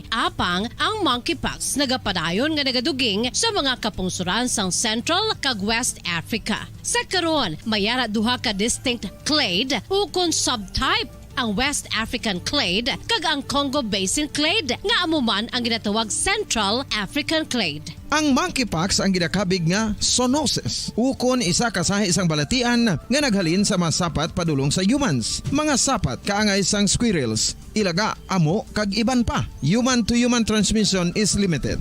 apang ang monkeypox nagapadayon nga nagaduging sa mga kapungsuran sang Central kag West Africa. Sa karon, mayara duha ka distinct clade ukon subtype ang West African clade kag ang Congo Basin clade nga amuman ang ginatawag Central African clade. Ang monkeypox ang ginakabig nga zoonosis. Ukon isa ka sa isang balatian nga naghalin sa mga sapat padulong sa humans. Mga sapat kaangay sang squirrels, ilaga, amo kag iban pa. Human to human transmission is limited.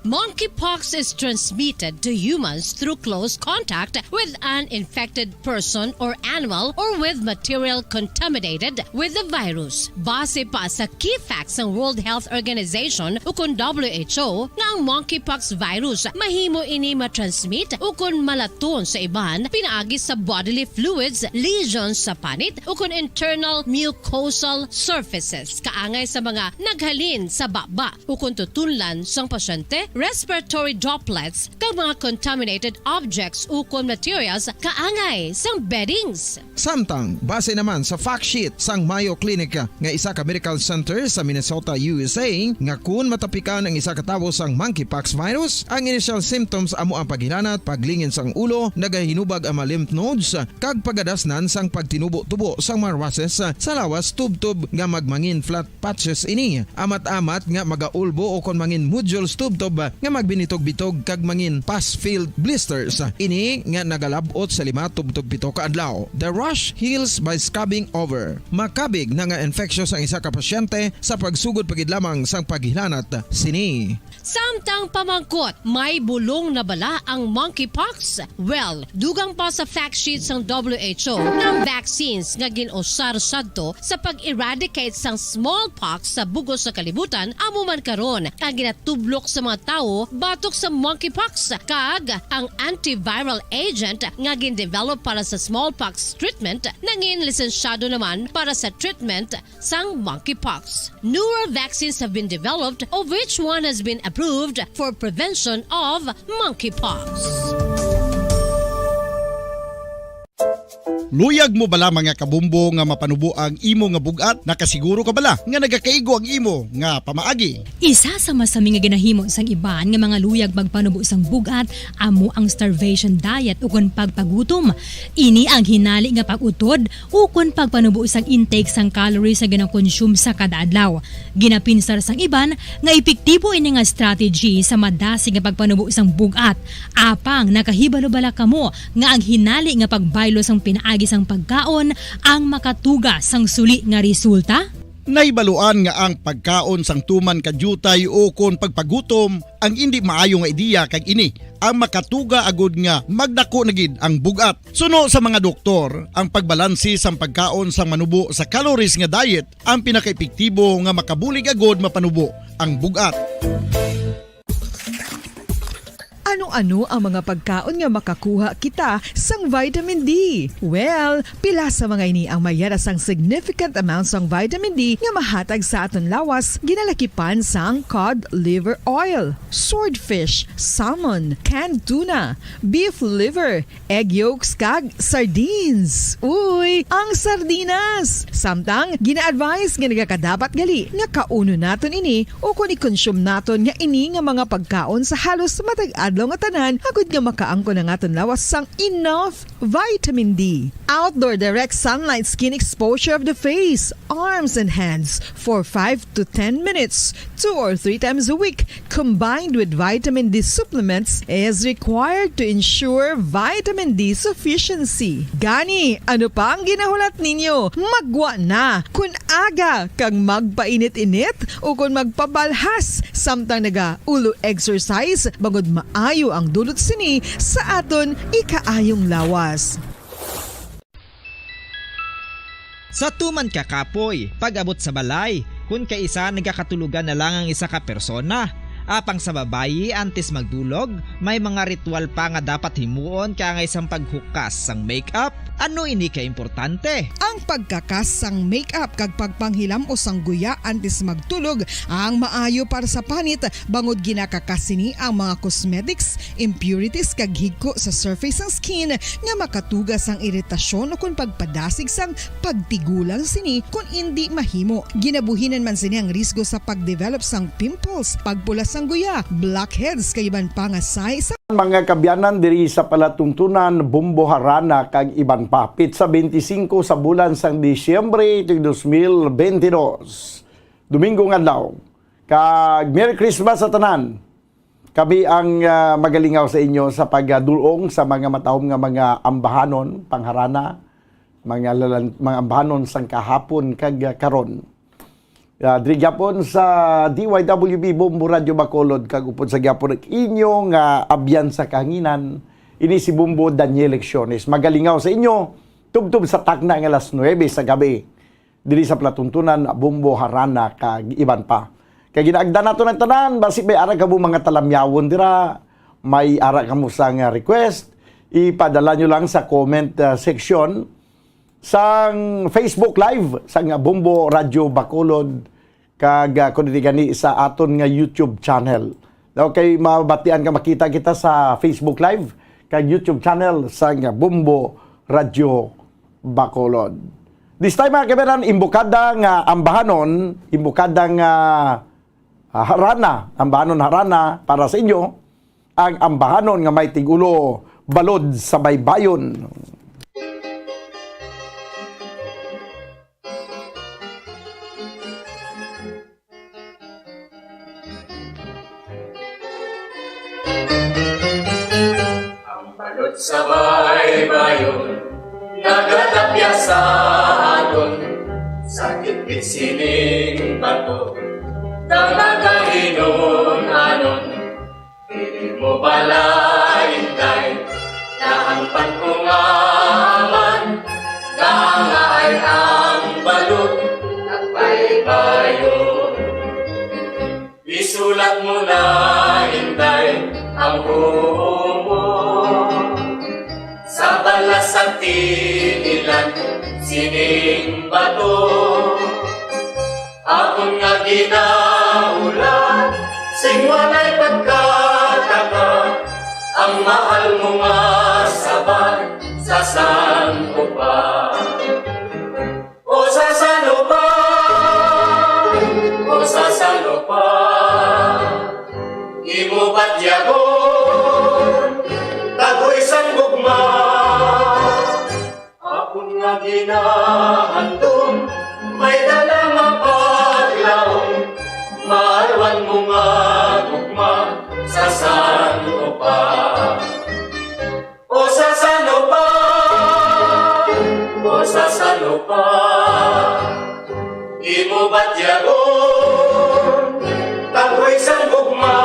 Monkeypox is transmitted to humans through close contact with an infected person or animal or with material contaminated with the virus. Base pa sa key facts ng World Health Organization ukon WHO nga ang monkeypox virus mahimo ini matransmit ukon malaton sa iban pinaagi sa bodily fluids, lesions sa panit ukon internal mucosal surfaces kaangay sa mga naghalin sa baba ukon tutunlan sang pasyente, respiratory droplets kag mga contaminated objects ukon materials kaangay sang beddings. Samtang, base naman sa fact sheet sang Mayo Clinic nga isa ka medical center sa Minnesota, USA, nga kun matapikan ang isa ka tawo sang monkeypox virus, ang initial symptoms amo ang paghinanat, paglingin sang ulo, nagahinubag ang mga lymph nodes, kag pagadasnan sang pagtinubo-tubo sang mga rashes sa lawas tubtob nga magmangin flat patches ini. Amat-amat nga magaulbo o kon mangin nodules tubtob nga magbinitog-bitog kag mangin pus-filled blisters. Ini nga nagalabot sa 5 tubtob 7 ka adlaw. The rash heals by scabbing over. Makabig na nga infectious ang isa ka pasyente sa pagsugod pagid lamang sang paghilanat sini. Samtang pamangkot, may bulong na bala ang monkeypox? Well, dugang pa sa fact sheets ng WHO ng vaccines nga ginusar sadto sa pag-eradicate sang smallpox sa bugos sa kalibutan, amo man karon ang ginatublok sa mga tao batok sa monkeypox kag ang antiviral agent nga gin-develop para sa smallpox treatment nangin lisensyado naman para sa treatment sang monkeypox. Newer vaccines have been developed, of which one has been approved for prevention of monkeypox. Luyag mo bala mga kabumbo nga mapanubo ang imo nga bugat? Nakasiguro ka bala nga nagakaigo ang imo nga pamaagi? Isa sa masami nga ginahimo sang iban nga mga luyag magpanubo sang bugat amo ang starvation diet ukon pagpagutom. Ini ang hinali nga pag-utod ukon pagpanubo sang intake sang calories nga ginakonsume sa kada adlaw. Ginapinsar sang iban nga epektibo ini nga strategy sa madasi nga pagpanubo sang bugat. Apang nakahibalo bala kamo nga ang hinali nga pagbaylo sang pinaagi sang pagkaon ang makatuga sang suli nga resulta? Naibaluan nga ang pagkaon sang tuman kadyutay o kon pagpagutom ang hindi maayo nga ideya kag ini ang makatuga agud nga magdako na gid ang bugat. Suno sa mga doktor, ang pagbalansi sang pagkaon sang manubo sa calories nga diet ang pinakaepektibo nga makabulig agud mapanubo ang bugat. Ano-ano ang mga pagkaon nga makakuha kita sang vitamin D? Well, pila sa mga ini ang mayara sang significant amount sang vitamin D nga mahatag sa aton lawas ginalakipan sang cod liver oil, swordfish, salmon, canned tuna, beef liver, egg yolks kag sardines. Uy, ang sardinas! Samtang gina-advise nga nagakadapat gali nga kauno naton ini o kung i-consume naton nga ini nga mga pagkaon sa halos matag adlaw nga tanan agud nga makaangko na aton lawas sang enough vitamin D. Outdoor direct sunlight skin exposure of the face, arms and hands for 5 to 10 minutes 2 or 3 times a week combined with vitamin D supplements is required to ensure vitamin D sufficiency. Gani, ano pa ang ginahulat ninyo? Magwa na kun aga kang magpainit-init o kun magpabalhas samtang naga-ulo exercise bagod maayo ang dulot sini sa aton ikaayong lawas. Sa tuman ka kapoy, pag-abot sa balay, kung kaisa nagkakatulugan na lang ang isa ka persona. Apang sa babayi antes magdulog, may mga ritual pa nga dapat himuon ka nga isang paghukas sang makeup, Ano ini ka importante? Ang pagkakas sang make-up kag pagpanghilam o sang guya antes magtulog ang maayo para sa panit bangod ginakakasini ang mga cosmetics, impurities kag higko sa surface sang skin nga makatugas ang iritasyon o kung pagpadasig sang pagtigulang sini kung hindi mahimo. Ginabuhinan man sini ang risgo sa pagdevelop sang pimples, pagpula sang guya, blackheads kay iban pangasay sa Mga kabyanan diri sa palatuntunan Bumbo Harana kag iban pa pitsa 25 sa bulan sang Disyembre 2022. Domingo nga daw. Kag Merry Christmas sa tanan. Kami ang magalingaw sa inyo sa pagdulong sa mga matawom nga mga ambahanon pangharana, mga ambahanon sang kahapon kag karon. Diri gyapon sa DYWB Bumbo Radio Bacolod kag upod sa gyapon ang inyo nga abyan sa kahanginan ini si Bumbo Daniel Lecciones. Magalingaw sa inyo tubtub sa takna nga alas 9 sa gabi diri sa platuntunan Bumbo Harana kag iban pa. Kay ginaagdan nato ng tanan basi may ara kamo mga talamyawon dira, may ara kamo sang request, ipadala nyo lang sa comment section sang Facebook Live sang Bumbo Radio Bacolod kag kun gani sa aton nga YouTube channel. Okay, mabatian ka makita kita sa Facebook Live kag YouTube channel sang Bumbo Radio Bacolod. This time mga kabayan, imbukada nga ambahanon, imbukada nga harana, ambahanon harana para sa inyo, ang ambahanon nga may tigulo balod sa baybayon. Balot sa baybayon, nagatapya sa aton, sakit sining bato, nagagahinon-anon, hindi mo balahintay, na ang pagkungaman, naangay ang balot at baybayon. Isulat mo na hintay ang buong mo, sa balas at tinilan, sining bato. Akong nga ginaulan, sing walay pagkataka, ang mahal mo nga sabat sa santo pa. O sa santo pa, o sa santo pa, imo ba't yagon, tago'y sang gugma. Akong nga ginahandong, may dalang mapaglaong, maalwan mo nga gugma sa santo pa. O sa santo pa, o sa santo pa, di mo ba't yagon, tago'y sang gugma.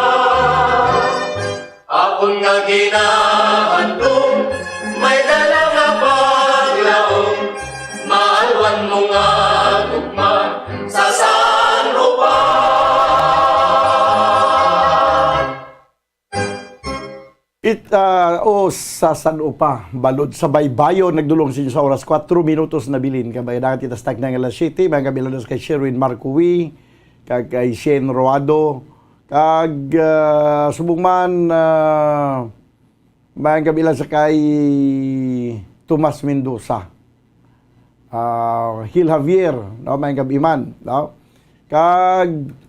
Akong nga ginahandong, may dalang na paglaong, maalwan mo nga gugma sa santo pa. Sa santo pa, balod sa baybayon, nagdulong sa inyo sa oras 4 minutos na bilin. Kabay na kita stag ng alas 7, mga kabilados kay Sherwin Marcoui, kag kay Shane Roado, kag subong man mga kabilan sa kay Tomas Mendoza, Gil Javier, no, mga kabiman, no? Kag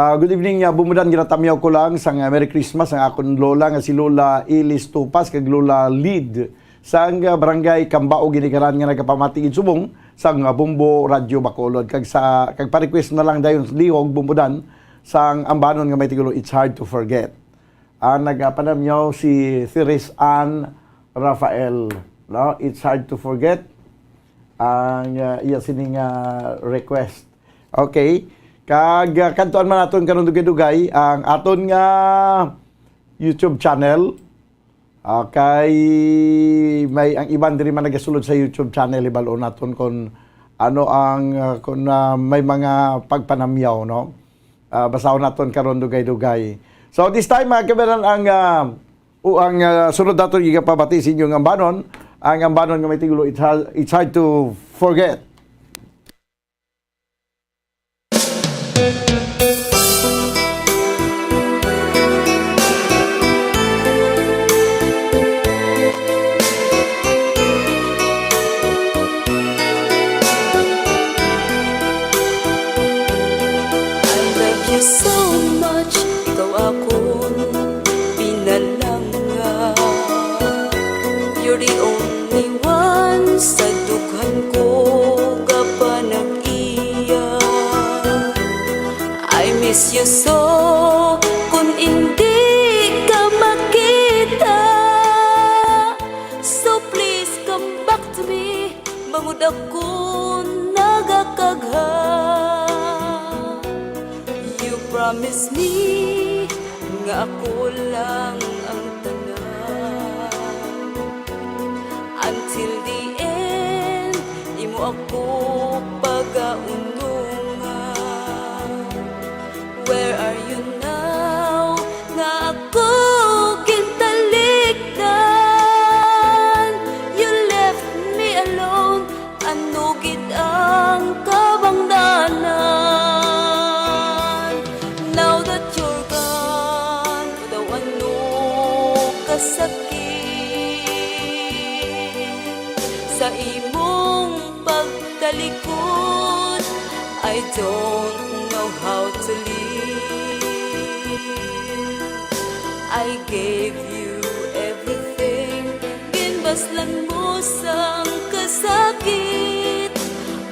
good evening, bumudan ginatamyaw ko lang sa Merry Christmas ang akong lola nga si Lola Ilis Tupas kag Lola Lid sang barangay Kambao ginikaran nga nagapamatigid subong sang Bumbo Radio Bacolod kag pa-request na lang dayon lihog bumudan sang ambanon nga may tigulo It's Hard to Forget. Nagapanamyaw si Therese Ann Rafael, no? It's Hard to Forget ang iya sining request. Okay, kag kantuan man naton karon dugay-dugay ang aton nga YouTube channel. Kay may ang iban diri man nagasulod sa YouTube channel ibalo naton kon ano ang kung may mga pagpanamyaw, no? Basahon naton karon dugay-dugay. So this time mga kabayan ang sunod naton gigapabati sa inyong ambanon ang ambanon nga may tigulo, it's hard to forget. So much, ikaw akong pinalanga. You're the only one sa dughan ko kapag nag-iyak. I miss you so kung hindi ka makita. So please come back to me, bangod ako nagakagha. Promise me nga ako lang ang tanan. Until the end, imo ako pagaunungan. Where are you now? Nga ako kintalikdan. You left me alone, ano gid ang kabangdanan. Sa imong pagtalikod, I don't know how to live. I gave you everything, ginbaslan mo sang kasakit.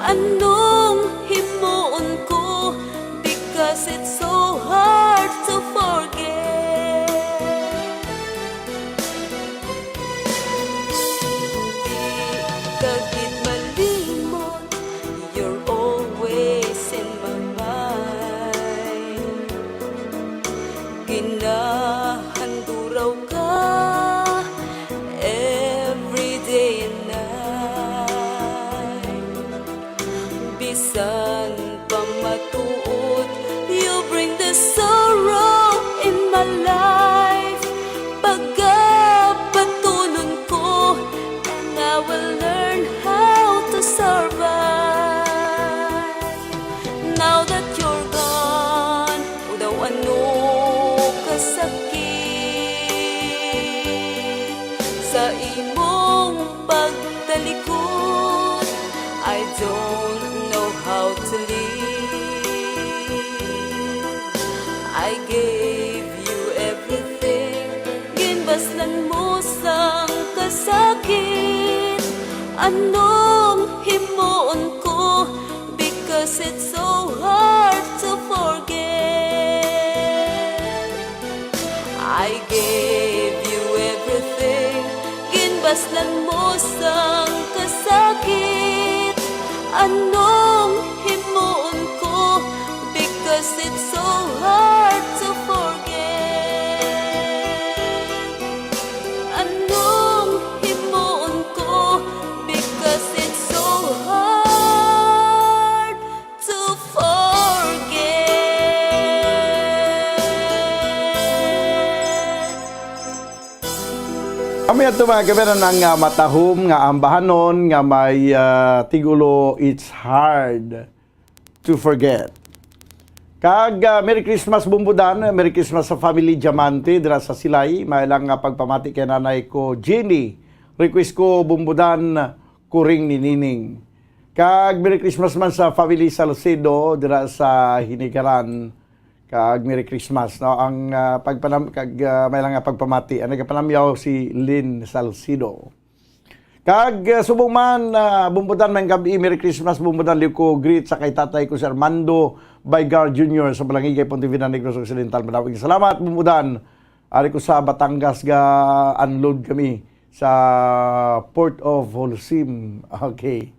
Anong himuon ko, because it's so hard to forget. Kahit malimot, you're always in my mind. Ginahanduraw ka every day and night. Bisan pa matuod, you bring the sorrow in my life. Pagkapatunon ko, and I will learn how to survive. Now that you're gone, daw ano kasakit. Sa imong pagtalikod, I don't know how to live. I gave you everything, ginbaslan mo sang kasakit. Anong himuon ko, because it's so hard to forget. I gave you everything, ginbaslan mo sang kasakit. Anong himuon ko, because it's so hard to forget. Anong himuon ko, because it's so hard to forget. Kami ato mga kaberan ang matahom nga ambahanon nga may tigulo, it's hard to forget. Kag Merry Christmas bumbudan, Merry Christmas sa family Diamante dira sa Silay. Mailang nga pagpamati kay nanay ko Jenny. Request ko bumbudan kuring ni Nining. Kag Merry Christmas man sa family Salcedo dira sa Hinigaran. Kag Merry Christmas. No, ang mailang nga pagpamati ang nagapanamyaw si Lynn Salcedo. Kag subong man bumbudan man gabi, Merry Christmas bumbudan liw ko greet sa kay tatay ko si Armando Baygar Jr. sa Balangigay, Pontevedra Negros Occidental. Maraming salamat bumbudan. Ari ko sa Batangas ga unload kami sa Port of Holcim. Okay.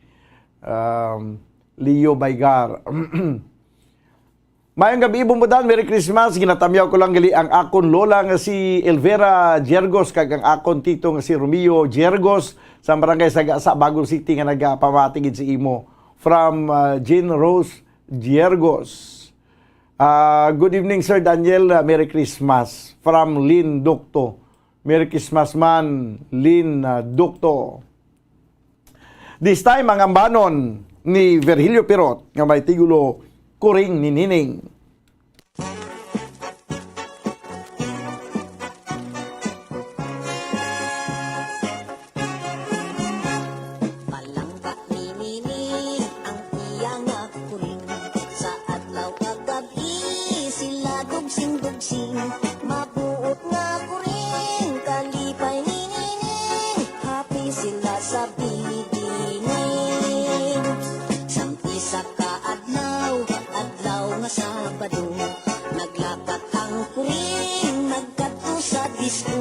Leo Baygar. Mayang gabi bumbudan, Merry Christmas. Ginatamyaw ko lang gali ang akon lola nga si Elvera Jergos kag ang akon tito nga si Romeo Jergos sa barangay Sagasa, Bagong City nga nagapamatigid si imo from Jean Rose Jergos. Good evening Sir Daniel, Merry Christmas from Lynn Docto. Merry Christmas man Lynn Docto. This time, ang ambanon ni Virgilio Pirot nga may tigulo Kuring ni Nining. Palangka ni Nini ang iyang kuring. Sa adlaw kagabi sila dugsing-dugsing. Mabuot nga kuring kalipay ni Nini. Happy sila sa bidining. Sampisa ka adlaw nga Sabado. Naglakat ang kuring nagkadto sa disco.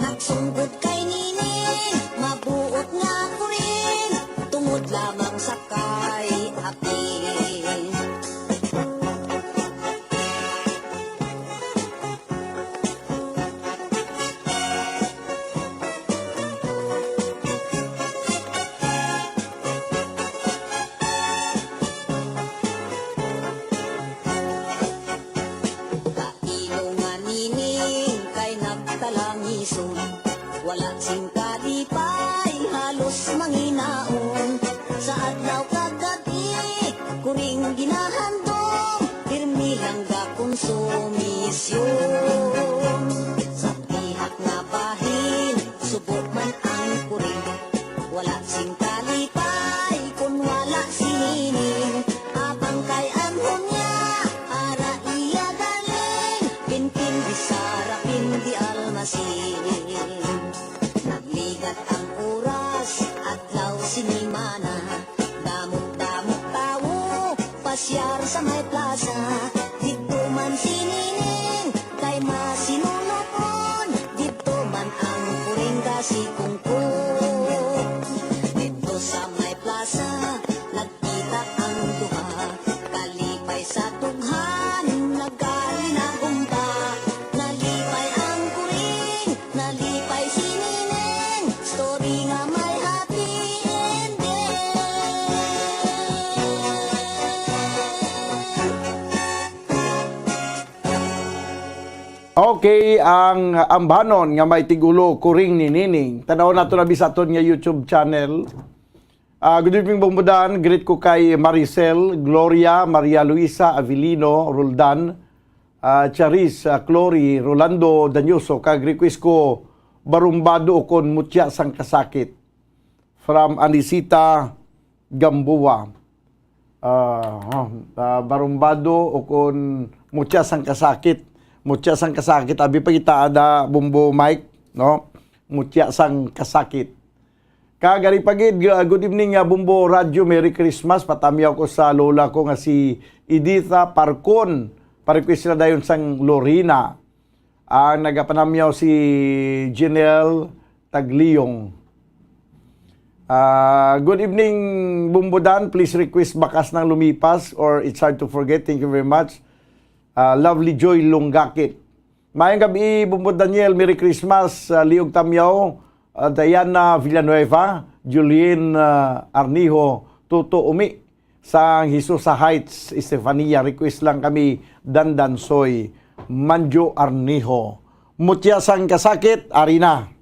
Nagsungkod kay Nini, mabuot nga kuring, tungod lamang sa kay akin. Kailo nga Nining kay nagtalangison. Wala sing kalipay, halos manginaon. Sa adlaw kagabi, kuring ginahandom, pirmi lang ga konsumisyon. Sa pihak nga bahin, subok man ang kuring. Wala sing kalipay, kung wala si Nining. Abang kay anhon niya, ara iya galing, pinpin di sarapin di almasin. Nagligat ang oras, adlaw sinimana. Damot-damot tawo, pasyar sa may plaza. Dito man si Nining, kay masinunokon. Dito man ang kuring kasi kungkong. Dito sa may plaza, nagkita ang duha. Kalipay sa tughan, nagkali na gumpa. Nalipay ang kuring, nalipay si Nining. Story nga may happy ending. Okay, ang ambanon nga may tigulo Kuring ni Nining. Tanaw nato na bisaton nga YouTube channel. Good evening Bumbudan. Greet ko kay Maricel, Gloria, Maria Luisa, Avilino, Roldan, Charis, Clory, Rolando, Danyuso. Kag-request ko barumbado kon mutya sang kasakit. From Anisita Gamboa. Barumbado kon mutya sang kasakit. Mutya sang kasakit. Abi pa kita ada Bumbo Mike, no? Mutya sang kasakit. Kagari pagid, good evening Bumbo Radio, Merry Christmas. Patamiyaw ko sa lola ko nga si Editha Parcon. Parequest na dayon sang Lorena. Ang nagapanamyaw si Janelle Tagliong. Good evening Bumbudan. Please request Bakas ng Lumipas or It's Hard to Forget. Thank you very much. Lovely Joy Lunggakit. Mayang gabi, Bumbo Daniel, Merry Christmas, Liog Tamyaw, Diana Villanueva, Julien Arnijo, Tuto Umi, sa Jesus sa Heights, Estefania. Request lang kami, Dandan Soy, Manjo Arnijo. Mutya sang kasakit, Arina.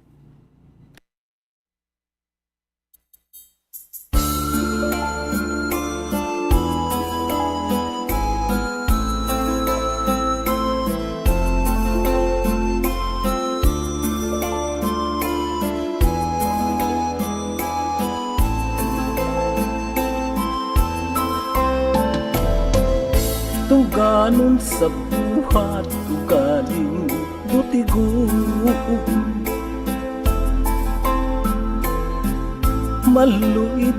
Tuganon sa buhat, tugaling butigon. Maluid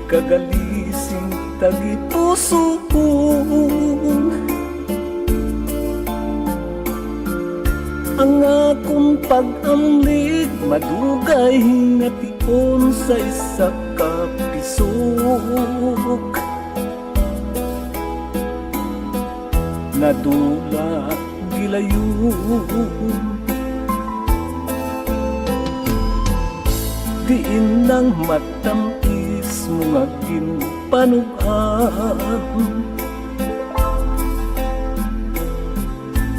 kagalising tagipusoon. Ang akong pag-amlig madugay nga tion sa isa ka pisok. Nadula gilayon, diin nang matamis mga ginpanugan.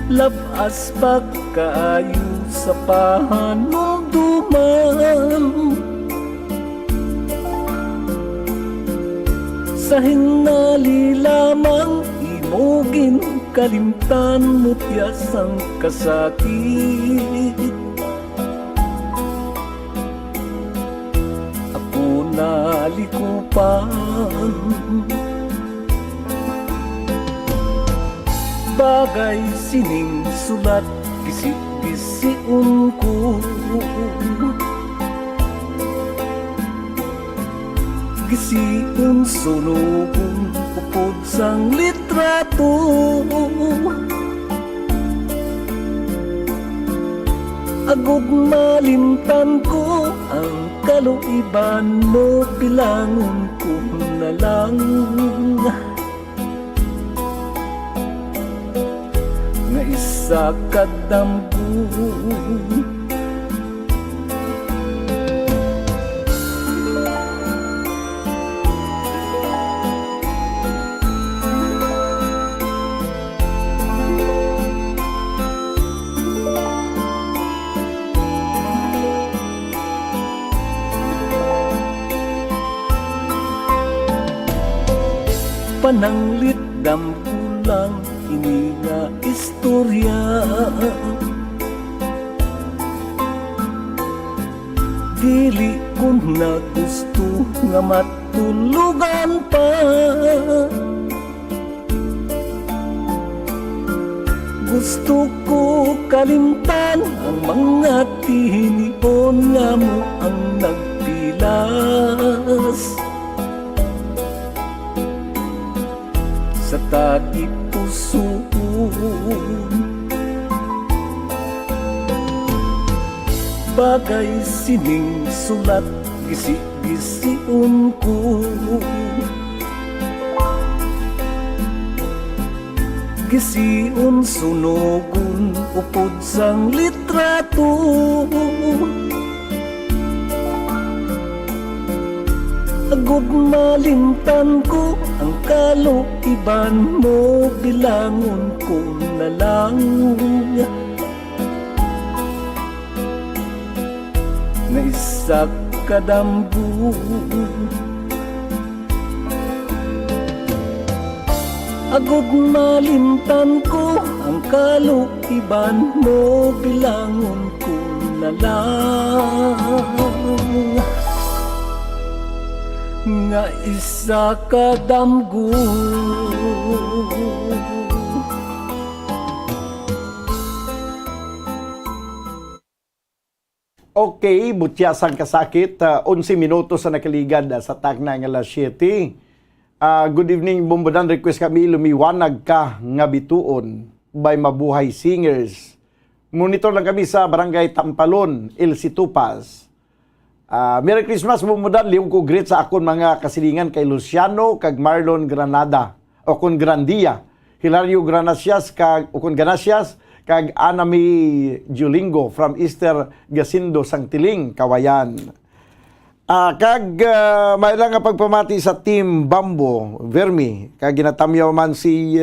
Labas pa kaayo sa pahanong duman, Sa hinali lamang imogin kalimtan mo tiyasang kasakit. Ako nalikupan, bagay sining sulat gisi-gisiun ko. Gisiun sunubong upod sang litrato. Agog malimtan ko ang kaluiban mo, bilangon ko na lang. Nga isa kadamgo, pananglit dampulang ini nga istorya. Dili ko na gusto nga matulugan pa. Gusto ko kalimtan ang mga tinion nga mo ang nagpilas. Sa tagi puso, bagay sining sulat gisi-gisiun ko. Gisiun sunogun upod sang litrato. Agod malimtan ko ang kaluiban mo, bilangon ko na lang. Nga isa kadamgo, agod malimtan ko ang kaluiban mo, bilangon ko na lang. Nga isa kadamgo. Okay, butyasang kasakit, 11 minutos sa nakaligad sa tagna nga alas 7. Good evening, Bumbudan. Request kami lumiwanag ka nga bituon by Mabuhay Singers. Monitor lang kami sa Barangay Tampalon, El Situpas. Merry Christmas, Bumbudan. Liyong ko greet sa akon mga kasilingan kay Luciano kag Marlon Granada o kun Grandia, Hilario Granasias kag o kun Ganasias kag Anami Julingo from Easter Gasindo Sangtiling, Kawayan. May lang nga pagpamati sa Team Bambo Vermi kag ginatamyaw man si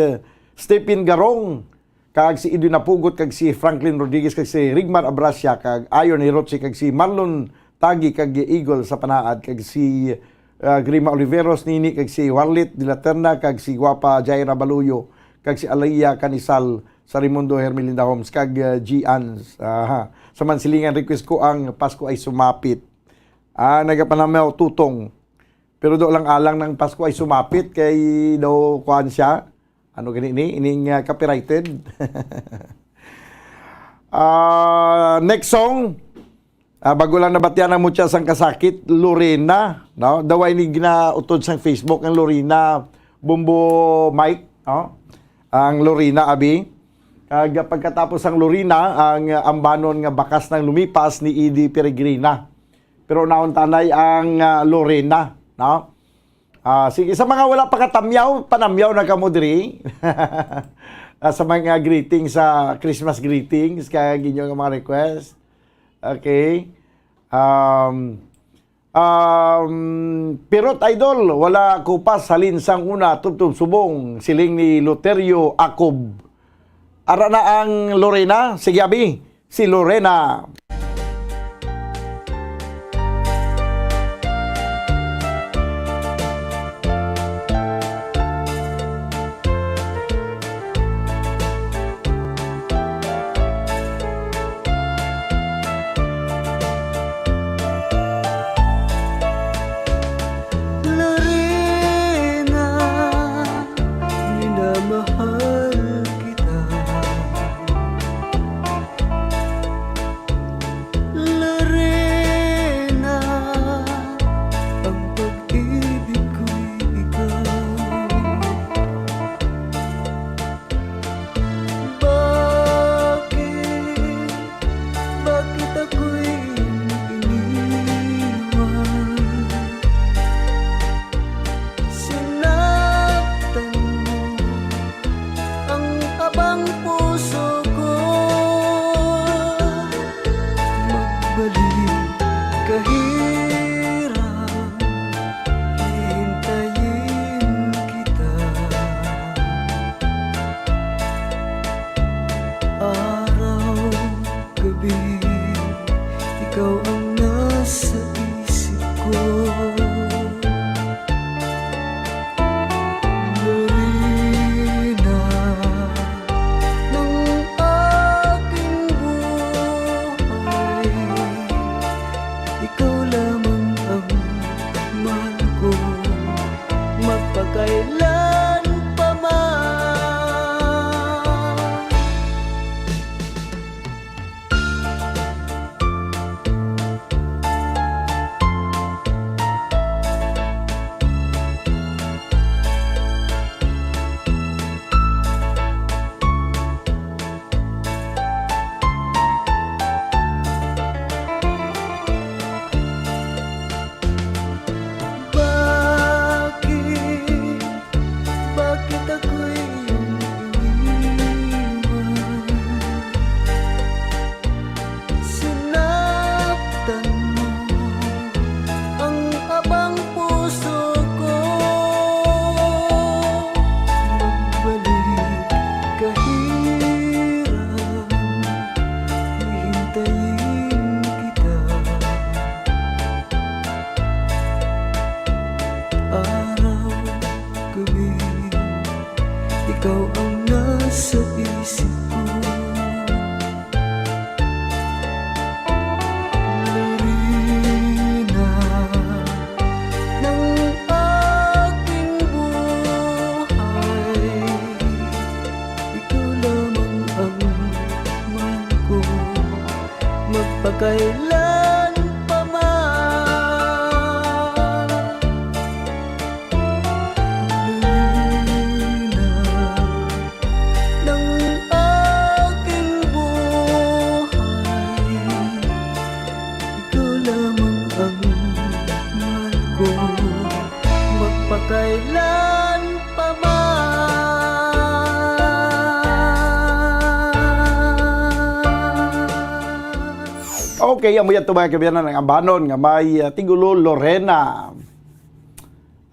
Stephen Garong kag si Edwin Napugot kag si Franklin Rodriguez kag si Rigmar Abrasia kag Ayon Hirotsi kag si Marlon Tagi kag Eagle sa Panaad kag si Grima Oliveros Nini kag si Warlit de la Terna kag si Guapa Jaira Baluyo kag si Alaya Canisal sa Raimundo Hermelinda Homes kag Gian. Sa mansilingan request ko ang Pasko ay sumapit. Nagapanamaw tutong. Pero do lang alang ng Pasko ay sumapit kay daw kuan siya. Ano ganini ining copyrighted. Next song. Bago lang nabatyan ang mutya sang kasakit, Lorena, no? Daway ni ginautod sa Facebook ang Lorena Bumbo Mike, no? Ang Lorena abi. Pagkatapos ang Lorena, ang ambanon nga bakas ng lumipas ni Edie Peregrina. Pero naon tanay ang Lorena, no? Sige, sa mga wala pa katamyaw, panamyaw na kamo diri. Sa mga greetings, sa Christmas greetings, kaya ginyo nga mga request. Okay. Pirot Idol, wala kupas halin sang una tubtub subong siling ni Loterio Acob. Ara na ang Lorena, sige abi, si Lorena. gabi, ikaw ang nasa isip ko. Lorena ng aking buhay, ikaw lamang ang mahal ko, magpakailan pa man. Bakit ako'y iniwan? Sinaktan mo ang abang puso ko. Magbalik kahirap, hihintayin kita. Araw, gabi, ikaw ang nasa isip ko. Lorena ng aking buhay, ikaw lamang ang mahal ko, magpakailan pa man. Lorena ng aking buhay, ikaw lamang ang mahal ko, magpakailan pa man. Okay, amo yan mga kabiyanan ng ambanon nga may tigulo Lorena.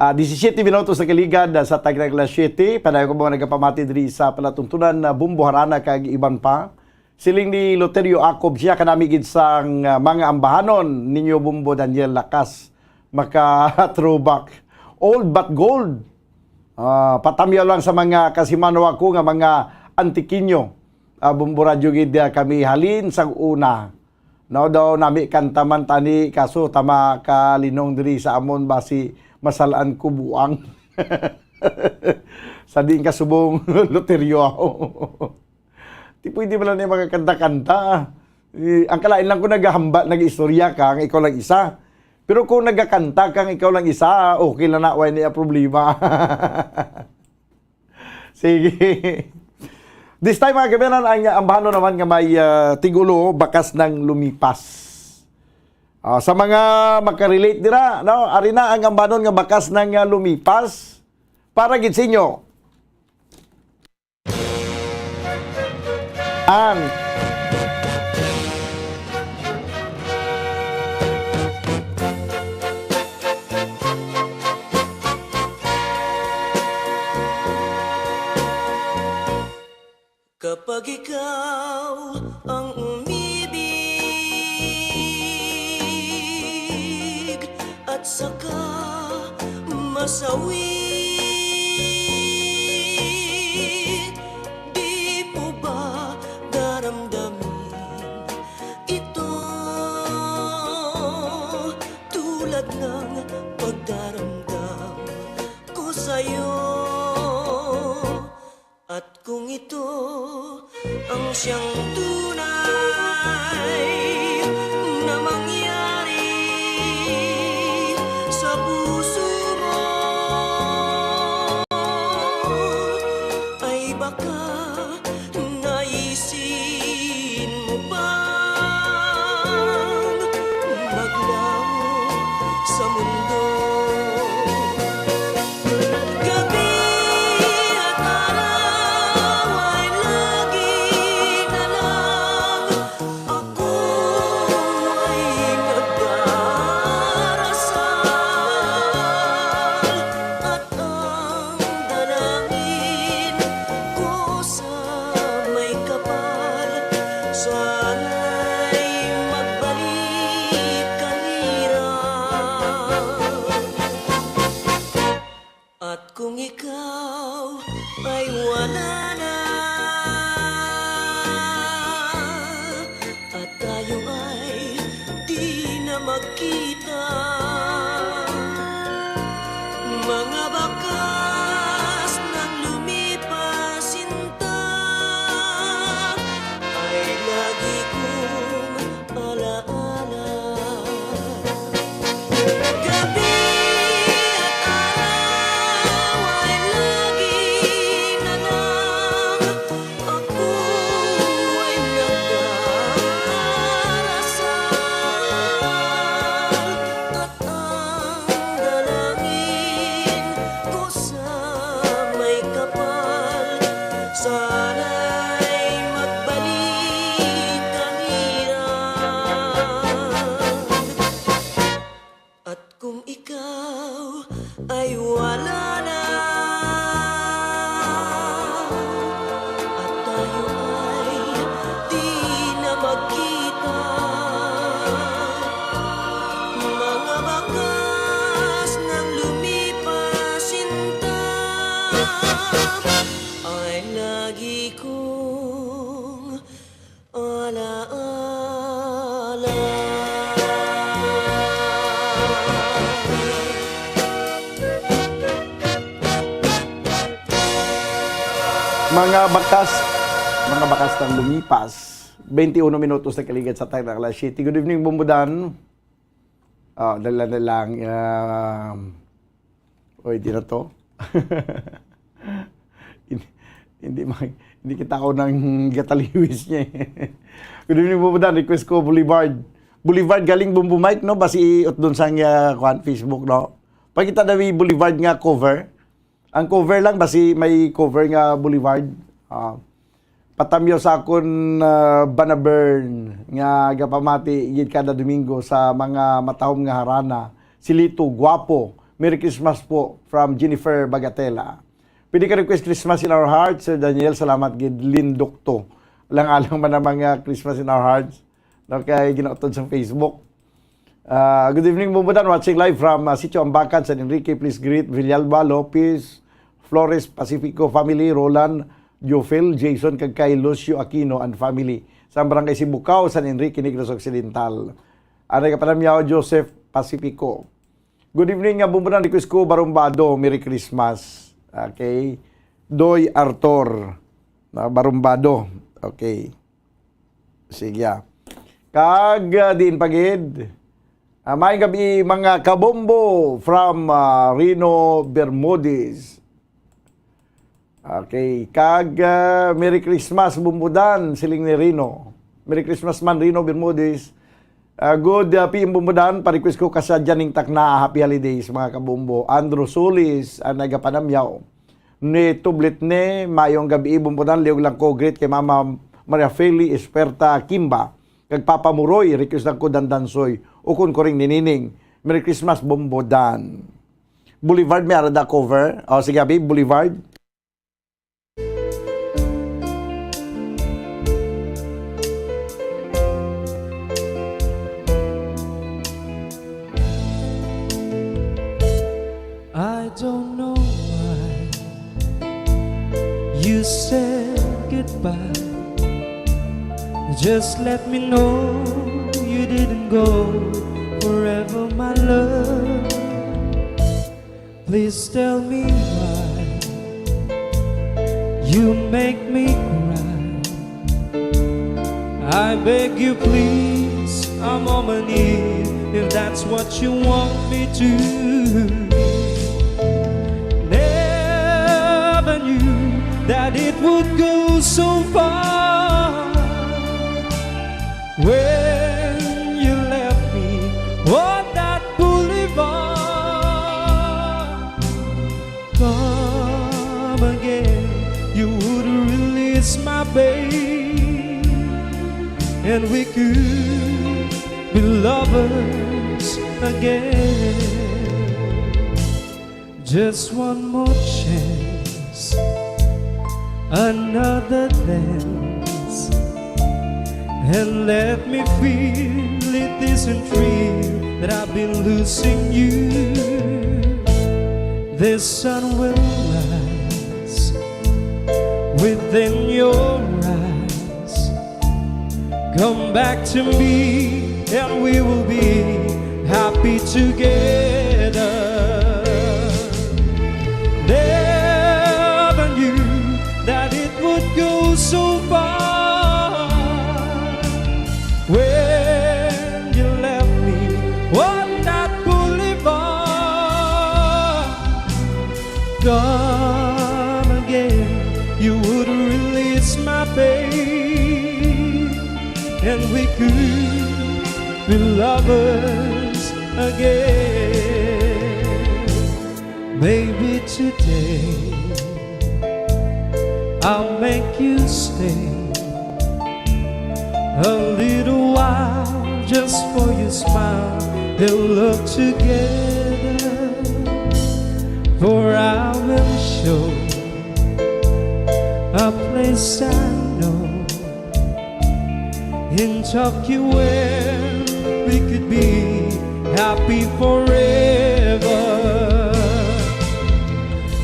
17 minutos na kaligad sa Tagnagla City. Panayon ko mga nagapamati diri sa palatuntunan na bumbuharana kag iban pa. Siling ni Loterio Acob siya kanamigid sang mga ambahanon ninyo Bumbo Daniel Lakas. Maka throwback. Old but gold. Patamyaw lang sa mga kasimanawa ko nga mga antikinyo. Bumbo radyo gid kami halin sang una. No daw nami kantaman tani kaso tama kalinong diri sa amon basi masalaan ko buang. Sa din kasubong Loterio ako. Di pwede ba lang yung mga kanta-kanta. Ang kalain lang ko naghahamba, nag-istorya ka, ikaw lang isa. Pero kung nagkakanta kang ikaw lang isa, okay lang na, wala niya problema. Sige. This time mga kabiyanan, ang ambahano naman nga may tigulo, bakas ng lumipas. Sa mga makarelate dira, no? Ari na ang ambanon nga bakas ng lumipas. Para gid sa inyo. Kapag ikaw ang umibig at saka masawi, di mo ba daramdamin ito tulad ng pagdaramdam ko sa'yo? At kung ito ang siyang tunay na mangyari sa puso mo, ay baka naisin mo bang maglaho sa mundo? Gabi at araw ay lagi na lang ako ay nagdarasal, at ang dalangin ko sa may kapal, sana'y magkita. Mga bakas ng lumipas sinta ay lagi kong alaala. Gabi at araw ay lagi na lang ako ay nagdarasal. At ang dalangin ko sa may kapal, sana'y magbalik ang hirap. At kung ikaw ay wala na, at tayo ay di na magkita, mga bakas ng lumipas sinta ay lagi kong Mga bakas ng lumipas. 21 minutos na kaligid sa Tagna Kala City. Good evening, Bumbudan. Dala na lang. Di na to. hindi kita ako ng gataliwis niya. Good evening, Bumbudan. Request ko, Boulevard. Boulevard galing Bumbu Mike, no? Basi iot dun sa Facebook, no? Pagkita na may Boulevard nga cover. Ang cover lang, basi may cover nga Boulevard. Patamyo sa akon Banabern nga gapamati gid kada Domingo sa mga matahom nga harana. Si Lito Guapo. Merry Christmas po from Jennifer Bagatela. Pwede ka request Christmas in our hearts, Sir Daniel. Salamat gid Lindokto. Alang-alang man ang mga Christmas in our hearts. No, kay ginautod sa Facebook. Good evening, Bumbudan. Watching live from Sitio Ambacan, San Enrique. Please greet Villalba, Lopez, Flores, Pacifico family, Roland, Jofel, Jason, kagkay Lucio Aquino and family. Sa Barangay Sibucao, San Enrique, Negros Occidental. Anay kapanamyaw, Joseph Pacifico. Good evening, Bumbudan. Request ko, Barumbado. Merry Christmas. Okay. Doy Artor. Barumbado. Okay. Sige. Kag din pagid. May gabi mga kabombo from Rino Bermudez. Okay, kag Merry Christmas Bumbudan siling ni Rino. Merry Christmas man Rino Bermudez. Good PM Bumbudan, pa-request ko kasadyan ning takna happy holidays mga kabombo. Andrew Solis nagapanamyaw. Ni tublit ne mayong gabi Bumbudan liog lang ko great kay Mama Maria Feli Esperta Kimba. Kag Papa Muroy, request lang ko Dandansoy. Ukon ko ring ninining. Merry Christmas, Bumbudan. Boulevard, may arada cover. O, sige, Abi, Boulevard. I don't know why you said goodbye. Just let me know you didn't go forever, my love. Please tell me why you make me cry. I beg you please, I'm on my knees if that's what you want me to. Never knew that it would go so far. When you left me on that boulevard, come again, you would release my babe, and we could be lovers again. Just one more chance, another dance, and let me feel it isn't real that I've been losing you. The sun will rise within your eyes. Come back to me and we will be happy together. Never knew that it would go so far. When you left me on that boulevard, gone again, you would release my pain, and we could be lovers again. Maybe today I'll make you stay a little while, just for your smile and look together. For I will show a place I know in Tokyo where we could be happy forever.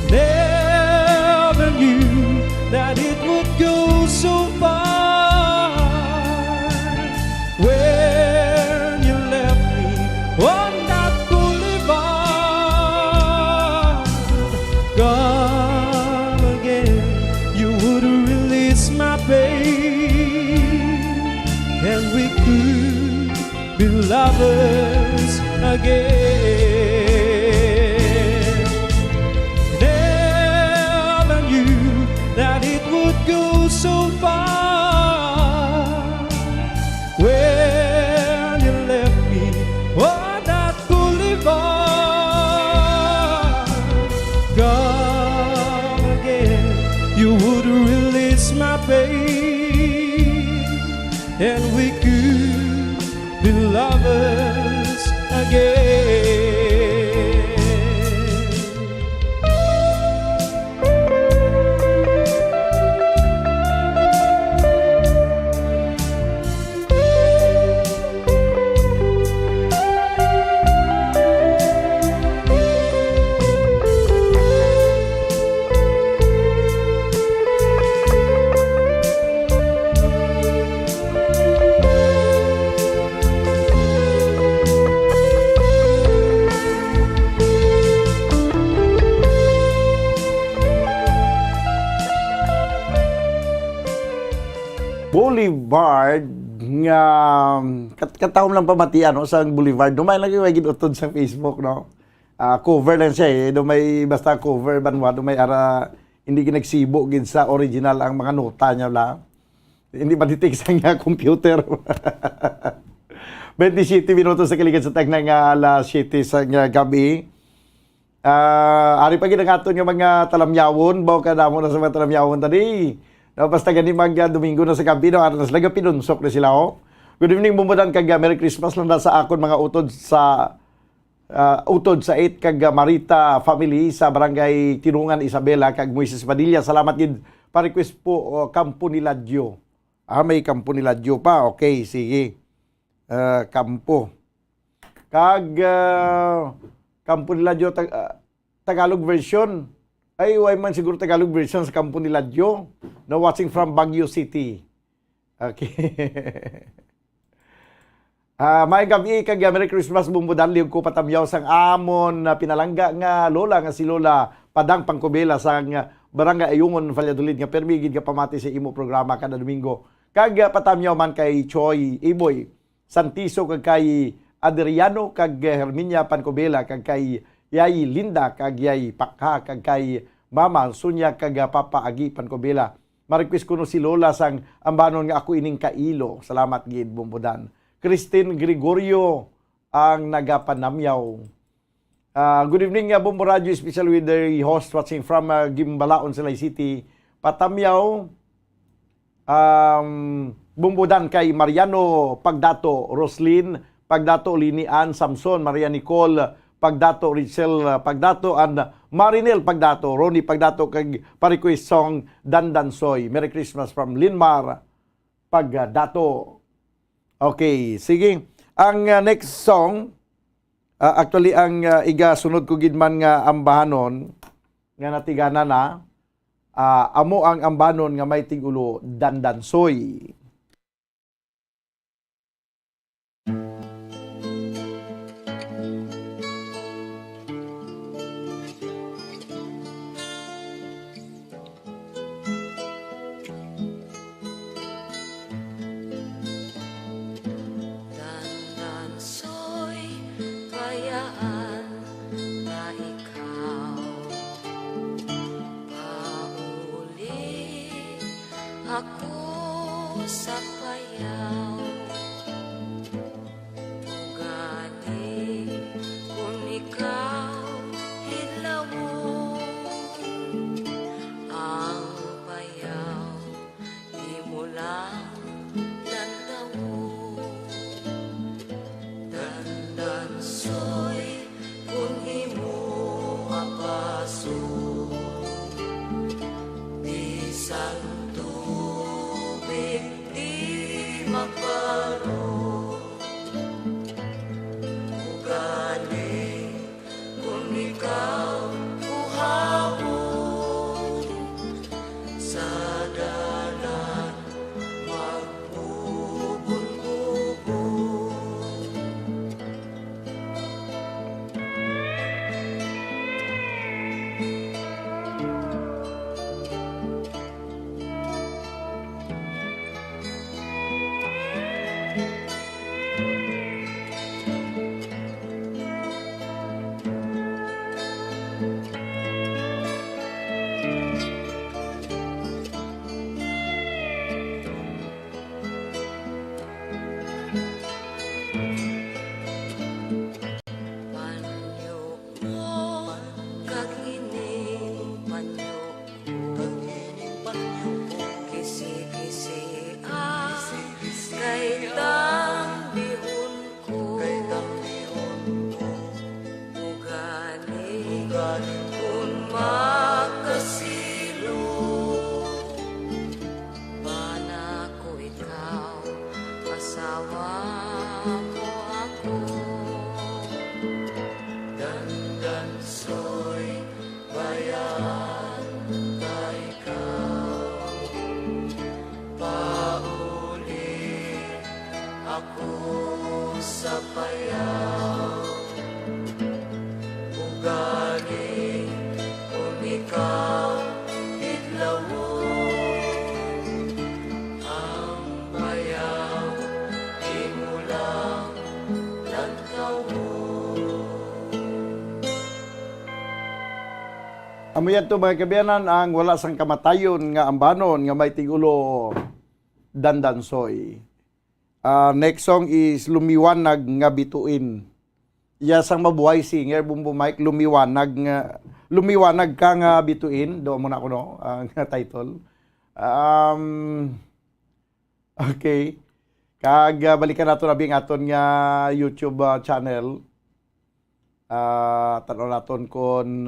Never knew that it would go so far. When you left me on that boulevard, gone again, you would release my pain, and we could be lovers again. Never knew that it would go so far. When you left me on that boulevard, gone again, you would release my pain, and we could be lovers again. Boulevard nga katawom lang pamatian no sa Boulevard dumay lagi way gidutod sa Facebook no. Cover lang siya eh, dumay basta cover banwa dumay ara hindi ginagsibo gid sa original ang mga nota niya lang. Hindi pa detect sa nga computer. 27 minutos sa kaligan sa tag nga alas 7 sa nga gabi. Ari pa gid ang aton nga mga talamyawon, baw kada mo na sa mga talamyawon tadi. Basta gani mag Domingo na sa gabi no, aras laga pinunsok na sila oh. Good evening bumudan kag Merry Christmas lang sa akon mga utod sa 8 kag Marita family sa Barangay Tinungan Isabela kag Moises Padilla. Salamat gid pa request po Kampo ni Ladyo. May Kampo ni Ladyo pa. Okay, sige. Kampo. Kag Kampo ni Ladyo Tagalog version. Ay, why man siguro Tagalog version sa Kampo ni Ladyo. No, watching from Baguio City. Okay. May gabi kag Merry Christmas bumbudan liog ko patamyaw sang amon na pinalangga nga lola nga si Lola Padang Pangkobela sang Barangay Ayungon Valladolid nga permigid ka pamati sa imo programa kada Domingo. Kag patamyaw man kay Choy Iboy Santiso kag kay Adriano kag Herminia Pancobela kag kay Yay Linda kag Yay Pakha kag kay Mama Sunya kag Papa Agi Pancobela. Ma-request ko no si Lola sang ambanon nga ako ining kailo. Salamat gid bumbudan. Christine Gregorio ang nagapanamyaw. Good evening Bumbo Radio, special with the host watching from Gimbalaon, Silay City. Patamyaw bumbudan kay Mariano Pagdato, Roslyn Pagdato, Linian Samson, Maria Nicole Pagdato, Richel Pagdato, and Marinel Pagdato, Ronnie Pagdato, kag pa-request song Dandansoy. Merry Christmas from Linmar Pagdato. Okay, sige. Ang next song, actually ang iga sunod ko gidman nga ambahanon, nga natigana na, amo ang ambanon nga may tigulo Dandansoy. sa payaw. Gani kung ikaw hilawo, ang payaw di mo lang lantawo. Dandansoy kung imo apaso, bisan tubig di maparo. Ugali kung ikaw uhabol, sa dalan magbubul-bubul. Panyo mo, kagining panyo ko, kisi-kisi kay tambihon ko. Ugani kung makasilo, bana ko ikaw, asawa mo ako. Dandansoy bayan ka ikaw, pauli ako sa payaw. Ugali kung ikaw idlawo, ang bayaw di mo lang lantawo. Amuyan to mga kabiyanan ang wala sang kamatayon nga ambanon nga may tigulo Dandansoy. Next song is Lumiwanag nga bituin. Iya sang mabuhay singer Bumbo Mike, lumiwanag ka nga bituin. Do mo na ko no ang title. Okay. Kag balikan nato na bing aton nga YouTube channel. Tanaw naton kon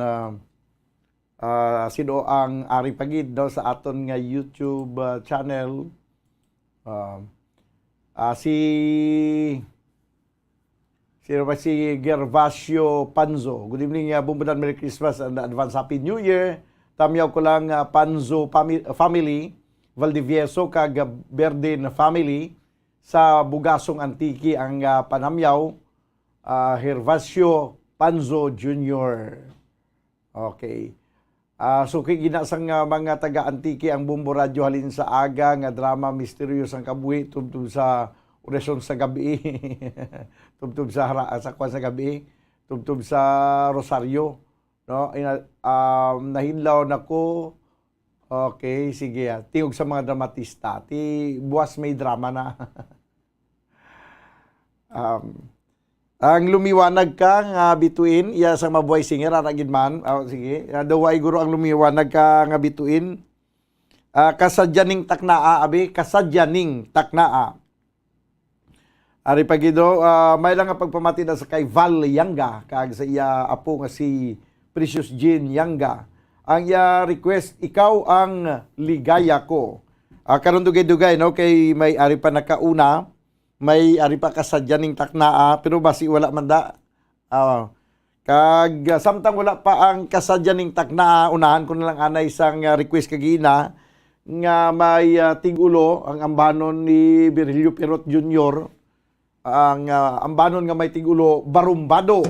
sino ang ari pagid daw sa aton nga YouTube channel. Sino ba si Gervasio Panzo. Good evening, Bumbudan, Merry Christmas and advance Happy New Year. Tamyaw ko lang Panzo family, Valdivieso kag Berdin family sa Bugasong Antiki ang panamyaw, Gervasio Panzo Jr. Okay. So ginasang mga taga-Antiki ang Bumbo Radio halin sa aga nga drama misteryos ang kabuhi tubtub sa orasyon sa gabi. Tubtub sa kwan sa gabi, tubtub sa Rosario, no? Nahinlaw nako. Okay, sige. Tingog sa mga dramatista. Ti buwas may drama na. Ang lumiwanag ka nga bituin, iya sa mabuhay singer, aragid man. Sige, daway guro ang lumiwanag ka nga bituin. Kasadyaning taknaa, abi, kasadyaning taknaa. Ari pagido, may lang nga pagpamati na sa kay Val Yanga, kag sa iya apo nga si Precious Jean Yanga. Ang iya request, ikaw ang ligaya ko. Karon dugay-dugay, no, kay may ari pa nakauna, may ari pa kasadyaning taknaa, pero basi wala man da. Kag samtang wala pa ang kasadyaning taknaa, unahan ko na lang anay isang request kagina nga may tigulo ang ambanon ni Virgilio Perot Jr. Ang ambanon nga may tigulo Barumbado.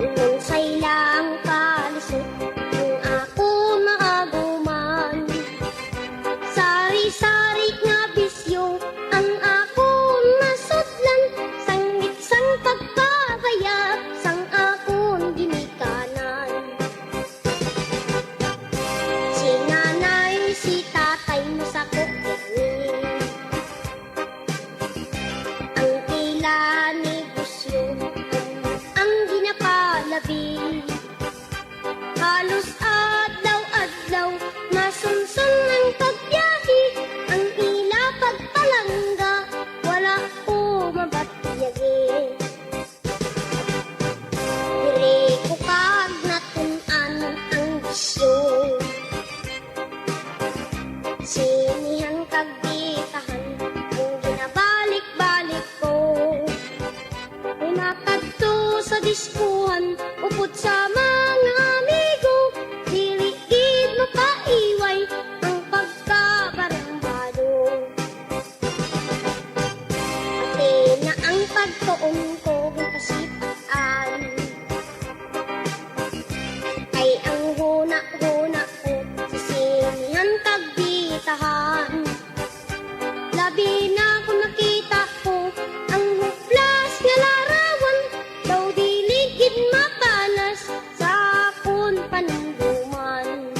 Nung sailang kalisod, kung ako radyo. Sinihan kagbitahan ang ginabalik-balik ko. Pinatagto sa diskuhan, upot sa mga amigo. Diligid mapaiway ang pagkabarambado. Pati na ang pagtuon ko kasipaan. Ay ang huna-huna ko sa sinihan kagbitahan. Labi na kung nakita ko ang huplas nga larawan. Daw diligid mapanas sa akon panumduman.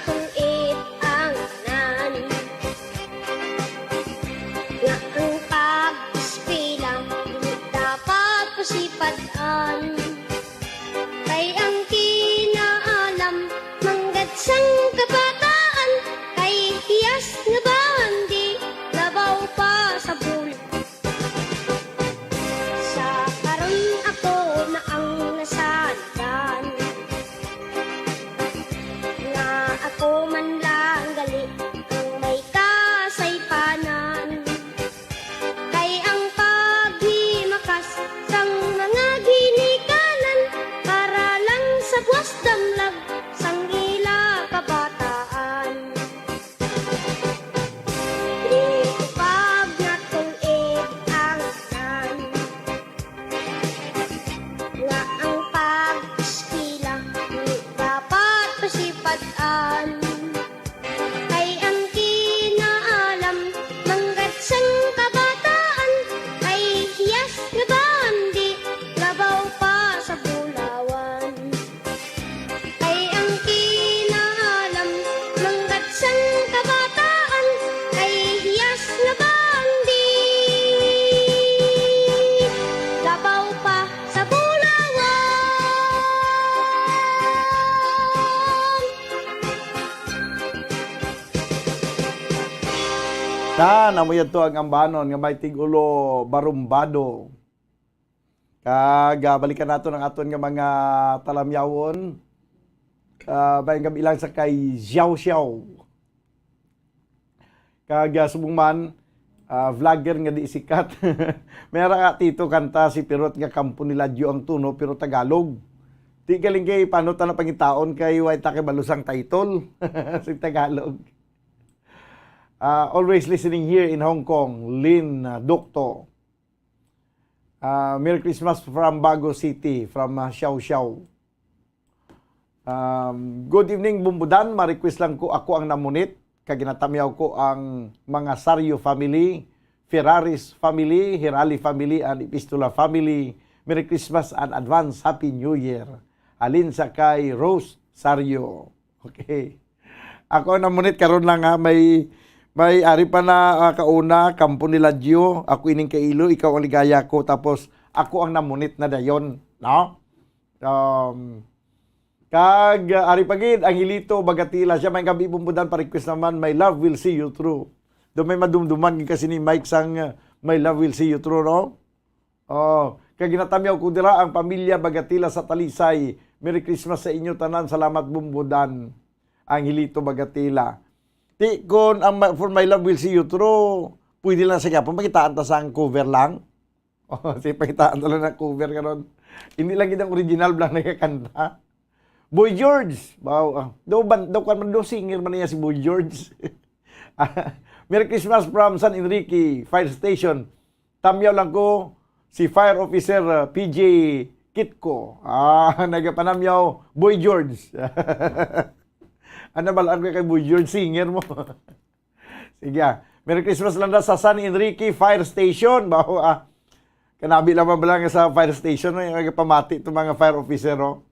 Kung ang nan nga ang pag-ispila di dapat pasipadaan. Kay ang kinaalam manggad sang kabataan. Kay hiyas nga bandi labaw pa sa bulan. Sa karon ako na ang nasandan, nga ako man lang gali ang may kasaypanan. Kay ang paghimakas sang mga ginikanan para lang sa buwas damlag sang ila kabataan. Di ko pag natulig ang nan nga ang pag-iskila di dapat pasipadaan. Kay ang kinaalam manggad sang kabataan. Kay hiyas nga bandi labaw pa sa bulawan. Kay ang kinaalam manggad sang kabataan. Kay hiyas nga bandi labaw pa sa bulawan. Namoy to ang ambanon nga may tigulo barumbado. Balikan nato ng aton nga mga talamyawon. Bayang gabi lang sa kay Xiao Xiao. Subong man, vlogger nga di sikat. Meron nga tito kanta si Pirot nga kampo nila Diyo ang tuno pero Tagalog. Di galing kay paano tanong pangitaon kay Waita kay balusang title si Tagalog. Always listening here in Hong Kong, Lynn Docto. Merry Christmas from Bago City, from Xiao Xiao. Good evening, Bumbudan. Ma-request lang ko ako ang namunit. Kaginatamyaw ko ang mga Saryo family, Ferraris family, Hirali family, and Epistola family. Merry Christmas and advance Happy New Year. Alin sa kay Rose Saryo. Okay. Ako ang namunit karon lang ha, may ari pa na kauna, kampo nila Diyo, ako ining kailo, ikaw ang ligaya ko, tapos ako ang namunit na dayon, no? Ari pagid, ang Hilito, Bagatila, siya may gabi Bumbudan, pa-request naman, my love will see you through. Doon may madumduman kasi ni Mike sang my love will see you through, no? Kaya ginatamyaw ko dira ang pamilya Bagatila sa Talisay. Merry Christmas sa inyo tanan, salamat Bumbudan, ang Hilito, Bagatila. Di, kung ang for my love will see you through, pwede lang sa Japon, pakitaan ta sa cover lang. Sige, pakitaan ta lang na cover karon. Hindi lang itang original lang nakakanta. Boy George, wow, daw kan man do singer man niya si Boy George. Merry Christmas from San Enrique Fire Station. Tamyaw lang ko si Fire Officer PJ Kitko. Nagapanamyaw Boy George. Ano balaan ko kay Boy George, singer mo. Sige. Merry Christmas lang na sa San Enrique Fire Station. Bawa, kanabi lang ba lang sa fire station, no? Yung pamati itong mga fire officer, no?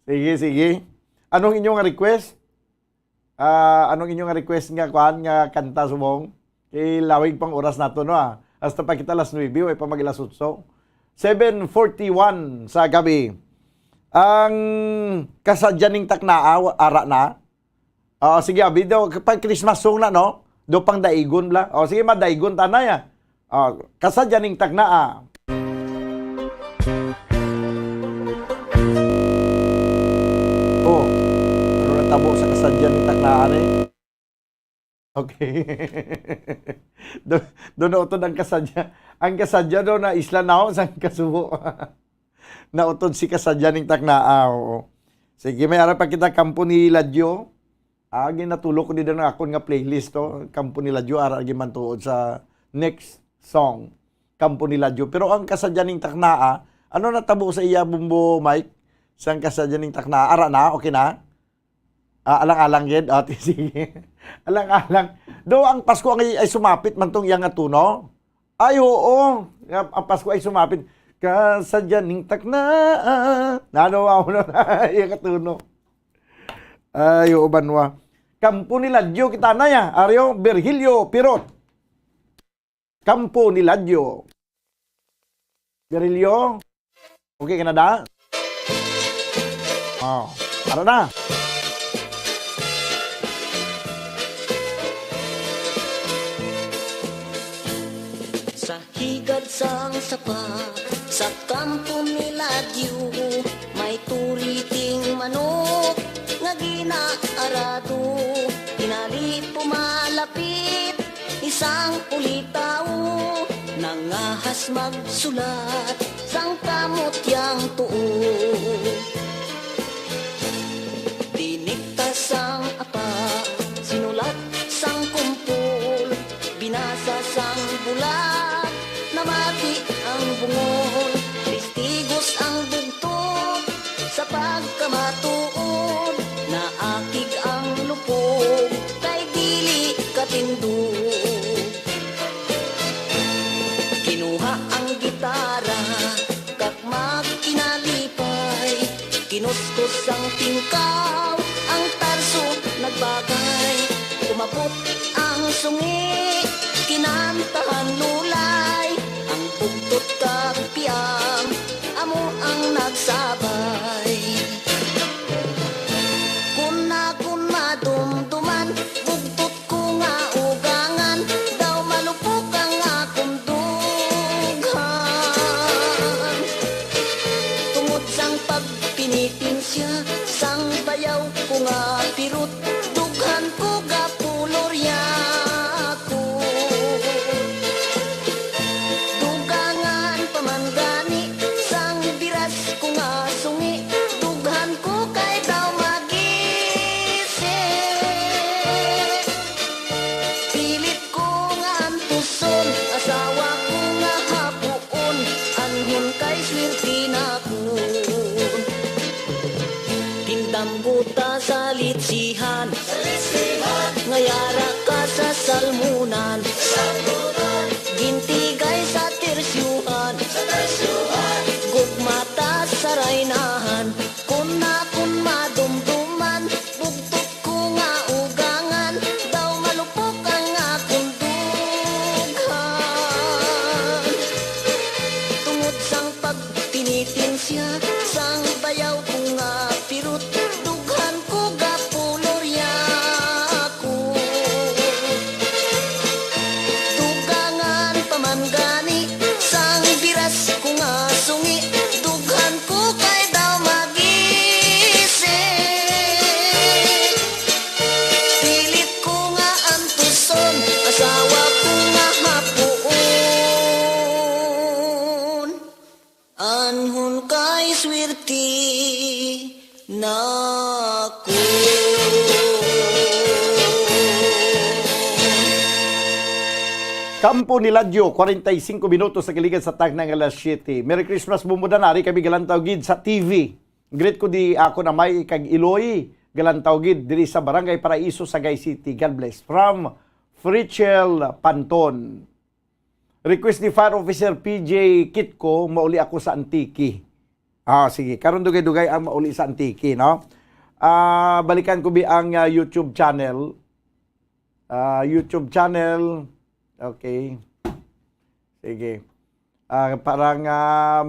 Sige. Anong inyong request? Anong inyong request nga kanta subong? Kay lawig pang oras nato, no? Hasta pa kita las 9, ay pa mag-ilasutso. 7:41 sa gabi. Ang kasadyaning taknaa, ara na. Sige, video, pag Christmas song na, no? Do pang daigon bla. Sige, madaigon tanay, kasadyaning taknaa. Ano na tabo sa kasadyaning taknaan eh? Okay. Doon na utod ang kasadya. Ang kasadya doon na isla na ako sa kasubo. Nautod si kasadyaning taknaa. Sige, may ara pa kita kampo ni Ladyo. Ginatulog ko dito na akong nga playlist to. Kampo ni Ladyo, ara man tuod sa next song. Kampo ni Ladyo. Pero ang kasadyaning taknaa, ano natabo sa iya, Bumbo Mike? Sa kasadyaning taknaa, ara na, okay na? Alang-alang yun. Sige. Alang-alang. Do ang Pasko ay sumapit man tong iyang atuno. Ay, oo. Ang Pasko ay sumapit. Kasadyaning taknaa. Nanawaw na iyang atuno. Ay, oo, banwa. Kampo ni Ladyo kita na ya. Aryo, Virgilio Pirot. Kampo ni Ladyo. Virgilio. Okay ka na da? Ara na. Sa higad sang sapa, sa kampo ni Ladyo, may turiting manok nga ginaarado. Tinali pumalapit, isang ulitaw, nangahas magsulat, sang kamot yang tuo. Diniktas sang apa, sinulat sang kumpul, binasa sang bulat, namati ang bungol, testigos ang bugtod, sa pagkamatuod, naakig ang lupog, kay dili katindog. Kinuha ang gitara, kag magkinalipay, kinuskos ang tingkaw, ang tarso nagbagay, umabot ang sungi, kinantahan lulay, ang bugtot kag piyang, amo ang nagsabay. Kun madumduman, bugtot ko nga ugangan, daw malupok ang akong dughan. Tungod sang pagpinitin siya, sang bayaw ko nga pirut, dughan ko gapulorya ko. Dugangan pamangani, sang biras ko nga sungi, dughan ko kay daw magisi. Pilit ko nga antuson, asawa ko nga hapuon, anhon kay swerte na ko. Tindam buta sa litsihan, ngayara ka sa salmunan, gintigay sa tersyuhan, gugmata sa raynahan, kun madumduman, bugtot ko nga ugangan, daw malupok ang akong dughan. Tungod sang pagtinitin siya, sang bayaw ko nga pirut, dughan ko gapulorya ko. Dugangan pamangani, sang biras ko nga sungi, dughan ko kay daw magisi. Pilit ko nga antuson, asawa ko nga hapuon, anhon kay swerte na ko. Kampo ni Ladyo, 45 minutos sa kiligan sa tag ng alas 7. Merry Christmas, Bumudanari, kami galantaw gid sa TV. Greet ko di ako na may kag Iloy, galantaw gid diri sa Barangay Paraiso, Sagay City. God bless. From Frichel Panton. Request ni Fire Officer PJ Kitco, mauli ako sa Antique. Sige. Karon dugay-dugay ang mauli sa Antique, no? Balikan ko ang YouTube channel. Okay. Sige. Parang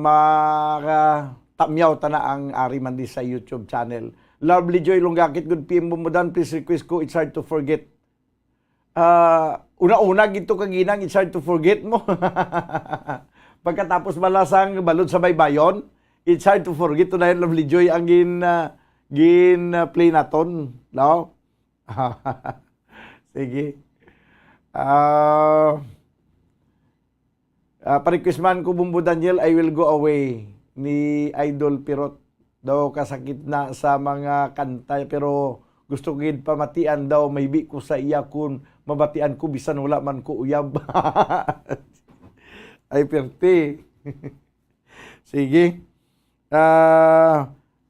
makatamyaw ta na ang ari man di sa YouTube channel. Lovely Joy Lunggakit, good PM Bumudan, please request ko, it's hard to forget. Una-una gito kaginang, it's hard to forget mo. Pagkatapos malasang balod sa baybayon, it's hard to forget to na yun, Lovely Joy ang play naton, no? Sige. Pa-request man ko, Bumbo Daniel, I will go away ni Idol Pirot. Daw kasakit na sa mga kanta pero gusto ko gid pamatian daw maybe ko sa iya kun mabatian ko bisan wala man ko uyab. Ay perte. Sige.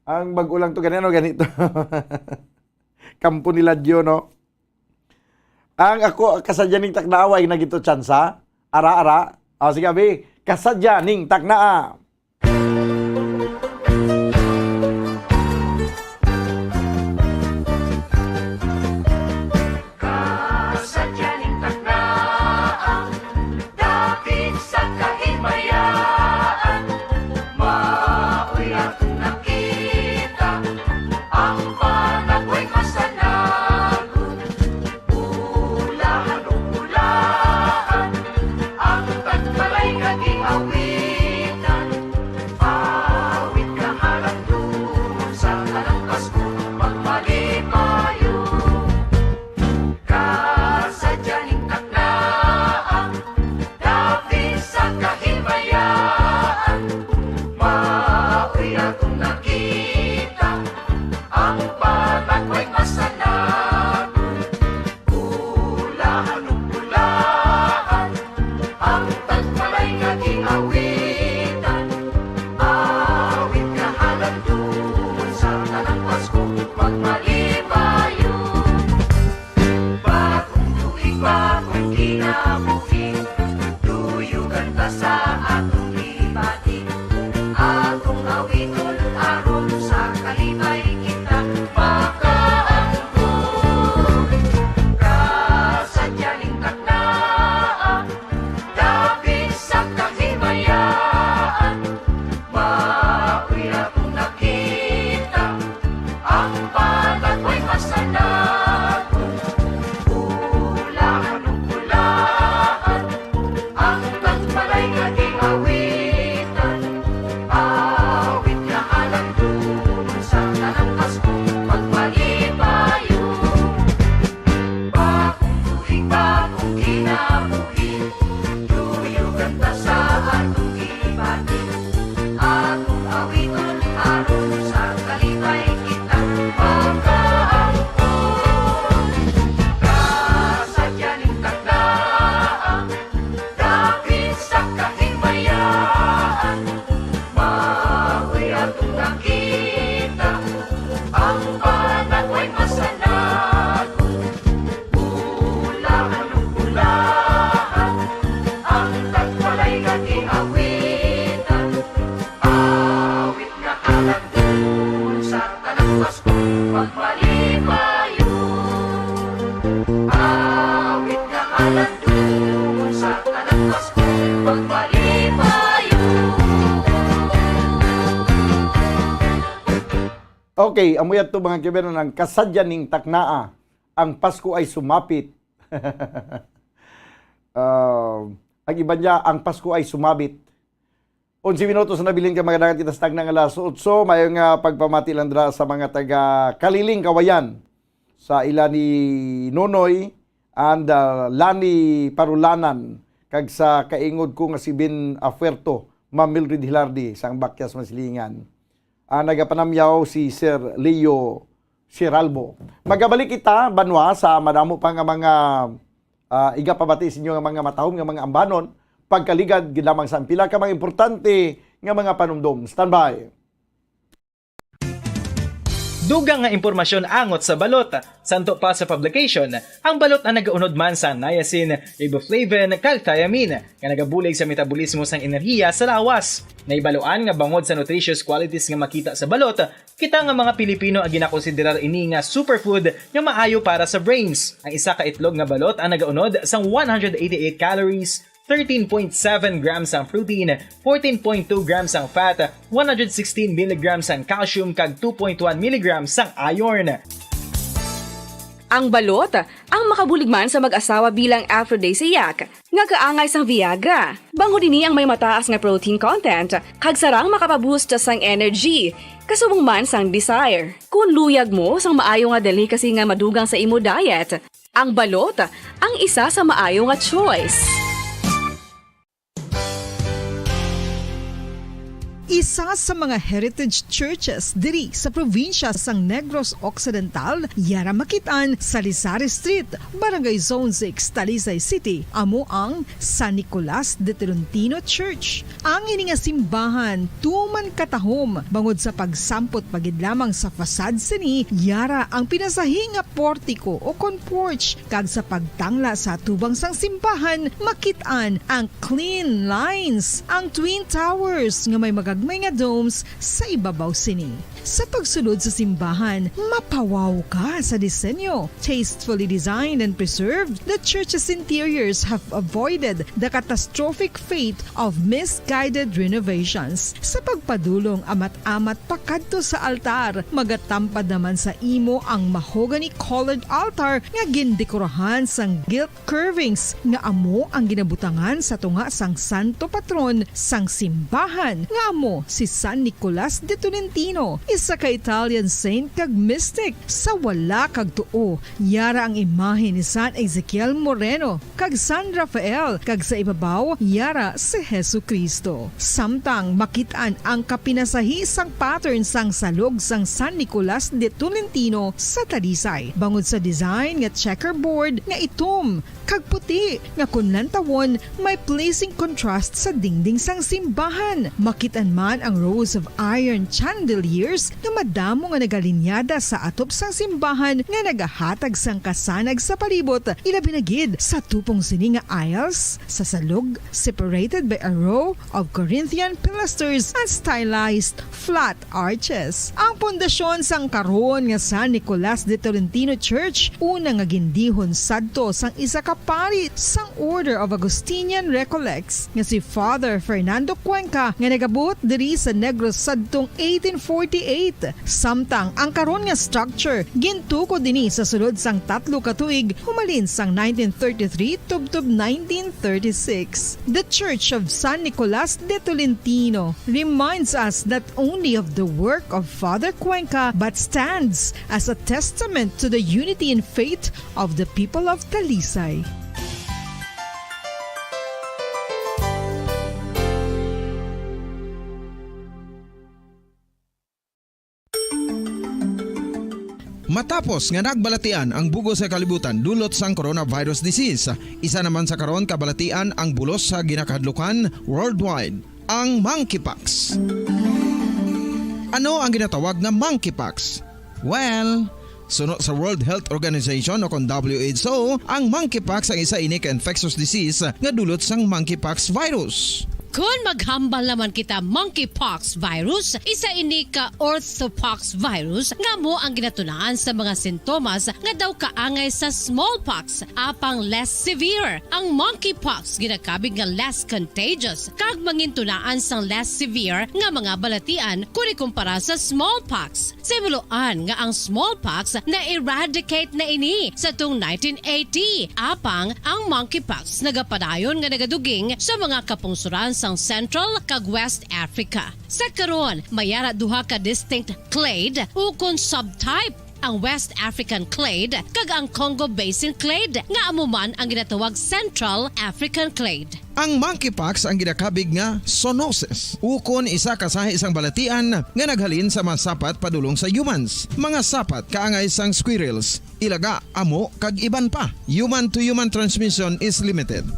Ang bagulang to ganito. Kampo nila Dio, no? Ang ako kasadyaning taknaawa ay nagito tsansa. Ara-ara. Sige abi, kasadyaning taknaa. Okay, amuyat to mga kibero ng kasadyaning taknaa. Ang Pasko ay sumapit. Ang iba niya, ang Pasko ay sumabit. 11 minutos na nabiling ka mga dagat kita sa tagnang alas 8. Mayong pagpamati lang dra sa mga taga Kaliling Kawayan. Sa ila ni Nonoy and Lani Parulanan. Kag sa kaingod ko nga si Bin Afuerto, Ma'am Mildred Hilardi, sa Bakyas Maslingan. Nagapanamyaw si Sir Leo Siralbo. Magabalik kita, Banwa, sa madamo pa nga mga igapabati sa inyo nga mga matahom, nga mga ambanon, pagkaligad, ginamang sa pila ka mga importante nga mga panumdom. Standby. Dugang nga impormasyon angot sa balot. Santo pa sa publication, ang balot ang nagaunod man sa niacin, riboflavin, kag thiamine nga nagabulig sa metabolismo sang enerhiya sa lawas. Naibaluan nga bangod sa nutritious qualities nga makita sa balot, kita nga mga Pilipino ang ginakonsiderar ini nga superfood nga maayo para sa brains. Ang isa ka itlog nga balot ang nagaunod sang 188 calories, 13.7 grams ang protein, 14.2 grams ang fat, 116 mg ang calcium kag 2.1 mg ang iron. Ang balot, ang makabuligman sa mag-asawa bilang aphrodisiac, nga kaangay sang Viagra. Bangod ini ang may mataas nga protein content, kag sarang makapaboost sang energy, kasubong man sang desire. Kung luyag mo sang maayo nga delicacy nga madugang sa imo diet, ang balot, ang isa sa maayo nga choice. Isa sa mga heritage churches diri sa probinsya sang Negros Occidental, yara makitaan sa Lisari Street, Barangay Zone 6, Talisay City, amo ang San Nicolas de Tolentino Church. Ang ini nga simbahan tuman katahom bangod sa pagsampot pagid lamang sa fasad sini, yara ang pinasahi nga portiko o porch, kag sa pagtangla sa tubang sang simbahan makitaan ang clean lines, ang twin towers nga may magagmay nga domes sa ibabaw sini. Sa pagsulod sa simbahan, mapawaw ka sa disenyo. Tastefully designed and preserved, the church's interiors have avoided the catastrophic fate of misguided renovations. Sa pagpadulong amat-amat pakadto sa altar, magatampad naman sa imo ang mahogany colored altar nga gindekorahan sang gilt curvings nga amo ang ginabutangan sa tunga sang santo patron sang simbahan nga amo si San Nicolas de Tolentino, isa ka Italian saint kag mystic. Sa wala kag tuo, yara ang imahe ni San Ezekiel Moreno kag San Rafael, kag sa ibabaw yara si Hesu Kristo. Samtang makitaan ang kapinasahi sang pattern sang salog sang San Nicolas de Tolentino sa Talisay, bangod sa design nga checkerboard nga itom kag puti nga kunlantawon may pleasing contrast sa dingding sang simbahan. Makitaan man ang rows of iron chandeliers nga madamo nga nagalinyada sa atop sang simbahan nga nagahatag sang kasanag sa palibot, ilabi na gid sa tupong sini nga aisles sa salog, separated by a row of Corinthian pilasters and stylized flat arches. Ang pundasyon sang karon nga San Nicolas de Tolentino Church una nga gindihon sadto sang isa ka pari sang Order of Augustinian Recollects nga si Father Fernando Cuenca nga nagabot diri sa Negros sadtong 1848. Samtang ang karon nga structure gintuko dinhi sa sulod sang 3 ka tuig humalin sang 1933 tubtob 1936. The Church of San Nicolas de Tolentino reminds us not only of the work of Father Cuenca but stands as a testament to the unity and faith of the people of Talisay. Matapos nga nagbalatian ang bugos sa kalibutan dulot sang coronavirus disease, isa naman sa karon kabalatian ang bulos sa ginakahadlukan worldwide, ang monkeypox. Ano ang ginatawag na monkeypox? Well, suno sa World Health Organization o kung WHO, ang monkeypox ang isa ini ka infectious disease nga dulot sang monkeypox virus. Kung maghambal naman kita monkeypox virus, isa ini ka orthopox virus nga mo ang ginatunaan sa mga sintomas nga daw kaangay sa smallpox, apang less severe. Ang monkeypox ginakabig nga less contagious, kag mangintunaan sang less severe nga mga balatian kung ikumpara sa smallpox. Simuloan nga ang smallpox na eradicate na ini sa tung 1980, apang ang monkeypox nagapadayon nga nagaduging sa mga kapungsuran sang Central kag West Africa. Sa karon, mayara duha ka distinct clade ukon subtype, ang West African clade kag ang Congo Basin clade nga amuman ang ginatawag Central African clade. Ang monkeypox ang ginakabig nga zoonosis, ukon isa ka sa isang balatian nga naghalin sa mga sapat padulong sa humans. Mga sapat kaangay sang squirrels, ilaga, amo kag iban pa. Human to human transmission is limited.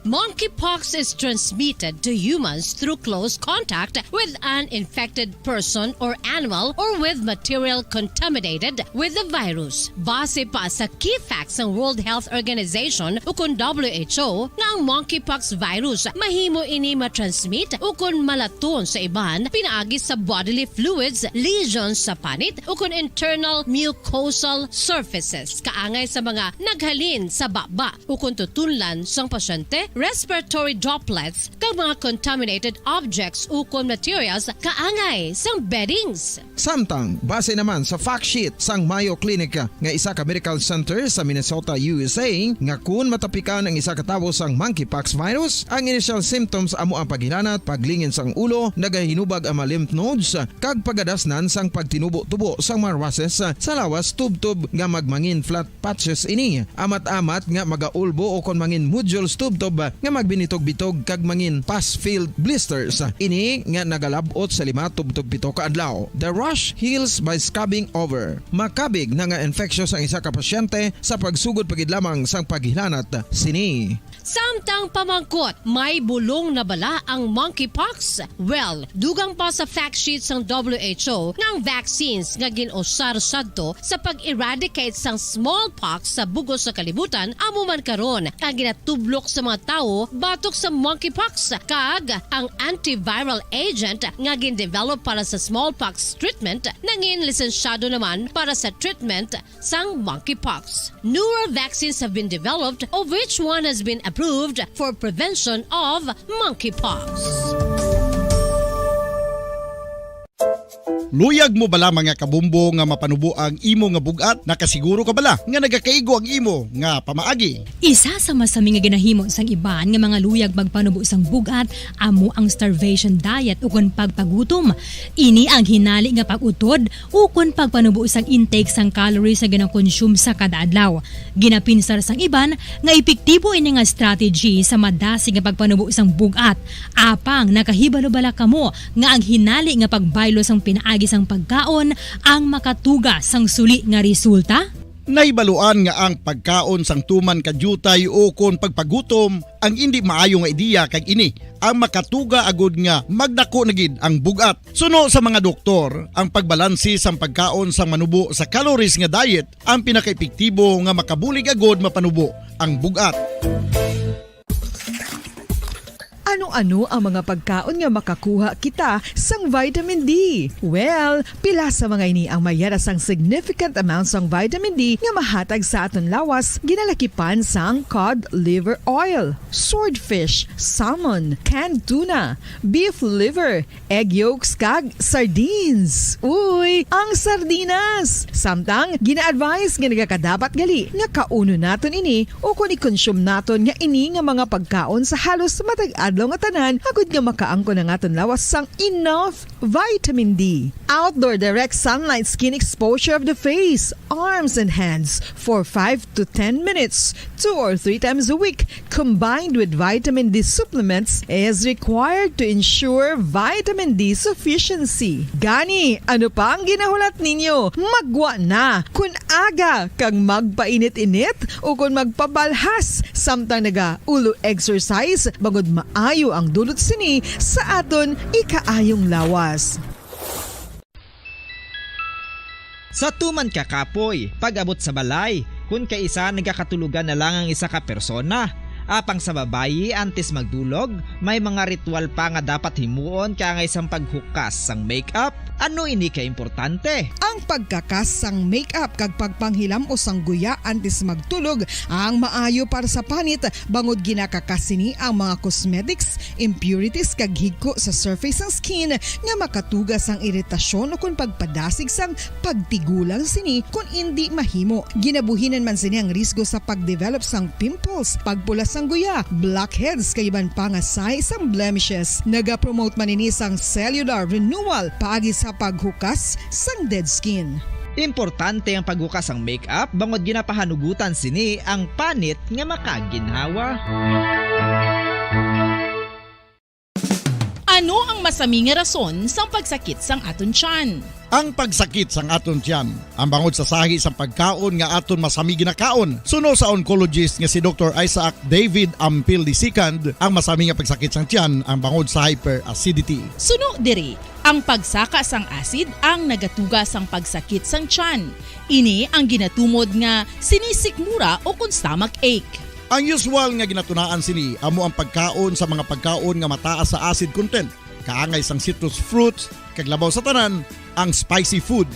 Monkeypox is transmitted to humans through close contact with an infected person or animal or with material contaminated with the virus. Base pa sa key facts ng World Health Organization o kung WHO na ang monkeypox virus mahimo ini matransmit o kung malaton sa iban pinaagi sa bodily fluids, lesions sa panit o kung internal mucosal surfaces kaangay sa mga naghalin sa baba o kung tutunlan sang pasyente, respiratory droplets kag mga contaminated objects o kung materials kaangay sang beddings. Samtang, base naman sa fact sheet sang Mayo Clinic nga isa ka medical center sa Minnesota, USA, nga kun matapikan ang isa ka tawo sang monkeypox virus, ang initial symptoms amo ang paghilanat, paglingin sang ulo, nagahinubag ang mga lymph nodes, kag pagadasnan sang pagtinubo-tubo sang mga rashes sa lawas tubtob nga magmangin flat patches ini. Amat-amat nga magaulbo o kon mangin nodules tubtob nga magbinitog-bitog kag mangin pus-filled blisters. Ini nga nagalabot sa 5-7 ka adlaw. The rash heals by scabbing over. Makabig na nga infectious ang isa ka pasyente sa pagsugod pagid lamang sang paghilanat sini. Samtang pamangkot, may bulong na bala ang monkeypox? Well, dugang pa sa fact sheet ng WHO ng vaccines nga ginusar sadto sa pag-eradicate sang smallpox sa bugos sa kalibutan amo man karon ang ginatublok sa mga tao batok sa monkeypox kag ang antiviral agent nga gin-develop para sa smallpox treatment nangin lisensyado naman para sa treatment sang monkeypox. Newer vaccines have been developed of which one has been approved for prevention of monkeypox. Luyag mo bala mga kabumbo nga mapanubo ang imo nga bugat? Nakasiguro ka bala nga nagakaigo ang imo nga pamaagi? Isa sa masami nga ginahimo sang iban nga mga luyag magpanubo sang bugat amo ang starvation diet ukon pagpagutom. Ini ang hinali nga pag-utod ukon pagpanubo sang intake sang calories sa gina-consume sa kada adlaw. Ginapinsar sang iban nga epektibo ini nga strategy sa madasi nga pagpanubo sang bugat. Apang nakahibalo bala kamo nga ang hinali nga pagbaylo sang pinaagi sang pagkaon ang makatuga sang suli nga resulta? Naibaluan nga ang pagkaon sang tuman kadyutay o kon pagpagutom ang hindi maayo nga ideya kag ini ang makatuga agud nga magdako na gid ang bugat. Suno sa mga doktor, ang pagbalansi sang pagkaon sang manubo sa calories nga diet ang pinakaepektibo nga makabulig agud mapanubo ang bugat. Ano-ano ang mga pagkaon nga makakuha kita sang vitamin D? Well, pila sa mga ini ang mayara sang significant amounts sang vitamin D nga mahatag sa aton lawas ginalakipan sang cod liver oil, swordfish, salmon, canned tuna, beef liver, egg yolks kag sardines. Uy, ang sardinas! Samtang gina-advise nga nagakadapat gali nga kauno naton ini o kung i-consume naton nga ini nga mga pagkaon sa halos matag adlaw nga tanan agud nga makaangko na aton lawas sang enough vitamin D. Outdoor direct sunlight skin exposure of the face, arms and hands for 5 to 10 minutes 2 or 3 times a week combined with vitamin D supplements is required to ensure vitamin D sufficiency. Gani, ano pa ang ginahulat ninyo? Magwa na kun aga kang magpainit-init o kun magpabalhas samtang naga ulo exercise bangod maayo ang dulot sini sa aton ikaayong lawas. Sa tuman ka kapoy, pag-abot sa balay, kun kaisa nagakatulugan na lang ang isa ka persona. Apang sa babayi antes magdulog, may mga ritual pa nga dapat himuon kaya nga isang paghukas sang makeup. Ano ini ka importante? Ang pagkakas sang makeup kag pagpanghilam o sang guya antes magtulog ang maayo para sa panit bangod ginakakas sini ang mga cosmetics, impurities kag higko sa surface sang skin nga makatugas sang iritasyon o kung pagpadasig sang pagtigulang sini kung hindi mahimo. Ginabuhinan man sini ang risgo sa pagdevelop sang pimples, pagpula sang guya, blackheads kay iban pa nga size sang blemishes. Naga-promote man ini sang cellular renewal paagi sa paghukas sang dead skin. Importante ang paghukas ang makeup bangod ginapahanugutan sini ang panit nga makaginhawa. Ano ang masaming nga rason sang pagsakit sang aton tiyan? Ang pagsakit sang aton tiyan, ang bangod sa sahi sang pagkaon nga aton masami ginakaon. Suno sa oncologist nga si Dr. Isaac David Ampil II, ang masami nga pagsakit sang tiyan ang bangod sa hyperacidity. Suno diri, ang pagsaka sang acid ang nagatuga sang pagsakit sang tiyan. Ini ang ginatumod nga sinisikmura o kung stomach ache. Ang usual nga ginatunaan sini amo ang pagkaon sa mga pagkaon nga mataas sa acid content, kaangay sang citrus fruits, kag labaw sa tanan ang spicy food.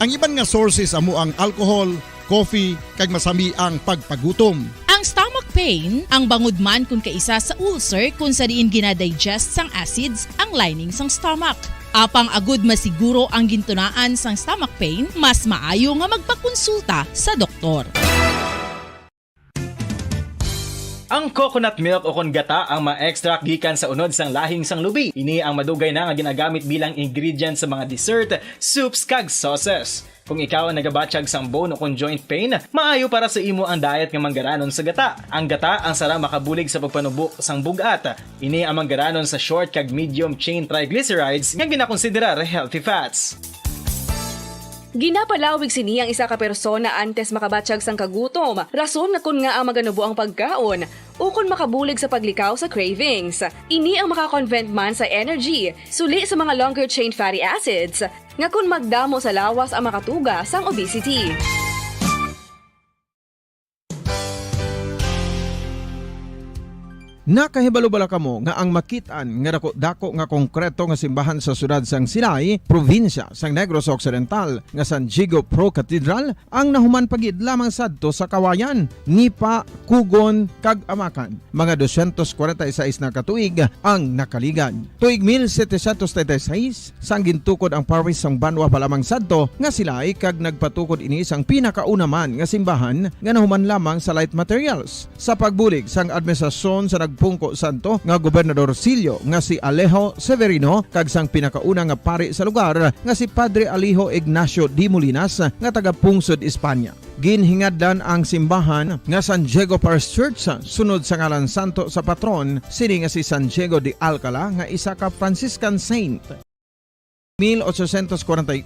Ang iban nga sources amo ang alcohol, coffee, kag masami ang pagpagutom. Ang stomach pain ang bangod man kung kaisa sa ulcer kung sa diin ginadigest sang acids ang lining sang stomach. Apang agud masiguro ang gintunaan sang stomach pain, mas maayo nga magpakonsulta sa doktor. Ang coconut milk o kon gata ang ma-extract gikan sa unod sang lahing sang lubi. Ini ang madugay na nga ginagamit bilang ingredient sa mga dessert, soups kag sauces. Kung ikaw ang nagabatsyag sang bone o kon joint pain, maayo para sa imo ang diet nga manggaranon sa gata. Ang gata ang sara makabulig sa pagpanubo sang bugat. Ini ang manggaranon sa short kag medium chain triglycerides nga ginakonsiderar healthy fats. Ginapalawig sini ang isa ka persona antes makabatsyag sang kagutom. Rason na kun nga ang maganubo ang pagkaon o kun makabulig sa paglikaw sa cravings. Ini ang makakonvent man sa energy, suli sa mga longer chain fatty acids, nga kun magdamo sa lawas ang makatuga sang obesity. Nakahibalo-bala kamo nga ang makitaan nga dako nga konkreto nga simbahan sa sudad sang Sinay, probinsya sang Negros Occidental nga San Diego Pro Cathedral ang nahuman pagid lamang sadto sa Kawayan, Nipa, Kugon kag Amakan. Mga 246 na katuig ang nakaligan. Tuig 1736 sang gintukod ang parish sang Banwa pa lamang sadto nga Silay kag nagpatukod ini sang pinakauna man nga simbahan nga nahuman lamang sa light materials. Sa pagbulig sang administrasyon sa Pungko Santo nga Gobernador Silio nga si Alejo Severino kag sang pinakauna nga pari sa lugar nga si Padre Alijo Ignacio Di Molinas nga taga Pungsod, Espanya. Ginhingaddan ang simbahan nga San Diego Parish Church sunod sa ngalan santo sa patron sini nga si San Diego de Alcala nga isa ka Franciscan saint. 1841,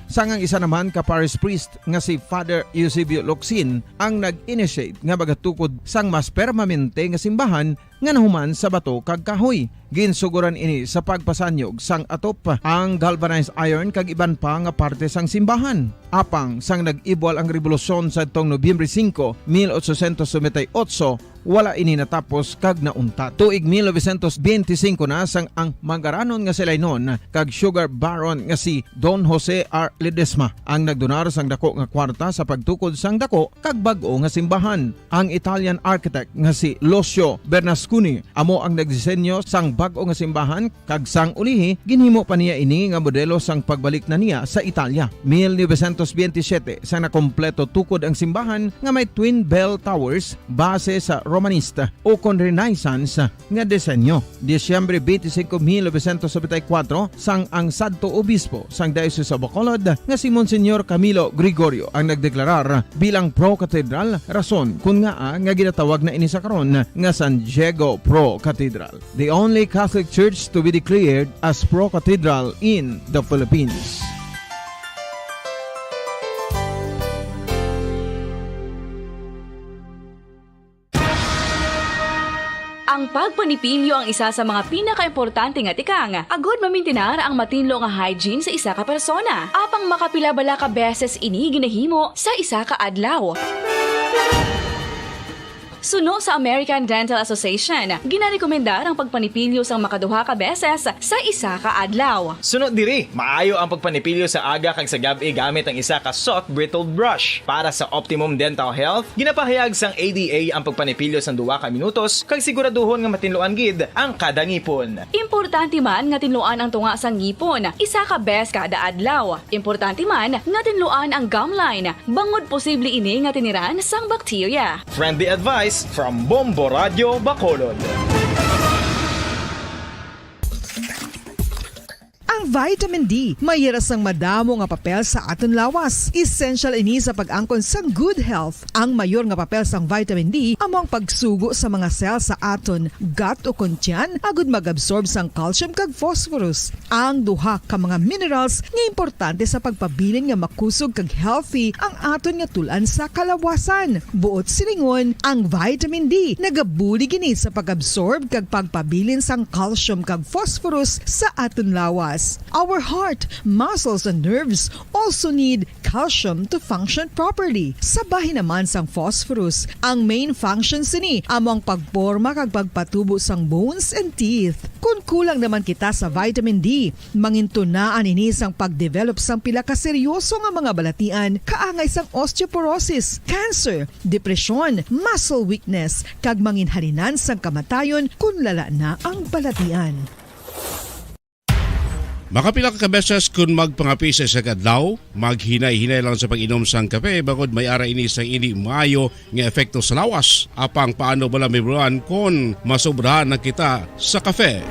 sangang isa naman ka parish priest nga si Father Eusebio Locsin ang nag-initiate nga bagatukod sang mas permanente nga simbahan nga nahuman sa bato kag kahoy. Ginsuguran ini sa pagpasanyog sang atop ang galvanized iron kag iban pa nga parte sang simbahan. Apang sang nag-ibwal ang revolusyon sa tong Nobyembre 5, 1898, wala ini natapos kag naunta. Tuig 1925 na sang ang manggaranon nga silay noon kag sugar baron nga si Don Jose R. Ledesma ang nagdonar sang dako nga kwarta sa pagtukod sang dako kag bag-o nga simbahan. Ang Italian architect nga si Lucio Bernasconi amo ang nagdisenyo sang bag-o nga simbahan kag sang ulihi ginhimo pa niya ini nga modelo sang pagbalik na niya sa Italia. 1927 sang nakompleto tukod ang simbahan nga may twin bell towers base sa Romanista o kon Renaissance nga disenyo. Disyembre 25, 1974 sang ang sadto obispo sang Diocese of Bacolod nga si Monsignor Camilo Gregorio ang nagdeklarar bilang Pro Cathedral, rason kun nga ginatawag na ini sa karon nga San Diego Pro Cathedral, the only Catholic Church to be declared as Pro Cathedral in the Philippines. Ang pagpanipilyo ang isa sa mga pinaka-importante nga tikang. Agod mamintinar ang matinlo nga hygiene sa isa ka persona. Apang makapilabala ka beses ini ginahimo sa isa ka adlaw. Suno sa American Dental Association, ginarekomendar ang pagpanipilyo sang makaduha ka beses sa isa ka adlaw. Sunod diri, maayo ang pagpanipilyo sa aga kag sa gabi gamit ang isa ka soft brittle brush. Para sa optimum dental health, ginapahayag sang ADA ang pagpanipilyo sang 2 ka minutos kag siguraduhon nga matinluan gid ang kada ngipon. Importante man nga tinluan ang tunga sang ngipon, isa ka bes kada adlaw. Importante man nga tinluan ang gum line, bangod posible ini nga tiniran sang bakterya. Friendly advice from Bombo Radio Bacolod. Ang vitamin D mayara sang madamo nga papel sa aton lawas. Essential ini sa pag-angkon sang good health. Ang mayor nga papel sang vitamin D among pagsugo sa mga cell sa aton gut o kuntyan agud mag-absorb sang calcium kag phosphorus. Ang duha ka mga minerals nga importante sa pagpabilin nga makusog kag healthy ang aton nga tulan sa kalawasan. Buot silingon, ang vitamin D nagabuli gini sa pag-absorb kag pagpabilin sang calcium kag phosphorus sa aton lawas. Our heart, muscles and nerves also need calcium to function properly. Sabahin naman sang phosphorus, ang main function sini among pagporma kag pagpatubo sang bones and teeth. Kung kulang naman kita sa vitamin D, mangintunaan ini sang pagdevelop sang pila ka seryoso nga mga balatian, kaangay sang osteoporosis, cancer, depresyon, muscle weakness, kag manginhalinan sang kamatayon kung lala na ang balatian. Makapila ka beses kung magpangapi sa isang adlaw, maghinay-hinay lang sa pag-inom sang kape bagod may ara ini sang hindi maayo nga epekto sa lawas. Apang paano bala may buruan kung masobrahan na kita sa kape?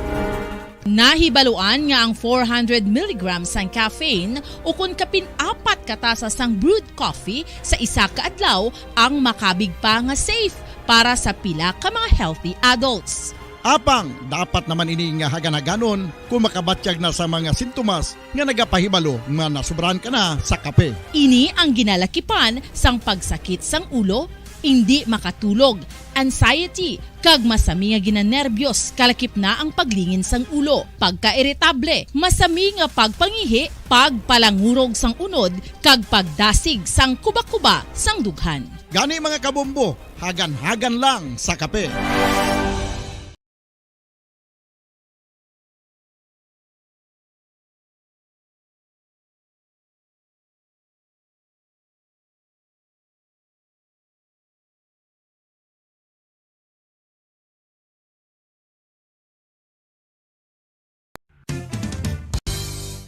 Nahibaluan nga ang 400 mg sang caffeine o kung kapin-4 katasa sang brewed coffee sa isa ka adlaw ang makabig pa nga safe para sa pila ka mga healthy adults. Apang, dapat naman ini nga hagan-haganon kung makabatyag na sa mga sintomas nga nagapahibalo nga nasubrahan ka na sa kape. Ini ang ginalakipan sang pagsakit sang ulo, hindi makatulog, anxiety, kag masami nga ginanerbiyos, kalakip na ang paglingin sang ulo, pagka-irritable, masami nga pagpangihi, pagpalangurog sang unod, kag pagdasig sang kuba-kuba sang dughan. Gani mga kabombo, hagan-hagan lang sa kape.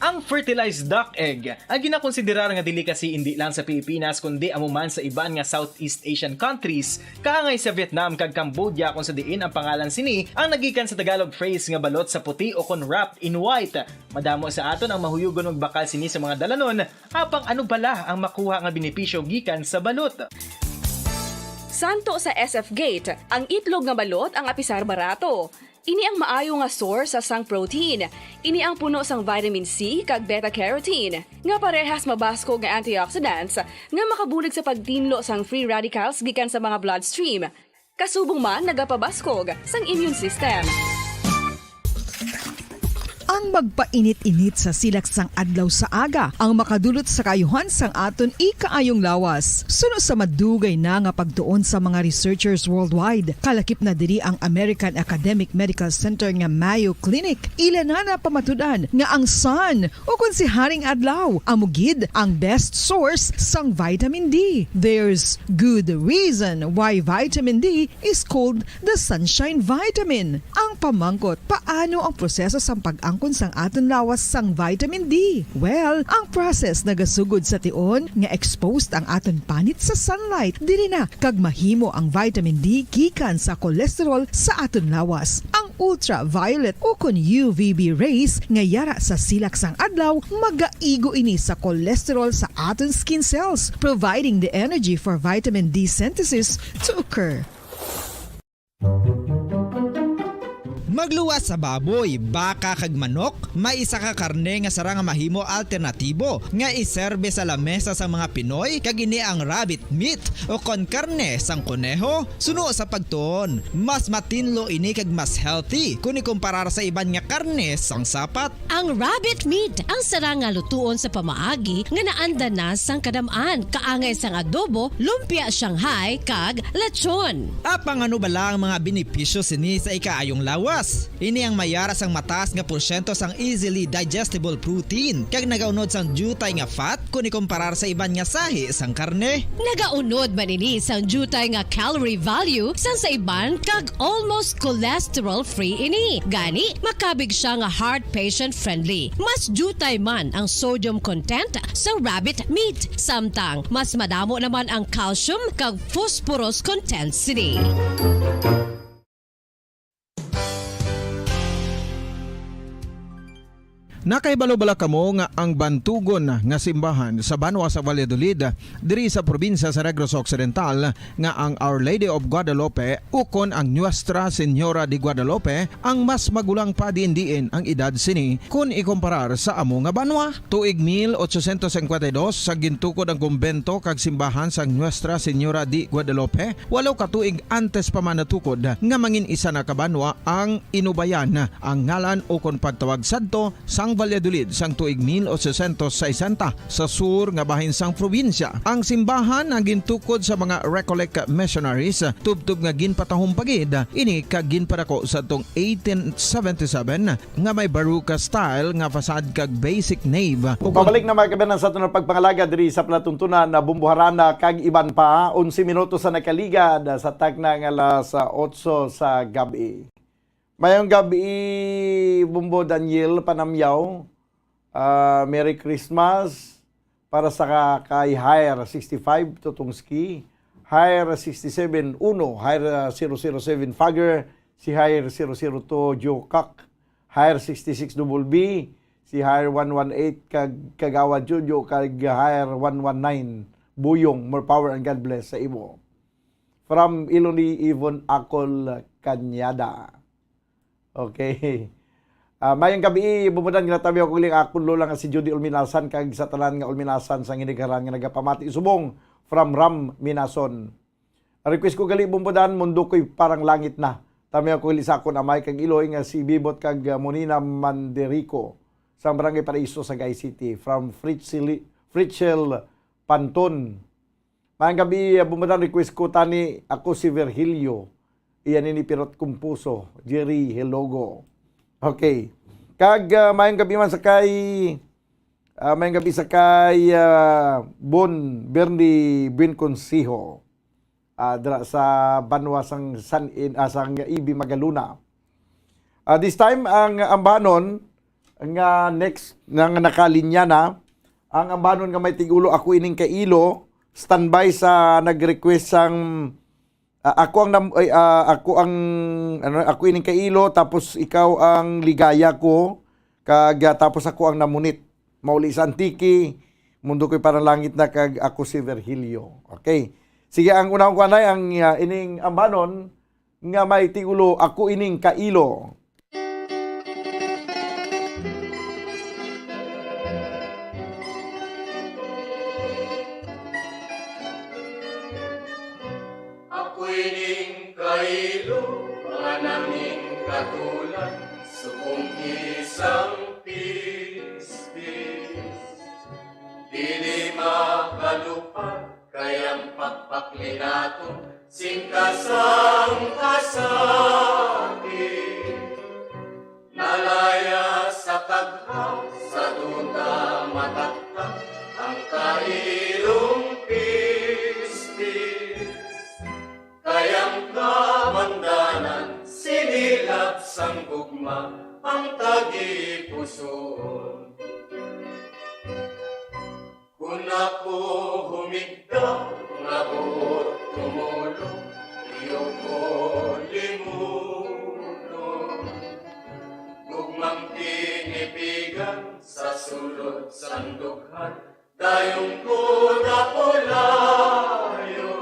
Ang fertilized duck egg ang ginakonsiderar nga delicacy hindi lang sa Pilipinas kundi amuman sa iban nga Southeast Asian countries, kaangay sa Vietnam kag Cambodia kung sa diin ang pangalan sini ang nagikan sa Tagalog phrase nga balot sa puti o kon wrapped in white. Madamo sa aton ang mahuyugon og bakal sini sa mga dalanon, apang ano bala ang makuha nga benepisyo gikan sa balot. Santo sa SF Gate, ang itlog nga balot ang apisar barato. Ini ang maayo nga source sa sang protein. Ini ang puno sang vitamin C kag beta-carotene. Nga parehas mabasko nga antioxidants nga makabulig sa pagtinlo sang free radicals gikan sa mga bloodstream. Kasubong man nagapabaskog sang immune system. Ang magpainit-init sa silak sang adlaw sa aga ang makadulot sa kayuhan sang aton ikaayong lawas. Suno sa madugay na nga pagtuon sa mga researchers worldwide, kalakip na diri ang American Academic Medical Center nga Mayo Clinic. Ilan na pamatudan nga ang sun o kung si Haring Adlaw amugid ang best source sang vitamin D. There's good reason why vitamin D is called the sunshine vitamin. Ang pamangkot, paano ang proseso sang pag-angkon sang aton lawas sang vitamin D? Well, ang process nagasugod sa tion nga exposed ang aton panit sa sunlight. Dili na kag mahimo ang vitamin D gikan sa cholesterol sa aton lawas. Ang ultraviolet o kun UVB rays nga yara sa silak sang adlaw magaigo ini sa cholesterol sa aton skin cells, providing the energy for vitamin D synthesis to occur. Magluwas sa baboy, baka kag manok, may isa ka karne nga sara nga mahimo alternatibo nga iserbe sa lamesa sa mga Pinoy kag ini ang rabbit meat o kon karne sang kuneho. Suno sa pagtuon, mas matinlo ini kag mas healthy kung ikumparar sa iban nga karne sang sapat. Ang rabbit meat ang sara nga lutuon sa pamaagi nga naanda na sang kadamaan, kaangay sang adobo, lumpia Shanghai kag lechon. Apang ano bala ang mga benepisyo sini sa ikaayong lawas? Ini ang mayara sang mataas nga porsyento sang easily digestible protein kag nagaunod sang jutay nga fat kung ikumparar sa iban nga sahi sang karne. Nagaunod man ini sang jutay nga calorie value sang sa iban kag almost cholesterol free ini. Gani makabig siya nga heart patient friendly. Mas jutay man ang sodium content sa rabbit meat, samtang mas madamo naman ang calcium kag phosphorus content sini. Nakaibalo-bala kamo nga ang bantugon nga simbahan sa Banwa sa Valladolid diri sa probinsya sa Negros Occidental nga ang Our Lady of Guadalupe ukon ang Nuestra Señora de Guadalupe ang mas magulang pa diin ang edad sini kung ikomparar sa amo nga banwa. Tuig 1852 sa gintukod ang kumbento kag simbahan sa Nuestra Señora de Guadalupe, walo ka tuig antes pa man natukod nga mangin isa na kabanwa ang inubayan ang ngalan ukon pagtawag sadto sang Valladolid sang tuig 1860 sa sur nga bahin sang probinsya. Ang simbahan ang gintukod sa mga Recollect missionaries tubtub nga ginpatahong pagid ini kag ginpadako sa tong 1877 nga may baruka style nga fasad kag basic nave. Pabalik na mga kabanan sa aton pagpangalaga diri sa platuntunan na bumbuharana kag iban pa 11 minuto sa nakaligad sa tagna nga alas 8 sa gabi. Mayong gabi, Bumbo Daniel Panamyaw, Merry Christmas para sa kay Hire 65 Tutungski, Hire 67 Uno, Hire 007 Fagger, si Hire 002 Jokak, Hire 66 Double B, si Hire 118 Kagawa Jojo, kag Hire 119 Buyong, more power and God bless sa imo. From Iloni Yvonne Akol Kanyada. Okay. Mayang gabi, bumudan nga tabi ako kiling akong lola nga si Judy Ulminasan kag sa talan nga Ulminasan sang inigaran nga nagapamati subong from Ram Minason. Request ko gali bumudan mundo ko'y parang langit na. Tami ako kili sa akon amay kag Iloy nga si Bibot kag Monina Manderico sang Barangay Paraiso sa Gay City from Fritzel Panton. Mayang gabi, bumudan request ko tani ako si Virgilio. Iyan ini Pirot Kumpuso, Jerry Helogo. Okay. Kag mayang gabi man sa kay Bon Bernie Binconsiho. Sa Banwa sang sang Ibi Magaluna. This time ang ambanon nga next nga nakalinya na ang ambanon nga may tigulo ako ining kailo standby sa nag-request sang ako ining kailo tapos ikaw ang ligaya ko kag tapos ako ang namunit mauli sa Antiki mundo ko'y parang langit na kag ako si Virgilio. Okay, sige, ang unang kuanay ang ining ambanon nga may tigulo ako ining kailo. Katulad subong isang pispis, dili makalupad kayang pagpaklinato singkasang kasakit, nalaya sa taghaw sa duda mataktak ang kailong pispis, kayang kamandanan sinilap sang gugma ang tagipusoon. Kung ako humigda nga buot tumulong, iyo ko limunon. Gugmang tinipigan sa sulod sang dughan, dayong kuda pulayo.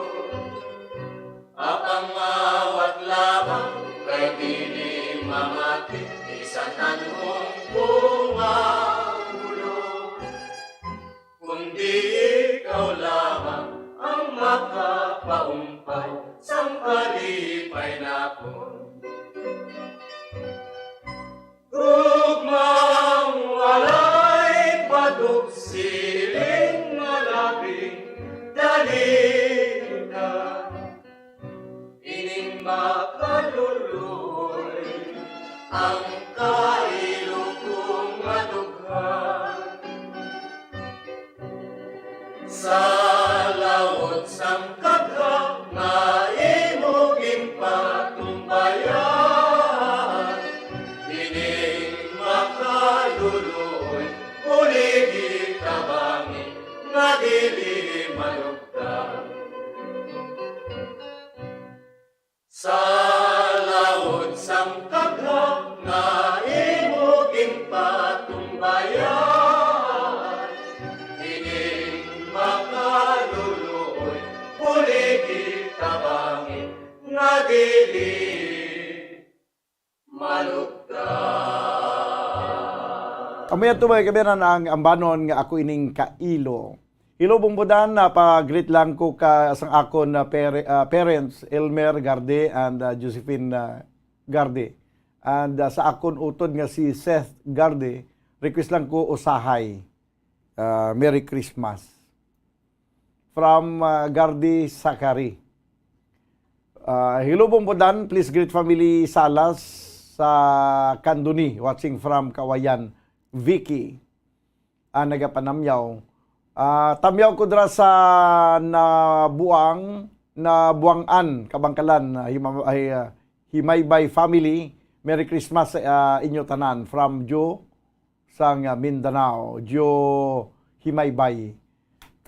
Apang awat labang kay dili mamati, isa tanong bungagulo. Kundi ikaw lamang ang makapaumpay sang kalipay napon. Gugmang walay padugsiling nga labing dalita, ining makaluluoy ang kailo kong madughan. Sa lawot sang kagha nga imuging patumbayan, ining makaluluoy uligid tabangin nga dili malugdan. Sa lawod sang kagha nga imuging patumbayan, Amoy ito mga kabiran ang ambanon nga ako ining kailo. Ilo bumbudan na pa-greet lang ko ka sang akon na parents, Elmer Garde and Josephine Garde. And sa akon utod nga si Seth Garde, request lang ko usahay. Merry Christmas. From Garde Sakari. Hello bumbudan, please greet family Salas sa Kanduni, watching from Kawayan. Vicky, nagapanamyaw. Tamyaw ko dra sa buwangan, kabangkalan, Himaybay family. Merry Christmas sa inyo tanan. From Joe sang Mindanao. Joe Himaybay.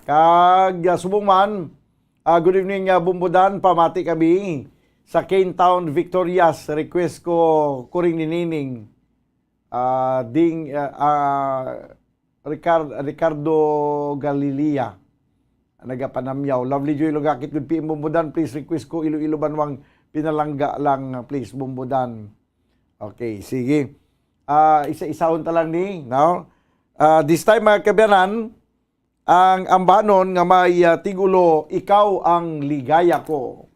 Kag subong man, good evening bumbudan, pamati kami sa Cane Town, Victorias. Request ko kuring ninining. Ricardo Galilia nagapanamyaw. Lovely Joy Lugakit, good PM bumbudan, please request ko Iloilo Banwang pinalangga lang, please bumbudan. Okay, sige. Isa-isahon ta lang ni, no? This time mga kabiyanan, ang ambanon nga may tigulo, ikaw ang ligaya ko.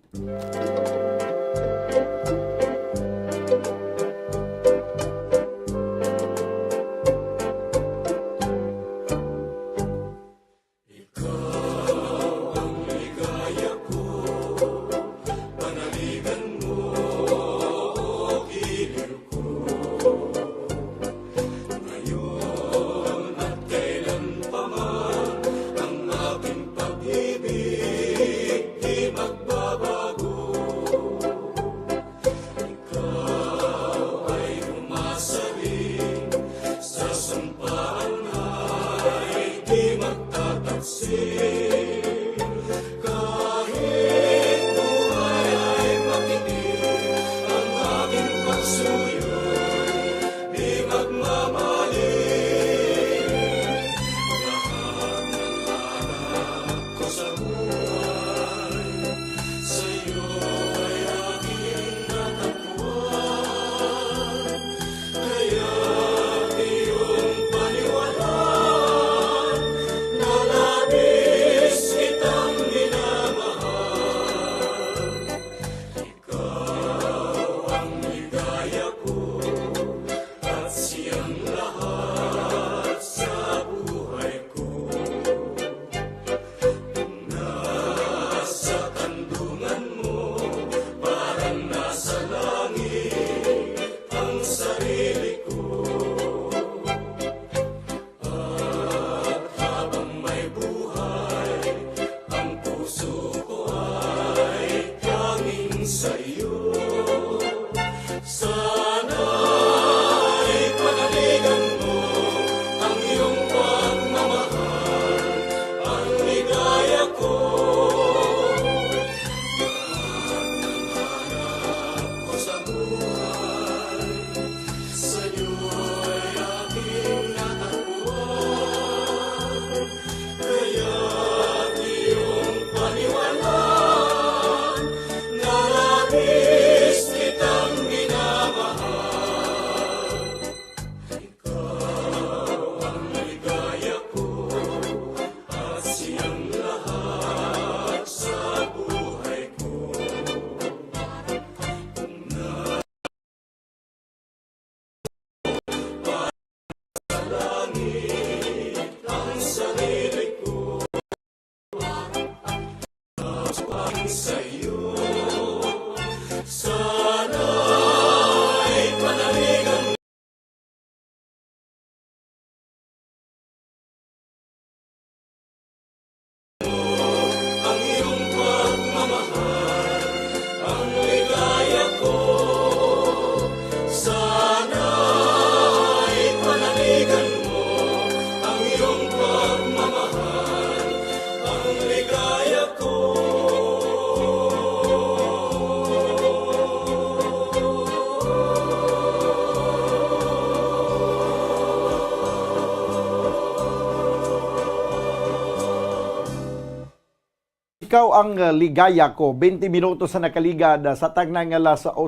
ikaw ang ligaya ko. 20 minutos sa nakaligad sa tagnang alas 8.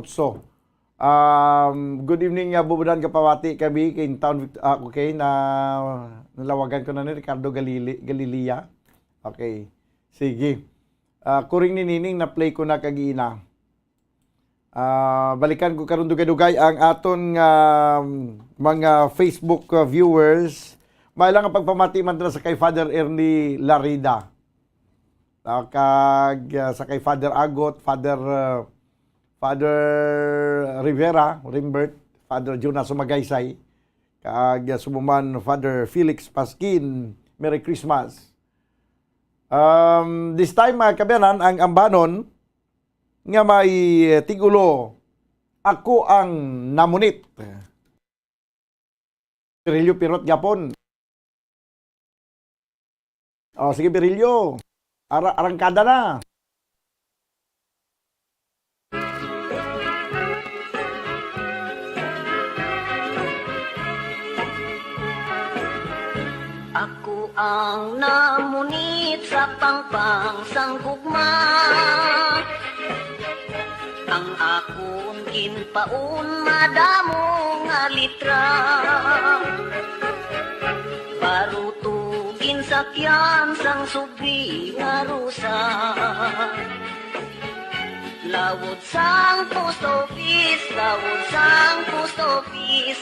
Good evening, Bubudan Kapawati kami in town. Okay, nalawagan ko na ni Ricardo Galilea. Okay, sige. Kuring ni Nining na play ko na kagina. Balikan ko karon dugay-dugay ang aton mga Facebook viewers. May lang ang pagpamati man sa kay Father Ernie Larida. Kag sa kay Father Agot, Father Rivera, Rimbert, Father Jonas Sumagaysay, kag sumuman Father Felix Paskin. Merry Christmas. This time, kabayanan, ang ambanon nga may tigulo, ako ang namunit. Pirilyo Pirot Gapon. Sige, Pirilyo. Arangkada na. Ako ang namunit sa pangpang sanggugma. Ang akong ginpaun madamo nga litra. Barutugin sakyan sang subri nga rusa. Lawod sang post office,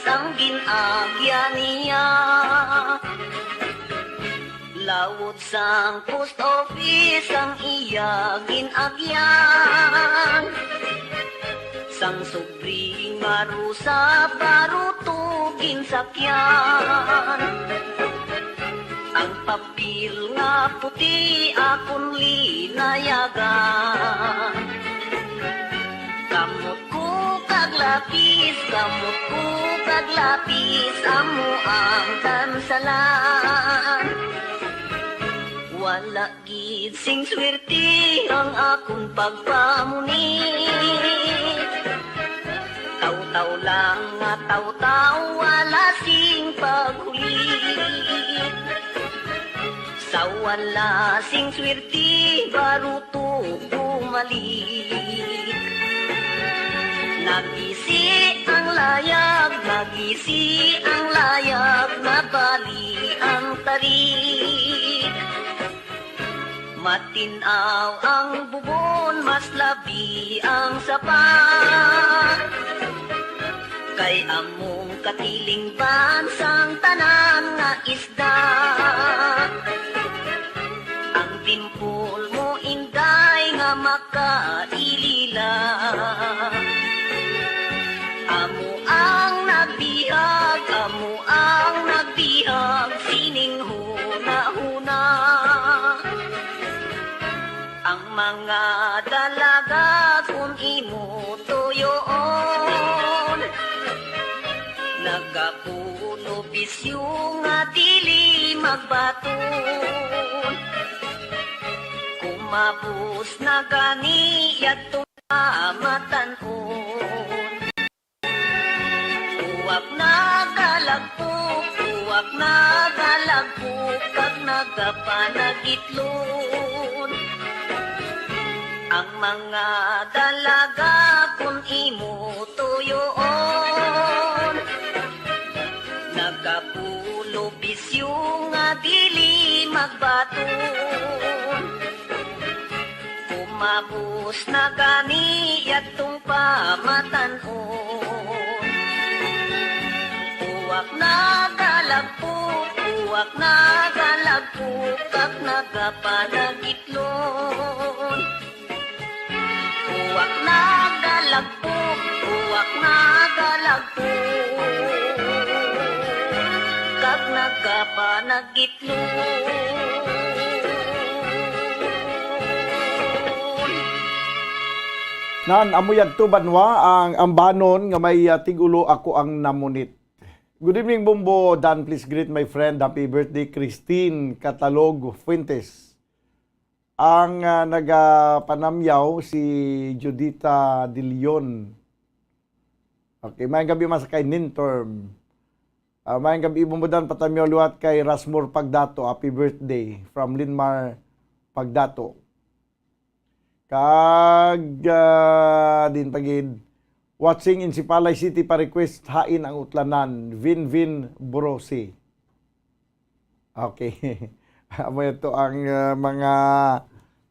ang ginagya niya. Lawod sang post office, ang iya ginagyan. Sang subri nga rusa, barutugin sakyan. Ang papel nga puti, akong linayagan. Kamot ko kag lapis, amo ang kansalan. Wala gid sing swerte ang akong pagpamunit. Taw-taw lang nga taw-taw, wala sing paghulit. Sa wala sing swerte, baruto bumalik. Nagisi ang layag, nabali ang tarik. Matinaw ang bubon, mas labi ang sapat. Kay among katiling bansang tanan nga isda. Ang timpol mo inday nga makailila. Amo ang nagbihag, sining huna-huna. Ang mga dalaga kung imo tuyoon, nagapuno bisyo nga dili magbaton. Kumabos na gani yatong matanon. Uwak na galagpok, kag nagapanagitlon. Ang mga dalaga kung imo tuyoon, nagapulo bisyo nga dili magbaton. Kumabos na gani yatong pamatanon. Uwak na galagpok, kag nagapanagitlon. Uwak na galagpok, kag nagapanagitlon. Nan amuyag to banwa ang ambanon nga may tigulo, ako ang namunit. Good evening, Bumbo Dan. Please greet my friend. Happy birthday, Christine Catalog Fuentes. Ang nagapanamyaw si Judita De Leon. Okay, mayang gabi mas kay Ninterm. Mayang gabi, Bumbo Dan, patamyaw luwat kay Rasmur Pagdato. Happy birthday from Linmar Pagdato. Kag din pagid watching in Sipalay City pa request hain ang utlanan Vinvin Borosi. Okay. Amo ito ang mga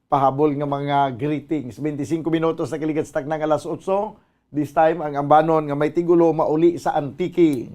pahabol nga mga greetings. 25 minutos na kaligat sa tagnang alas 8. This time ang ambanon nga may tigulo mauli sa Antiki.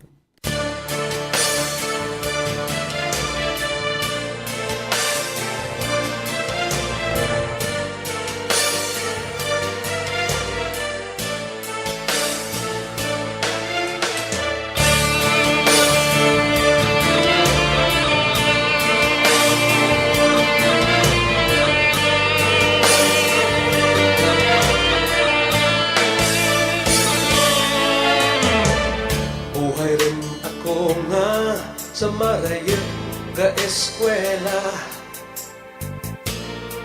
Sa marayot ga eskwela,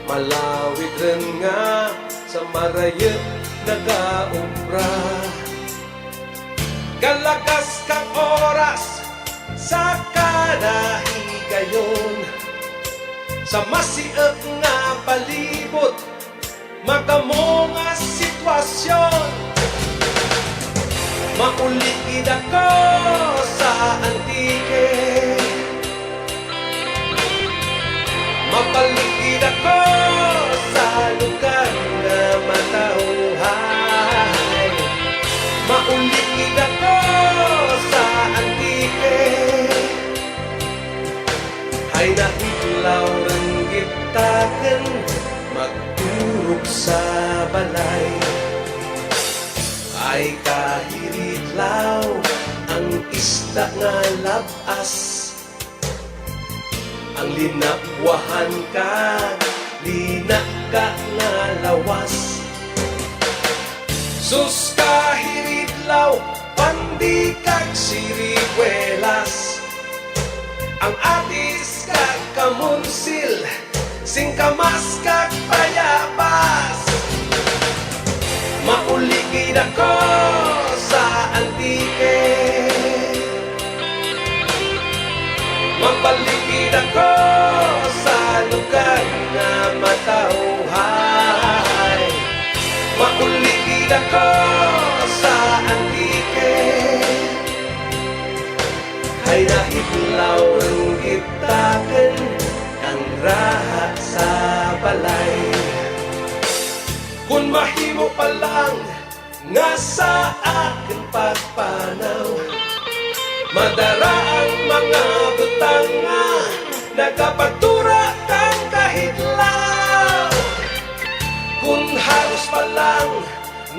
malawit rin nga sa marayot nagaumbra. Galakas kang oras sa kanahigayon, sa masiot nga palibot magamo nga sitwasyon. Maulikid ako sa Antike, mapalikid ako sa lugar na matauhay. Maulikid ako sa Antike, ay nahilaw ng gitaken magturok sa balay. Ay kahiritlaw ang isda nga labas, ang linakwahan ka, linaka nga lawas. Sus kahiritlaw, pandi kag sirigwelas, ang atis kag kamunsil, singkamas kag payabas. Maulikid ako sa Antike, mapalikid ako sa lugar na matauhay. Maulikid ako sa Antike, ay nahidlaw ng gitaken ang raha sa balay. Kung mahimo pa lang nga sa akin pagpanaw, madara ang mga butang nga nagapagtura kang kahitlaw. Kung halos pa lang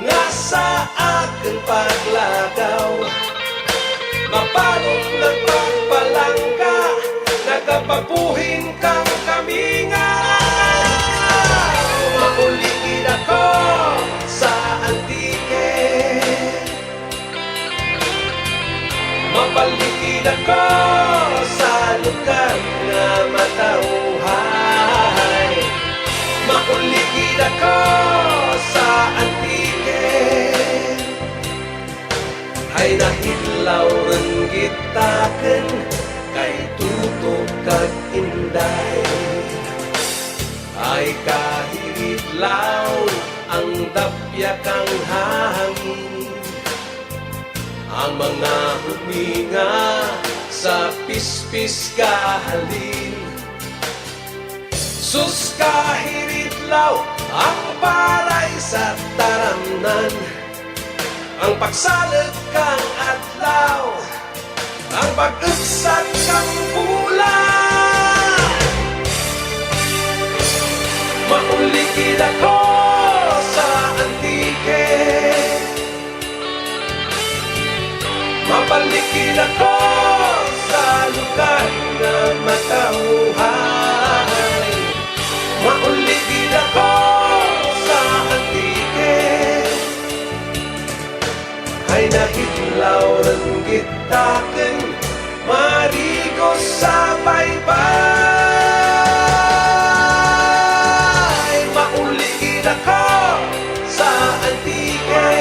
nga sa akin paglagaw, mapalong ng pagpalangga, nagapagpuhin kang kamingaw. Maulikid ako sa Antike, mapalikid ako sa lugar na matauhay. Maulikid ako sa Antike, ay nahidlaw ng gitaken kay tutok kag inday. Ay kahiritlaw ang dapya kang hangin, ang mga huminga sa pispis kahalin. Sus kahiritlaw ang paray sa taramnan, ang pagsalag kang adlaw, ang pag-ugsat kang bulan. Maulikid ako sa Antike, mapalikid ako sa lugar na matauhay. Maulikid ako sa Antike, ay nahidlaw ng gitaken marigo sa baybay. Maulikid ako sa Antike,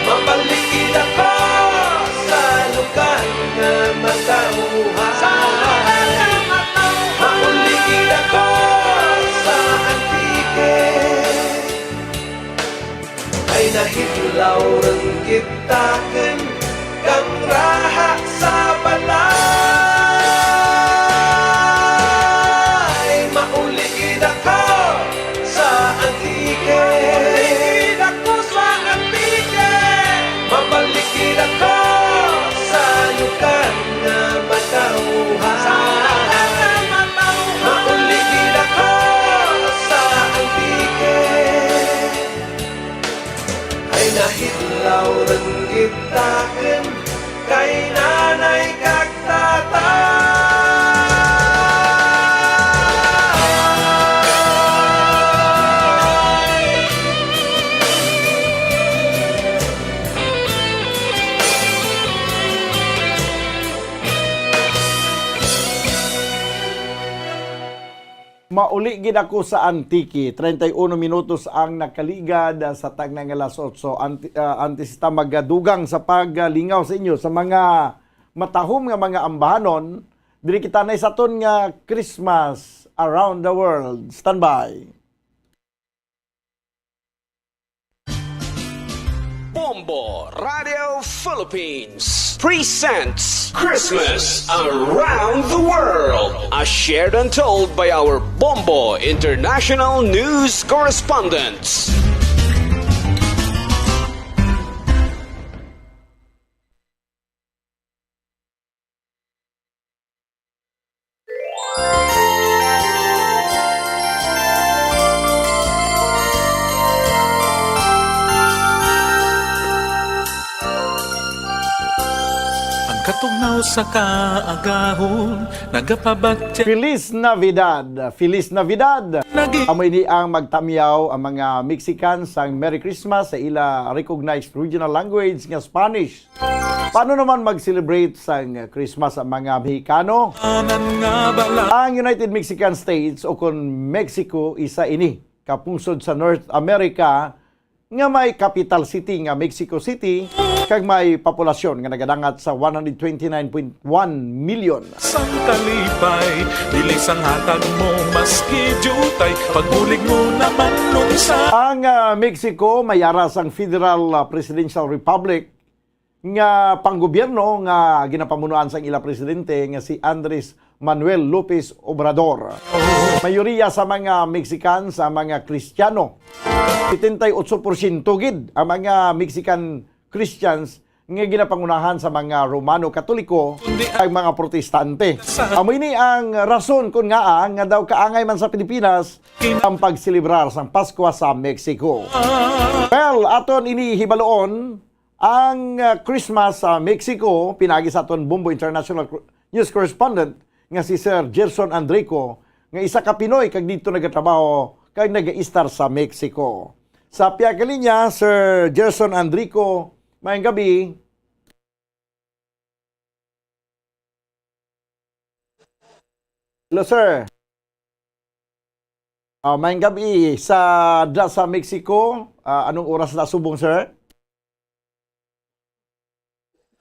mapalikid ako sa lugar na matauhay. Maulikid ako Nahidlaw rin kita ken kang raha sa balay. Mauligid ako sa antike. Mauligid ako sa antike. Mabaligid ako sa yukan na matauhan. Sa yukan na matauhan. Mauligid ako sa antike. Ay nahidlaw rin kita ken kay nanay kag tatay. Mauli gid ako sa Antiki. 31 minutos ang nakaligad sa tagnang alas 8. Antes ta magadugang sa paglingaw sa inyo sa mga matahom nga mga ambahanon. Diri kita na isaton nga Christmas around the world. Standby. Bombo Radio Philippines presents Christmas Around the World, as shared and told by our Bombo International News correspondents. Katugnaw sa kaagahon, nagapabati. Feliz Navidad! Feliz Navidad! Amo ini ang magtamyaw ang mga Mexicans ang Merry Christmas sa ila recognized regional language nga Spanish. Paano naman mag-celebrate sa Christmas ang mga Mexicano? Ang United Mexican States o kung Mexico isa ini kapungsod sa North America nga may capital city nga Mexico City kag may populasyon nga nagadangat sa 129.1 million. Sang kalipay, dili sang hatag mo maski jutay, pagbulig mo naman nun sa... Ang Mexico mayaras ang Federal Presidential Republic nga panggobyerno nga ginapamunuan sang ila presidente nga si Andres Manuel Lopez Obrador. Mayoriya sa mga Mexican sa mga Kristiyano. 78% gid ang mga Mexican Christians nga ginapangunahan sa mga Romano Katoliko ay mga Protestante. Amo ini ang rason kung nga daw kaangay man sa Pilipinas ang pagselebrar sang Pasko sa Mexico. Well, aton ini hibaloon ang Christmas sa Mexico pinagi sa aton Bombo International News correspondent nga si Sir Gerson Andrico nga isa ka Pinoy kag dito nagatrabaho kag naga-istar sa Mexico. Sa piyakalinya, Sir Gerson Andrico, mayang gabi. Hello, sir. Mayang gabi sa Mexico. Anong oras na subong, sir?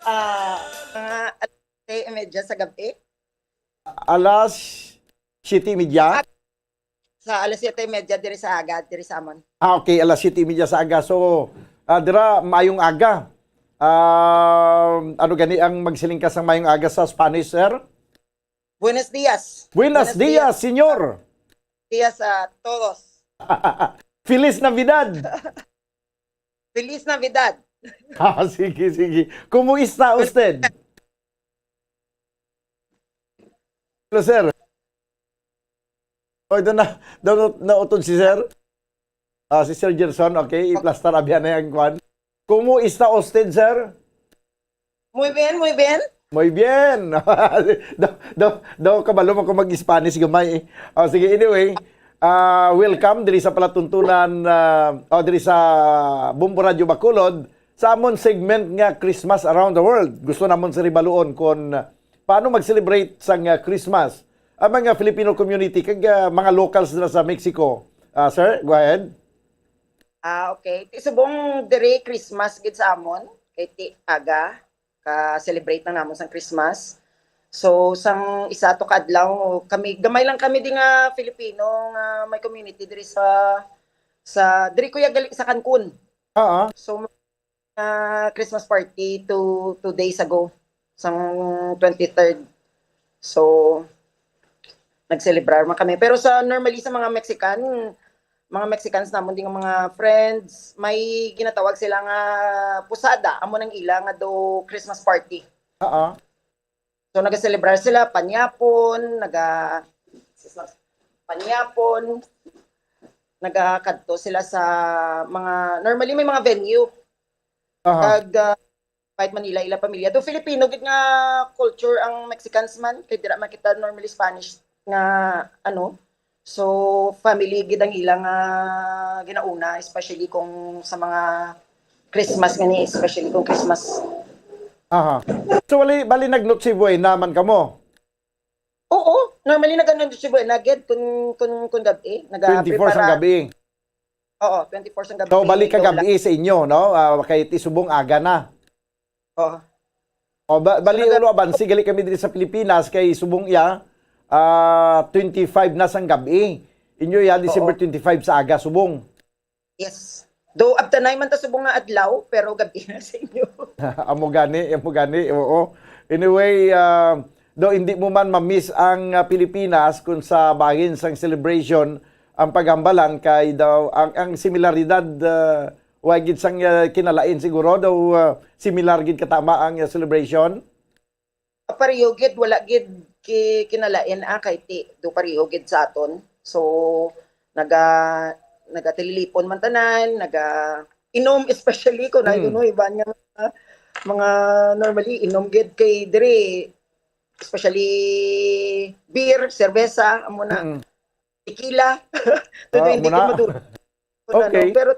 Alas 7:30 sa gabi. Alas 7:30? Sa alas 7:30 diri sa aga, diri sa amon. Okay, alas 7:30 sa aga. So, dira mayong aga. Ano gani ang magsilingkas ng mayong aga sa Spanish, sir? Buenos días. Buenos días, señor. Días a todos. Feliz Navidad. Feliz Navidad. Sige, sige. Kumusta usted? Hello, sir. O, doon na utod si sir. Si Sir Gerson, okay. I-plaster abyan na yung kwan. Kumusta usted, sir? Muy bien, muy bien. Muy bien. daw kabalo mo ko mag-Spanish gamay. Sige, anyway. Welcome diri sa palatuntunan diri sa Bombo Radio Bacolod sa amon segment nga Christmas Around the World. Gusto namon sa ribaluon kung paano mag-celebrate sa Christmas ang mga Filipino community kag mga locals na sa Mexico. Sir, go ahead. Okay. Subong diri Christmas gid sa amon kay ti aga ka celebrate na namon sang Christmas. So sang isa to kadlaw kami gamay lang kami di nga Filipino nga may community diri sa diri kuya gali sa Cancun. Oo. So Christmas party 2 days ago, sang 23rd. So nag-celebrate man kami. Pero sa normally sa mga Mexicans namon ding mga friends, may ginatawag sila nga pusada, amo nang ila nga do Christmas party. Oo. So nag-celebrate sila panyapon, nagakadto sila sa mga normally may mga venue. Kag kahit Manila ila pamilya. Do Filipino gid nga culture ang Mexicans man, kay dira man kita normally Spanish nga ano. So family gid ang ilang ginauna, especially kung sa mga Christmas gani, especially kung Christmas. Aha. So bali nag-note si Buhay naman kamo. Oo, normally nagano si Buhay naged kun gabi, 24 sa gabi. Oo, 24 sa gabi. So balik ka gabi sa inyo, no? Kay Tisubong aga na. Oo. O bali ulo abansi gali kami diri sa Pilipinas kay Subong iya 25 na sang gabi. Inyo ya December 25 sa aga Subong. Yes. Do abtanay man ta Subong nga adlaw pero gabi na sa inyo. amo gani, oo. Anyway, do hindi mo man ma-miss ang Pilipinas kung sa bahin sang celebration ang pagambalan kay daw ang similaridad wagid sang kinalain siguro daw similar gid katama ang celebration. Pareho gid wala gid kinalain kay ti do pareho gid sa aton. So nagatililipon man tanan, inom especially ko na iban nga mga normally inom gid kay dire especially beer, serbesa, amo na. Tequila. Todo hindi ko maduro. Okay. Pero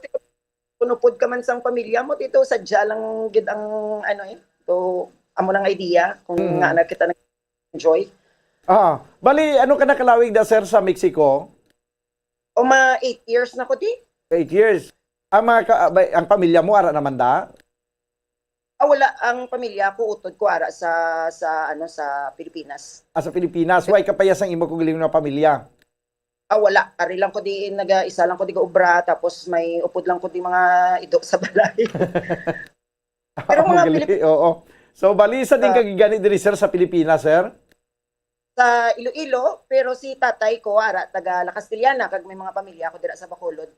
punupod ka man sang pamilya mo dito sadya lang gid ang ano So amo nang idea kung nga na kita nag-enjoy. Bali ano ka nakalawig da sir sa Mexico? O 8 years na ko di. 8 years. Ang pamilya mo ara naman da? Wala ang pamilya ko utod ko ara sa Pilipinas. Sa Pilipinas. Why kapayas ang imo kung giling na pamilya? Wala. Ari lang ko di isa lang ko di ubra tapos may upod lang ko di mga idok sa balay. Pero mga Oo. So bali sa din kagigani diri sir sa Pilipinas, sir? Sa Iloilo, pero si tatay ko ara taga La Castellana kag may mga pamilya ko dira sa Bacolod.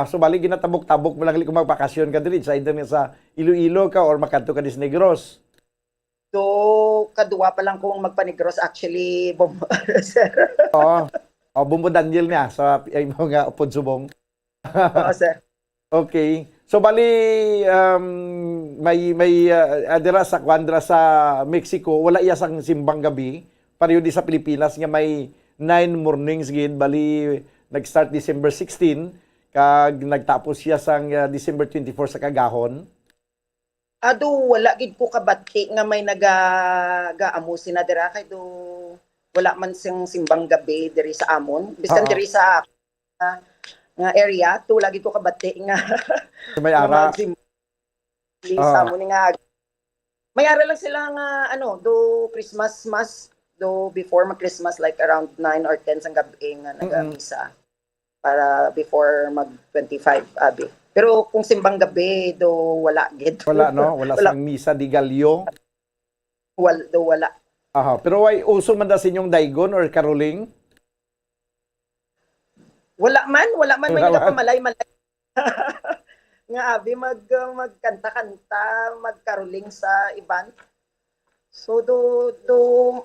So bali ginatabok-tabok mo lang gali kung magpakasyon ka diri sa either sa Iloilo ka or makadto ka dis Negros. So kadua pa lang kong magpanegros actually sir. Bumbo Daniel niya sa mga upod subong. Oo, sir. Okay. So bali may adira sa Cuandra sa Mexico wala iya sang simbang gabi pareho di sa Pilipinas nga may 9 mornings gid bali nag-start December 16 kag nagtapos siya sang December 24 sa kagahon. Wala gid ko kabati nga may nagaamo sina dira kay wala man sing simbang gabi diri sa amon. Biskan diri sa nga area, lagi ko kabati nga may ara. Sa amon nga may ara lang sila nga do Christmas mass do before mag-Christmas like around 9 or 10 sang gabi nga nagamisa para before mag 25 abi. Pero kung simbang gabi wala gid. Wala no, wala sang misa di galyo. Wala. Pero why uso man da sa inyong daigon or caroling? Wala man may nagapamalay-malay. Nga abi magkanta-kanta, magcaroling sa iban. So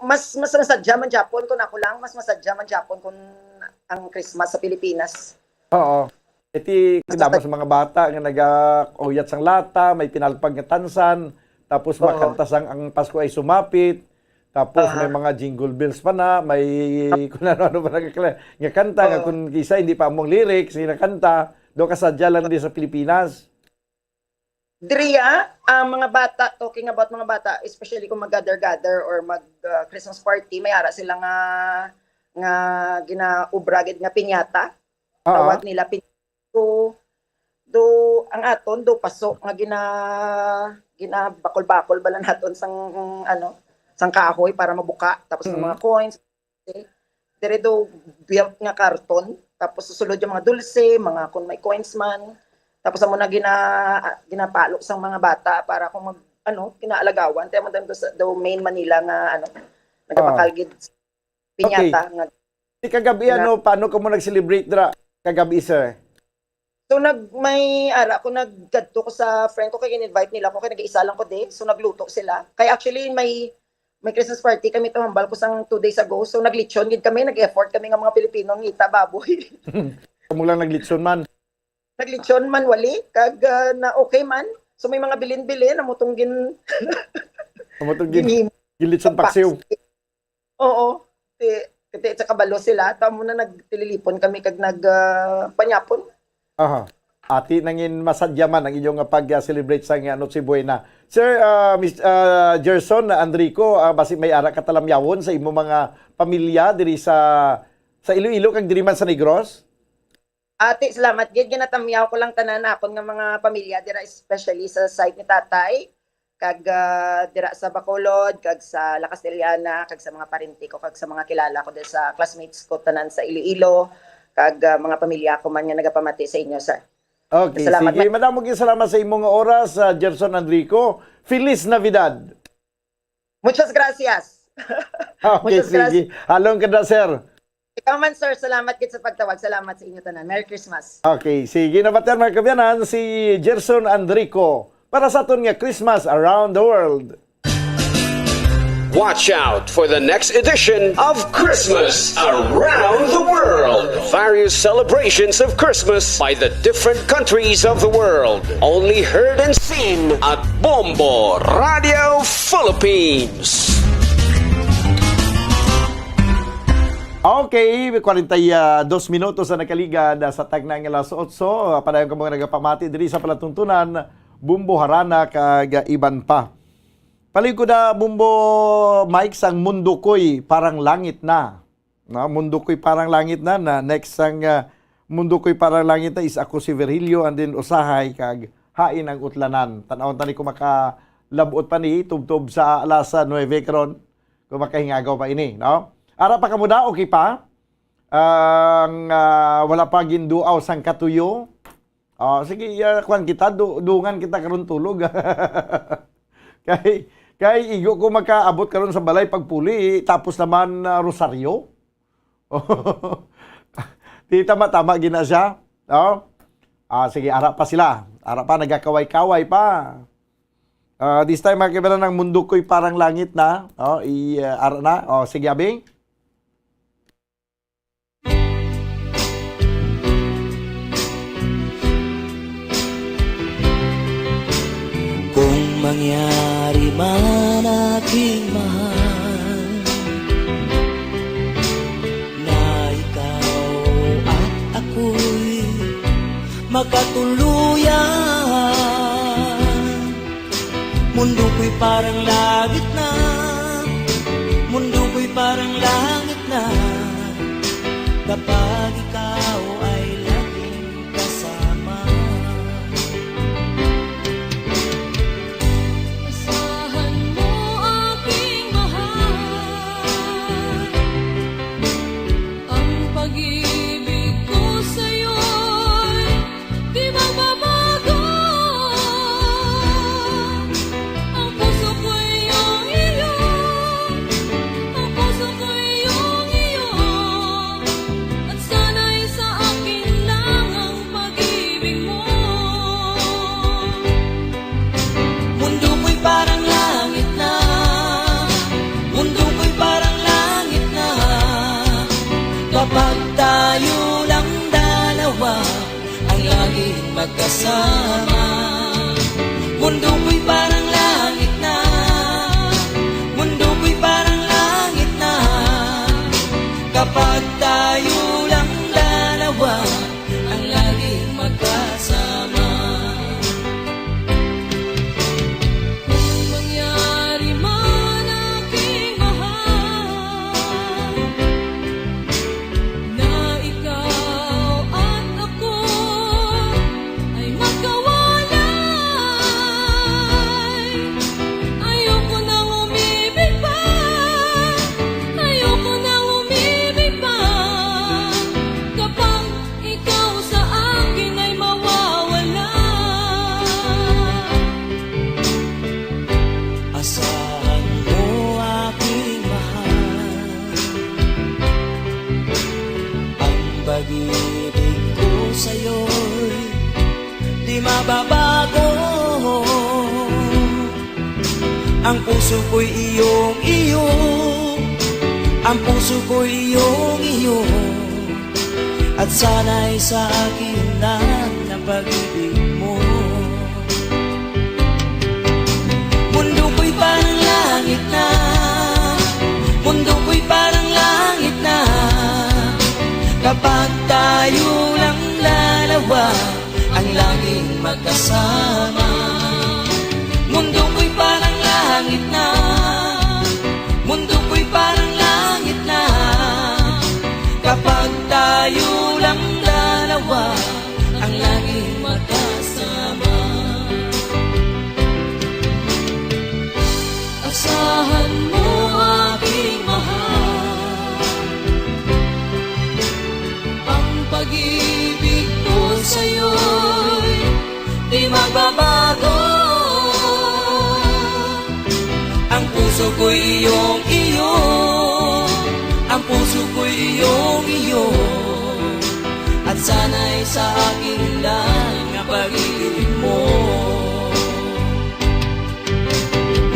mas masadya man Japon kung ako lang, mas masadya man Japon kung ang Christmas sa Pilipinas. Oo. Iti kinabas sa mga bata nga nagauyat sang lata, may pinalpag nga tansan, tapos makanta sang ang Pasko ay sumapit. Tapos may mga jingle bells pa na, may kung ano pa nga kanta, nga kung kisa hindi pa among lyrics, hindi na kanta, doon kasadya lang din sa Pilipinas. Dria, mga bata, talking about mga bata, especially kung mag-gather or mag-Christmas party, may ara sila nga ginaubragid nga pinyata. Tawag nila pinyata. Ang aton, paso, nga ginabakol-bakol bala naton sang kahoy para mabuka tapos ng mga coins dire biyot nga karton tapos susulod yung mga dulce mga kung may coins man Tapos amo na ginapalo sang mga bata para kung mag kinaalagawan tayo mo sa main Manila nga nagapakalgid pinyata nga. Di kagabi paano ka mo nag-celebrate dra kagabi sir? So may ara ko naggadto ko sa friend ko kay in-invite nila ko kay nag-iisa lang ko di. So nagluto sila. Kay actually may Christmas party kami tumambal ko sang 2 days ago. So naglitsyon gid kami, nag-effort kami nga mga Pilipino ngita baboy. Kamo lang naglitsyon man. Naglitsyon man wali kag na okay man. So may mga bilin-bilin amutong gilitsyon paksiw. Oo. Kati sa kabalo sila tamo na nagtililipon kami kag nagpanyapon. Aha. Ati nangin masadya man ang inyong pag-celebrate sa Noche Buena. Sir, Gerson Andrico, basi may ara katalamyawon sa imo mga pamilya diri sa Iloilo kag diri man sa Negros? Ate, salamat gid ginatamyaw ko lang tanan akon nga mga pamilya dira especially sa side ni tatay kag dira sa Bacolod kag sa La Castellana kag sa mga parente ko kag sa mga kilala ko dira sa classmates ko tanan sa Iloilo kag mga pamilya ko man nga nagapamati sa inyo, sir. Okay, salamat. Sige, madamog yung salamat sa imong oras, Gerson Andrico. Feliz Navidad. Muchas gracias. Okay, Muchas sige. Halong ka na, sir. Ikaw man, sir. Salamat gid sa pagtawag. Salamat sa inyo tanan. Merry Christmas. Okay, sige. Nabatan mga kabyanan, si Gerson Andrico para sa aton nga Christmas Around the World. Watch out for the next edition of Christmas Around the World. Various celebrations of Christmas by the different countries of the world. Only heard and seen at Bombo Radio Philippines. Okay, 42 minutos na nakaligad sa tagnang alas 8. Padayon ka mga nagapamati diri sa palatuntunan, Bumbo Harana kag iban pa. Paligod na Bumbo Mike sang mundo ko'y parang langit na. Mundo ko'y parang langit na. Next sang mundo ko'y parang langit na is ako si Virgilio and then usahay kag hain ang utlanan. Tanawon tani ko makalabot pa ni tubtob sa alas 9 karon. Kung makahingagaw pa ini, no? Ara pa kamuda, okay pa? Wala pa ginduaw sang katuyo. Sige, kwan kita, dungan kita karon tulog. Kay igo ko makaabot karon sa balay pagpuli, tapos naman rosaryo. Di tama-tama gina siya. Sige, ara pa sila. Ara pa, nagkakaway-kaway pa. This time, makikita ng mundo ko'y parang langit na. Ara na. Sige, abing. Kung mangyari man aking mahal na ikaw at ako'y magkatuluyan, mundo ko'y parang langit na, mundo ko'y parang langit na, kapag ikaw ay laging kasama. Pag-ibig ko sa'yo'y di magbabago. Ang puso ko'y iyong iyo, ang puso ko'y iyong iyo, at sana'y sa akin lang ang pag-ibig mo. Mundo ko'y parang langit na, mundo ko'y parang langit na, kapag tayo lang dalawa ang laging magkasama. Mundo ko'y parang langit na, mundo ko'y parang langit na, kapag tayo lang dalawa ang laging magkasama. Kung mangyari man aking mahal na ikaw at ako ay magkawalan, Ang puso ko'y iyong-iyo, ang puso ko'y iyong-iyo, at sana'y sa akin lang ang pag-ibig mo. Mundo ko'y parang langit na, mundo ko'y parang langit na, kapag tayo lang dalawa ang laging magkasama. Mundo ko'y parang langit na, mundo ko'y parang langit na, kapag tayo lang dalawa ang laging magkasama. Asahan mo aking mahal, ang pag-ibig ko sa'yo'y di magbabago. Ang puso ko'y iyong-iyo, ang puso ko'y iyong-iyo, at sana'y sa akin lang ang pag-ibig mo.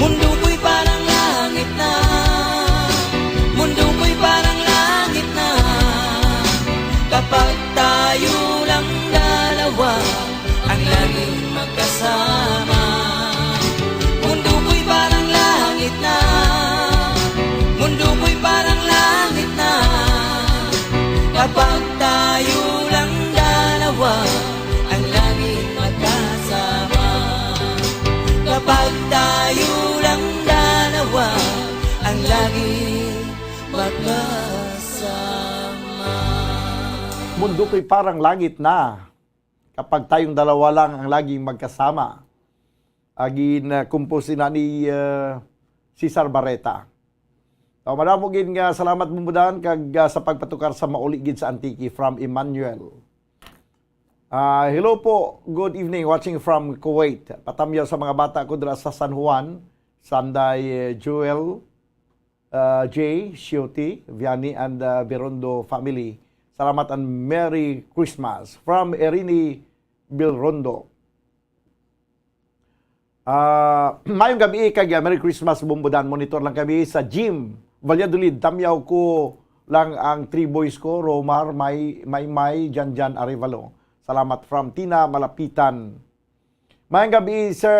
Mundo ko'y parang langit na, mundo ko'y parang langit na, kapag tayo lang dalawa ang laging magkasama. Mundo ko'y parang langit na, mundo ko'y parang langit na, kapag tayo lang dalawa ang laging magkasama. Kapag tayo lang dalawa ang laging magkasama. Mundo ko'y parang langit na, kapag tayong dalawa lang ang laging magkasama. Agin kumposin na ni Cesar Barreta. Madamo gid nga salamat bumudan kag sa pagpatukar sa mauli gid sa Antique from Emmanuel. Hello po, good evening, watching from Kuwait. Patamyaw sa mga bata ko dira sa San Juan, Sanday Joel, J, Shioti, Vianney and Birondo family. Salamat and Merry Christmas from Erini Bilrondo. Mayong gabi kag Merry Christmas bumbudan. Monitor lang kami sa gym Valladolid. Tamyaw ko lang ang 3 boys ko, Romar, May, Janjan Arevalo. Salamat from Tina Malapitan. Mayong gabi Sir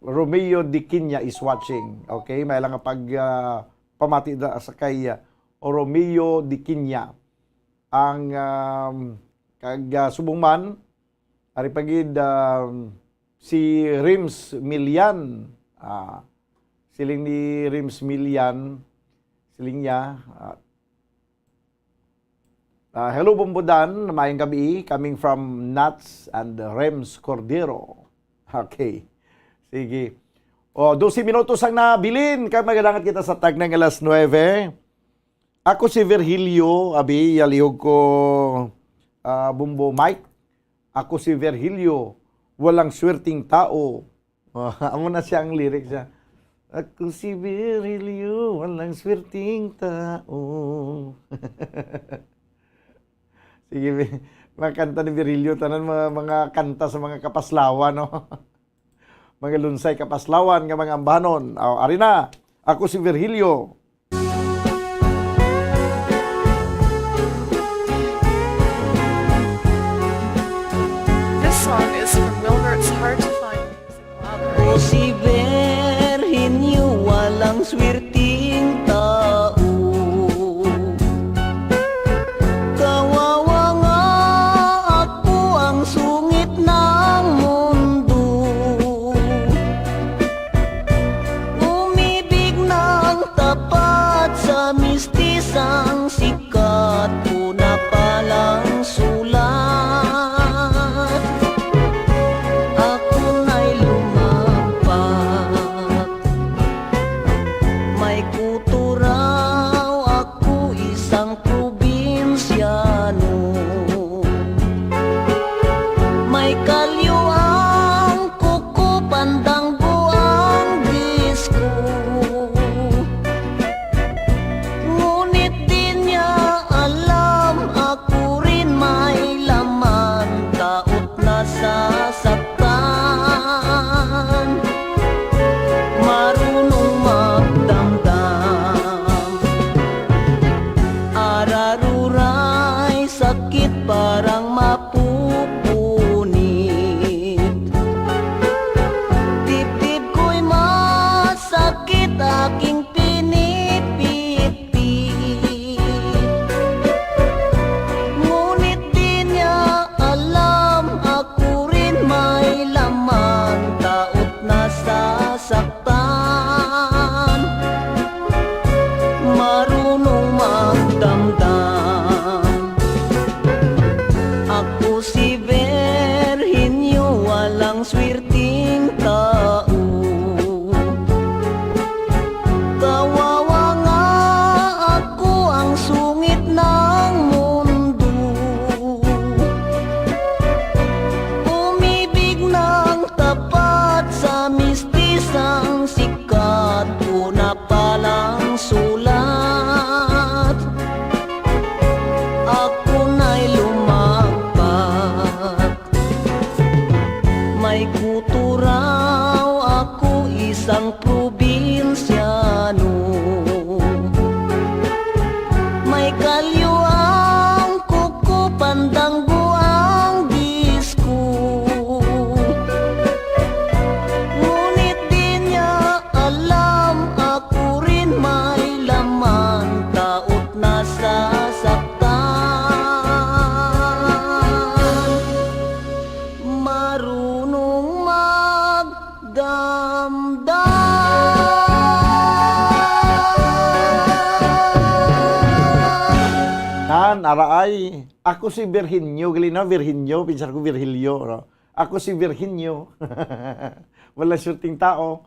Romeo Diquinya is watching. Okay, may lang pag pamati da sa kay Romeo Diquinya. Ang kag subong man ari pagid si Rims Milian. Siling ni Rims Milian, siling niya. Hello Bumbudan, mayang gabi, coming from Nats and Rems Cordero. Okay, sige. 12 minutos ang nabilin, kaya magadangat kita sa tag ng alas 9. Ako si Virgilio, abi, yalihog ko Bumbo Mike. Ako si Virgilio, walang swerting tao. Amo na siya ang lyrics niya. Ako si Virgilio, walang swerting tao. Sige, mga kanta ni Virgilio, tanan mga kanta sa mga kapaslawan, no? Mga lunsay kapaslawan, nga mga ambanon. Ari na, ako si Virgilio. Song is from Wilbert's Hard to Find Music Library. O si Virginio, walang swerting tao. Kawawa nga ako ang sungit ng mundo. Umibig ng tapat sa mistisang sikat ko na palang sulat. Nasasaktan May kuturaw ako isang probinsyano. May kalyo ang kuko, pandanggo ang disco. Ngunit di niya alam, ako rin may laman, taot na sasaktan. Marunong Nan, araay. Ako si Virginio. Galina, Virginio. Pinsar ko Virgilio. No? Ako si Virginio. Wala shooting tao.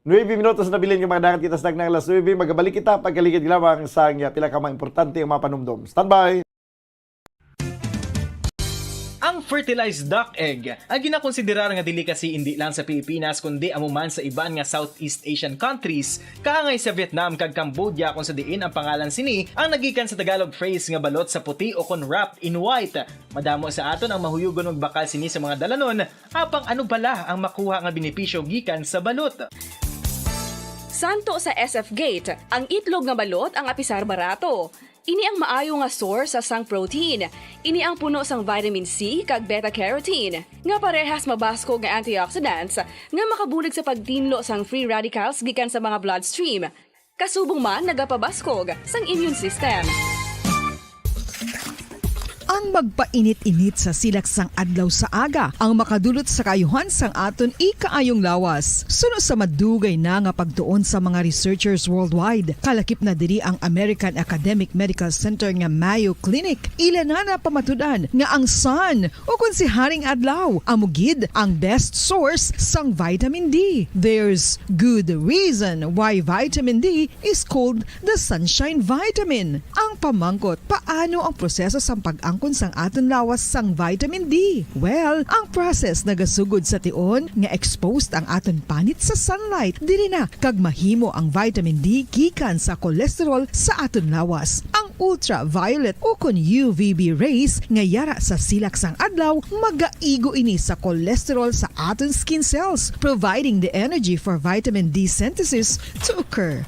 9 minutos na bilin yung mga dakat kita sa ng alas 9. Magabalik kita pagkaligid lamang sa pila ka mga importante ang mga panumdom. Standby! Ang fertilized duck egg ang ginakonsiderar nga delicacy hindi lang sa Pilipinas kundi amuman sa iban nga Southeast Asian countries, kaangay sa Vietnam kag Cambodia kung sa diin ang pangalan sini ang nagikan sa Tagalog phrase nga balot sa puti o kon wrapped in white. Madamo sa aton ang mahuyugon og bakal sini sa mga dalanon, apang ano bala ang makuha nga benepisyo gikan sa balot. Santo sa SF Gate, ang itlog nga balot ang apisar barato. Ini ang maayo nga source sa sang protein. Ini ang puno sang vitamin C kag beta-carotene. Nga parehas mabasko nga antioxidants nga makabulig sa pagtinlo sang free radicals gikan sa mga bloodstream. Kasubong man nagapabaskog sang immune system. Ang magpainit-init sa silak sang adlaw sa aga ang makadulot sa kaayuhan sang aton ikaayong lawas. Suno sa madugay na nga pagtuon sa mga researchers worldwide, kalakip na diri ang American Academic Medical Center nga Mayo Clinic. Ila na pamatudan nga ang sun o kung si Haring Adlaw amugid ang best source sang vitamin D. There's good reason why vitamin D is called the sunshine vitamin. Ang pamangkot, paano ang proseso sang pag-angkon sang aton lawas sang vitamin D? Well, ang process nagasugod sa tion nga exposed ang aton panit sa sunlight. Diri na kag mahimo ang vitamin D gikan sa cholesterol sa aton lawas. Ang ultraviolet o kon UVB rays nga yara sa silak sang adlaw magaigo ini sa cholesterol sa aton skin cells, providing the energy for vitamin D synthesis to occur.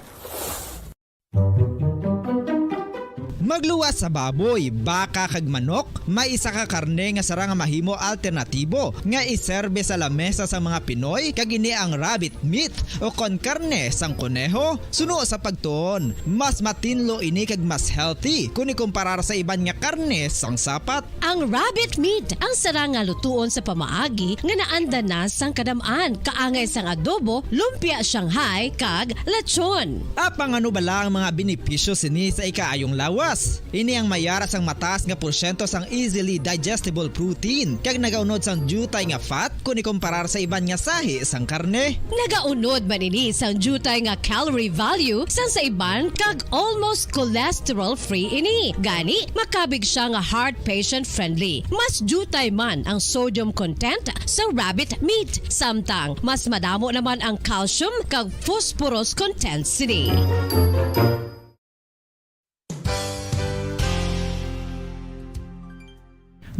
Magluwas sa baboy, baka kag manok, may isa ka karne nga sara nga mahimo alternatibo nga iserbe sa lamesa sa mga Pinoy kag ini ang rabbit meat o kon karne sang kuneho. Suno sa pagtuon, mas matinlo ini kag mas healthy kung ikumparar sa iban nga karne sang sapat. Ang rabbit meat ang sara nga lutuon sa pamaagi nga naanda na sang kadamaan, kaangay sang adobo, lumpia Shanghai kag lechon. Apang ano bala ang mga benepisyo sini sa ikaayong lawas? Ini ang mayara sang mataas nga porsyento sang easily digestible protein kag nagaunod sang jutay nga fat kung ikumparar sa iban nga sahi sang karne. Nagaunod man ini sang jutay nga calorie value sang sa iban kag almost cholesterol free ini. Gani makabig siya nga heart patient friendly. Mas jutay man ang sodium content sa rabbit meat, samtang mas madamo naman ang calcium kag phosphorus content sini.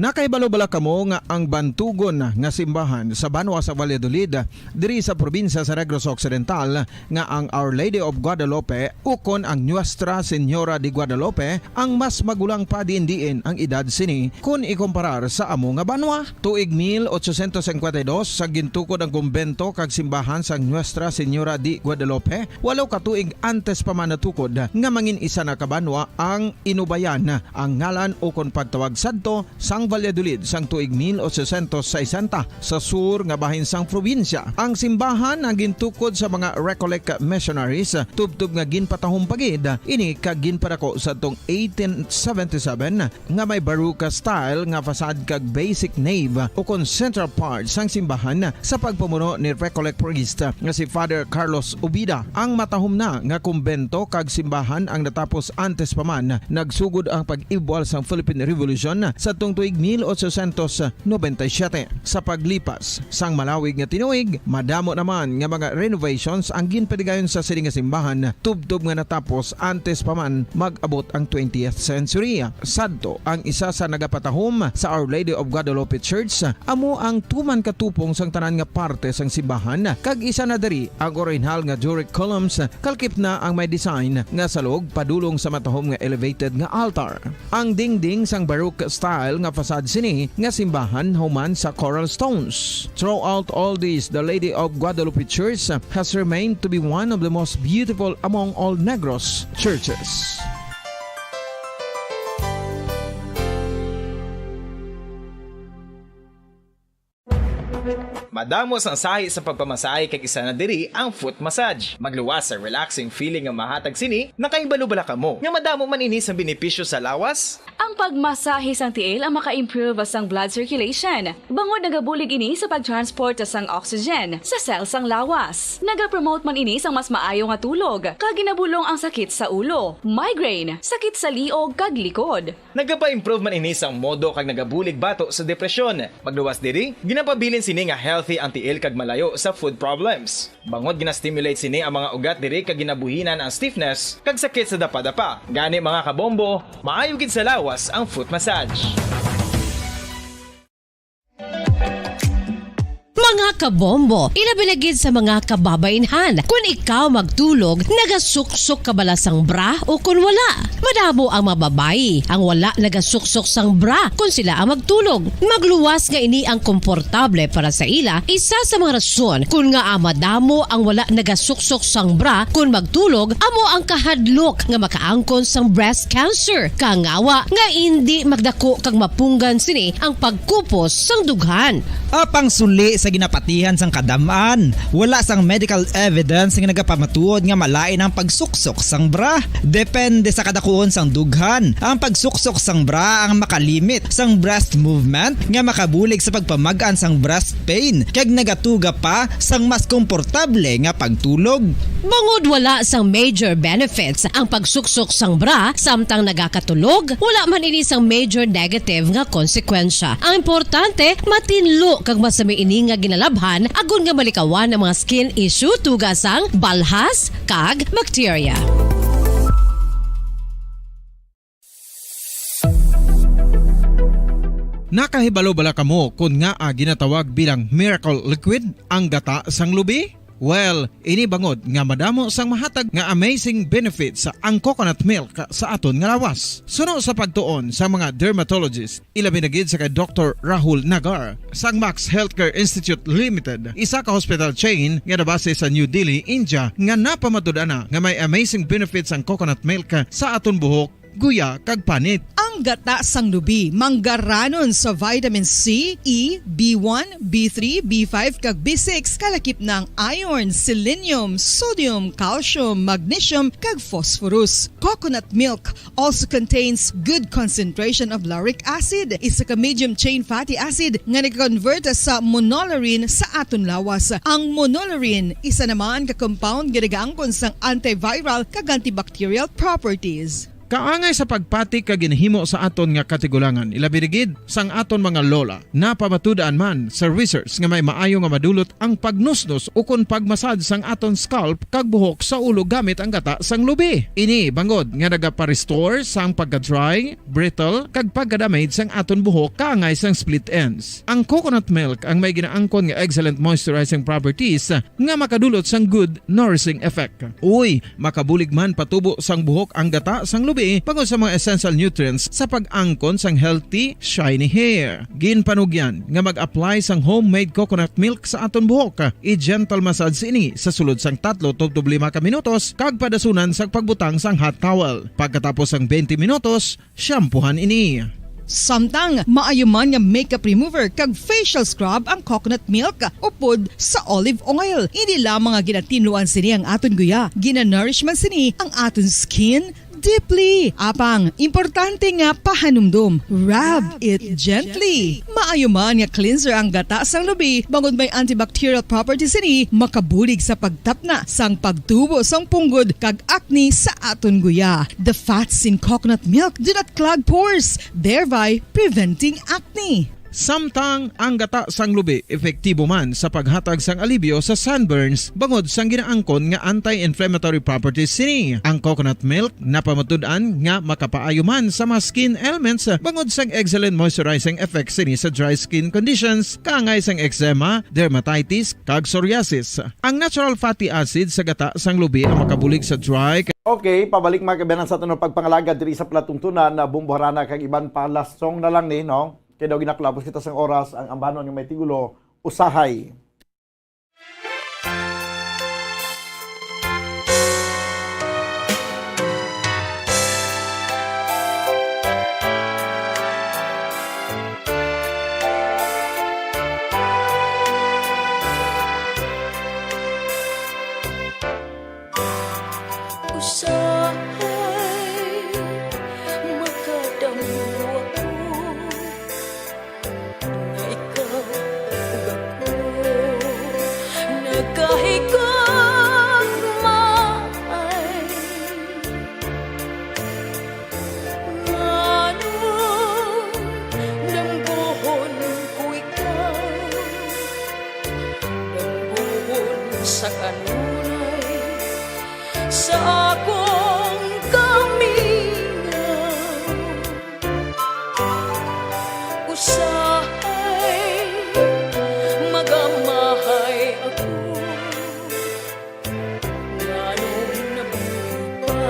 Nakaibalo-bala kamo nga ang bantugon nga simbahan sa Banwa sa Valladolid diri sa probinsya sa Negros Occidental nga ang Our Lady of Guadalupe ukon ang Nuestra Señora de Guadalupe ang mas magulang pa diin ang edad sini kung ikumparar sa amo nga banwa. Tuig 1852 sa gintukod ang kumbento kag simbahan sa Nuestra Señora de Guadalupe. Walo ka tuig antes pa man natukod nga mangin isa na kabanwa ang inubayan ang ngalan ukon pagtawag sadto sang Valladolid sang tuig 1860 sa sur nga bahin sang probinsya. Ang simbahan ang gintukod sa mga Recollect missionaries tubtub nga ginpatahong pagid ini kag ginpadako sa tong 1877 nga may baroque style nga fasad kag basic nave o kon central part sang simbahan sa pagpamuno ni Recollect priest nga si Father Carlos Ubida. Ang matahom na nga kumbento kag simbahan ang natapos antes pa man nagsugod ang pag-ibwal sang Philippine Revolution sa tong tuig 1897. Sa paglipas sang malawig nga tinuig, madamo naman nga mga renovations ang ginpadigayon sa sining nga simbahan tubtob nga natapos antes pa man mag-abot ang 20th century. Sadto ang isa sa nagapatahom sa Our Lady of Guadalupe Church, amo ang tuman katupong sang tanan nga parte sang simbahan, kag isa na diri ang original nga Doric columns, kalkip na ang may design nga salog padulong sa matahom nga elevated nga altar. Ang dingding sang Baroque style nga facade sini nga simbahan human sa coral stones. Throughout all this, the Lady of Guadalupe Church has remained to be one of the most beautiful among all Negros churches. Madamos ang sahi sa pagpamasahe kag isa na diri ang foot massage. Magluwas sa relaxing feeling nga mahatag sini, nakaibalo bala kamo. Nga madamo man ini sa benepisyo sa lawas. Ang pagmasahe sang tiil ang maka-improve sang blood circulation. Bangod nagabulig ini sa pagtransport sang oxygen sa cells sang lawas. Nagapromote man ini sang mas maayo nga tulog, kag ginabulong ang sakit sa ulo, migraine, sakit sa liog kag likod. Nagapa-improve man ini sang modo kag nagabulig bato sa depresyon. Magluwas diri, ginapabilin sini nga healthy ang tiil kag malayo sa food problems. Bangod ginastimulate sini ang mga ugat diri kag ginabuhinan ang stiffness kag sakit sa dapa-dapa. Gani mga kabombo, maayo gid sa lawas ang foot massage. Mga kabombo, ilabilagid sa mga kababainhan. Kung ikaw magtulog, nagasuksok ka bala sang bra o kung wala. Madamo ang mababayi ang wala nagasuksok sang bra kung sila ang magtulog. Magluwas nga ini ang komportable para sa ila. Isa sa mga rason kung nga madamo ang wala nagasuksok sang bra kung magtulog, amo ang kahadlok nga makaangkon sang breast cancer. Kangawa nga hindi magdako kag mapunggan sini ang pagkupos sang dughan. Apang suli sa ginapatihan sang kadamaan, wala sang medical evidence nga nagapamatuod nga malain ang pagsuksok sang bra. Depende sa kadakuon sang dughan. Ang pagsuksok sang bra ang makalimit sang breast movement nga makabulig sa pagpamagaan sang breast pain kag nagatuga pa sang mas komportable nga pagtulog. Bangod wala sang major benefits ang pagsuksok sang bra samtang nagakatulog, wala man ini sang major negative nga konsekwensya. Ang importante, matinlo kag masami ini nga ginalabhan agon nga malikawan ang mga skin issue tugasang balhas kag bacteria. Nakahibalo bala kamo kung nga ginatawag bilang miracle liquid ang gata sang lubi? Well, ini bangod nga madamo sang mahatag nga amazing benefits sa ang coconut milk sa aton nga lawas. Suno sa pagtuon sa mga dermatologist, ilabi na gid sa kay Dr. Rahul Nagar sang Max Healthcare Institute Limited, isa ka hospital chain nga nabase sa New Delhi, India, nga napamatud-ana nga may amazing benefits ang coconut milk sa aton buhok, guya kag panit. Ang gata sang lubi manggaranon sa vitamin C, E, B1, B3, B5 kag B6 kalakip ng iron, selenium, sodium, calcium, magnesium kag phosphorus. Coconut milk also contains good concentration of lauric acid, isa ka medium chain fatty acid nga nag-convert sa monolaurin sa aton lawas. Ang monolaurin isa naman ka compound nga nagaangkon sang antiviral kag antibacterial properties. Kaangay sa pagpatik kag ginhimo sa aton nga katigulangan, ilabirigid sang aton mga lola na pamatudaan man sa research nga may maayo nga madulot ang pagnusnos o kon pagmasad sang aton scalp kag buhok sa ulo gamit ang gata sang lubi. Ini bangod nga nagapa-restore sang pagka-dry, brittle kag pagka-damage sang aton buhok kaangay sang split ends. Ang coconut milk ang may ginaangkon nga excellent moisturizing properties nga makadulot sang good nourishing effect. Uy, makabulig man patubo sang buhok ang gata sang lubi pagod sa mga essential nutrients sa pag-angkon sang healthy, shiny hair. Ginpanugyan nga mag-apply sang homemade coconut milk sa aton buhok. I-gentle massage ini sa sulod sang 3 to 5 ka minutos kag padasunan sang pagbutang sang hot towel. Pagkatapos sang 20 minutos, shampoohan ini. Samtang maayo man nga makeup remover kag facial scrub ang coconut milk upod sa olive oil. Hindi lamang nga ginatinluan sini ang aton guya, ginanourish man sini ang aton skin, deeply. Apang, importante nga pahanumdum. Rub it gently. Maayo man nga cleanser ang gata sang lubi, bangod may antibacterial properties ini, makabulig sa pagtapna sang pagtubo sang punggod kag acne sa aton guya. The fats in coconut milk do not clog pores, thereby preventing acne. Samtang ang gata sang lubi epektibo man sa paghatag sang alibyo sa sunburns bangod sang ginaangkon nga anti-inflammatory properties sini. Ang coconut milk napamatud-an nga makapaayo man sa mga skin ailments bangod sang excellent moisturizing effects sini sa dry skin conditions kaangay sang eczema, dermatitis kag psoriasis. Ang natural fatty acid sa gata sang lubi ang makabulig sa dry. Okay, pabalik mga kabanan sa tanong pagpangalaga diri sa palatuntunan na bumbuharana kag iban pa last song na lang ni, no? Kaya daw ginaklapos kita sang oras ang ambanon ng may tigulo, usahay. sa kanunay sa akong kamingaw. Usahay magamahay ako nganong nabuhay pa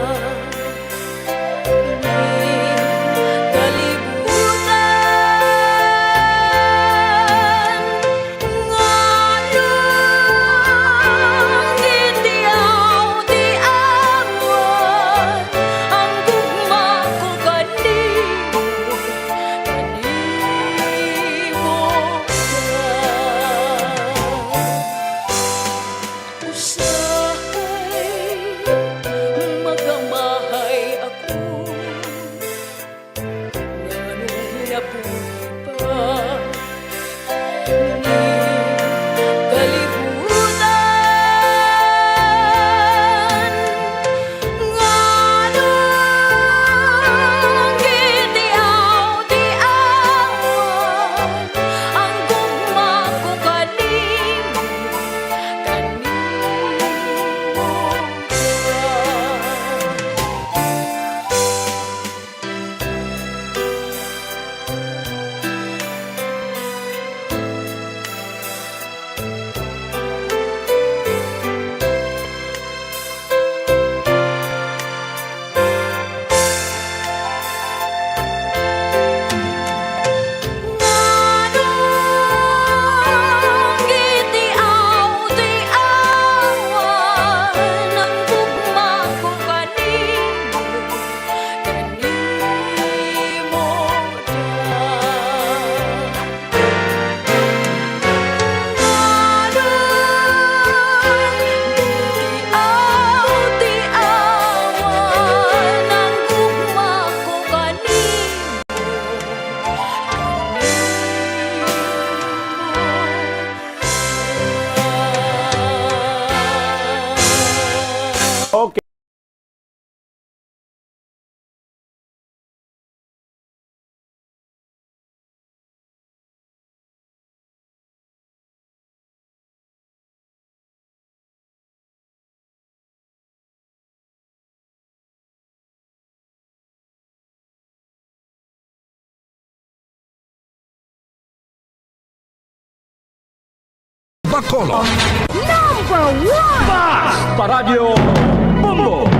Bacolod. Number 1! Paradyo Bombo.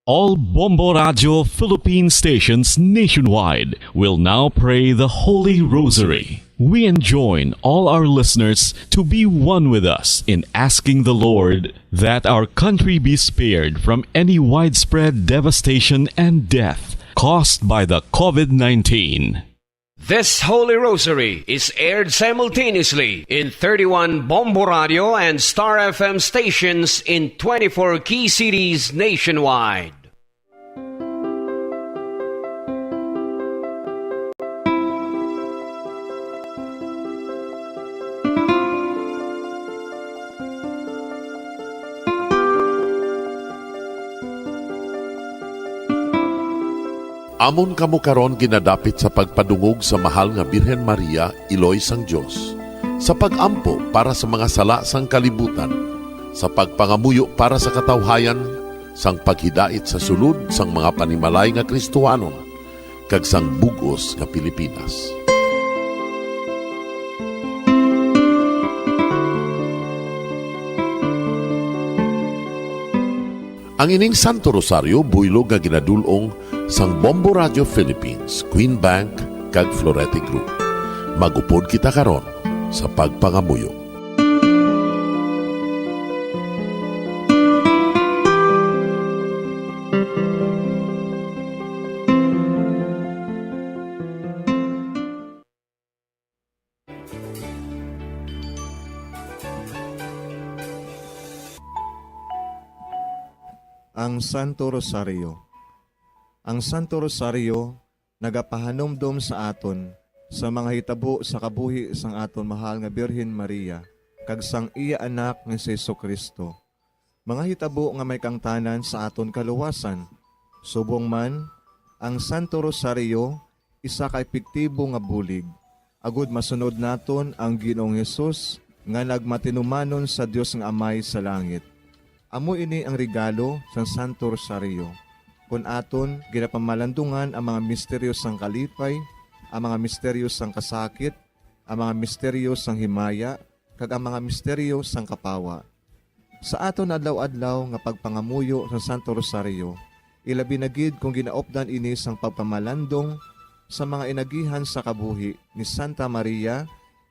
All Bombo Radio Philippine stations nationwide will now pray the Holy Rosary. We enjoin all our listeners to be one with us in asking the Lord that our country be spared from any widespread devastation and death caused by the COVID-19. This Holy Rosary is aired simultaneously in 31 Bombo Radio and Star FM stations in 24 key cities nationwide. Amon kamo karon ginadapit sa pagpadungog sa mahal nga Birhen Maria, Iloy sang Dios, sa pagampo para sa mga sala sang kalibutan, sa pagpangamuyo para sa katawhayan, sang paghidait sa sulod sang mga panimalay nga Kristohanon, kag sang bugos nga Pilipinas. Ang ining Santo Rosario buylog nga ginadulong sang Bombo Radio Philippines, Queen Bank, kag Florete Group. Magupod kita karon sa pagpangamuyo. Ang Santo Rosario. Ang Santo Rosario nagapahanumdum sa aton sa mga hitabo sa kabuhi sang aton mahal nga Birhen Maria kag sang iya anak nga si Jesucristo. Mga hitabo nga may kangtanan sa aton kaluwasan. Subong man, ang Santo Rosario isa ka epektibo nga bulig. Agud masunod naton ang Ginoong Hesus nga nagmatinumanon sa Dios nga Amay sa langit. Amo ini ang regalo sa Santo Rosario. Kung aton ginapamalandungan ang mga misteryo sang kalipay, ang mga misteryo sang kasakit, ang mga misteryo sang himaya, kag ang mga misteryo sang kapawa. Sa aton adlaw-adlaw nga pagpangamuyo sa Santo Rosario, ilabi na gid kung ginaopdan ini sang pagpamalandong sa mga inagihan sa kabuhi ni Santa Maria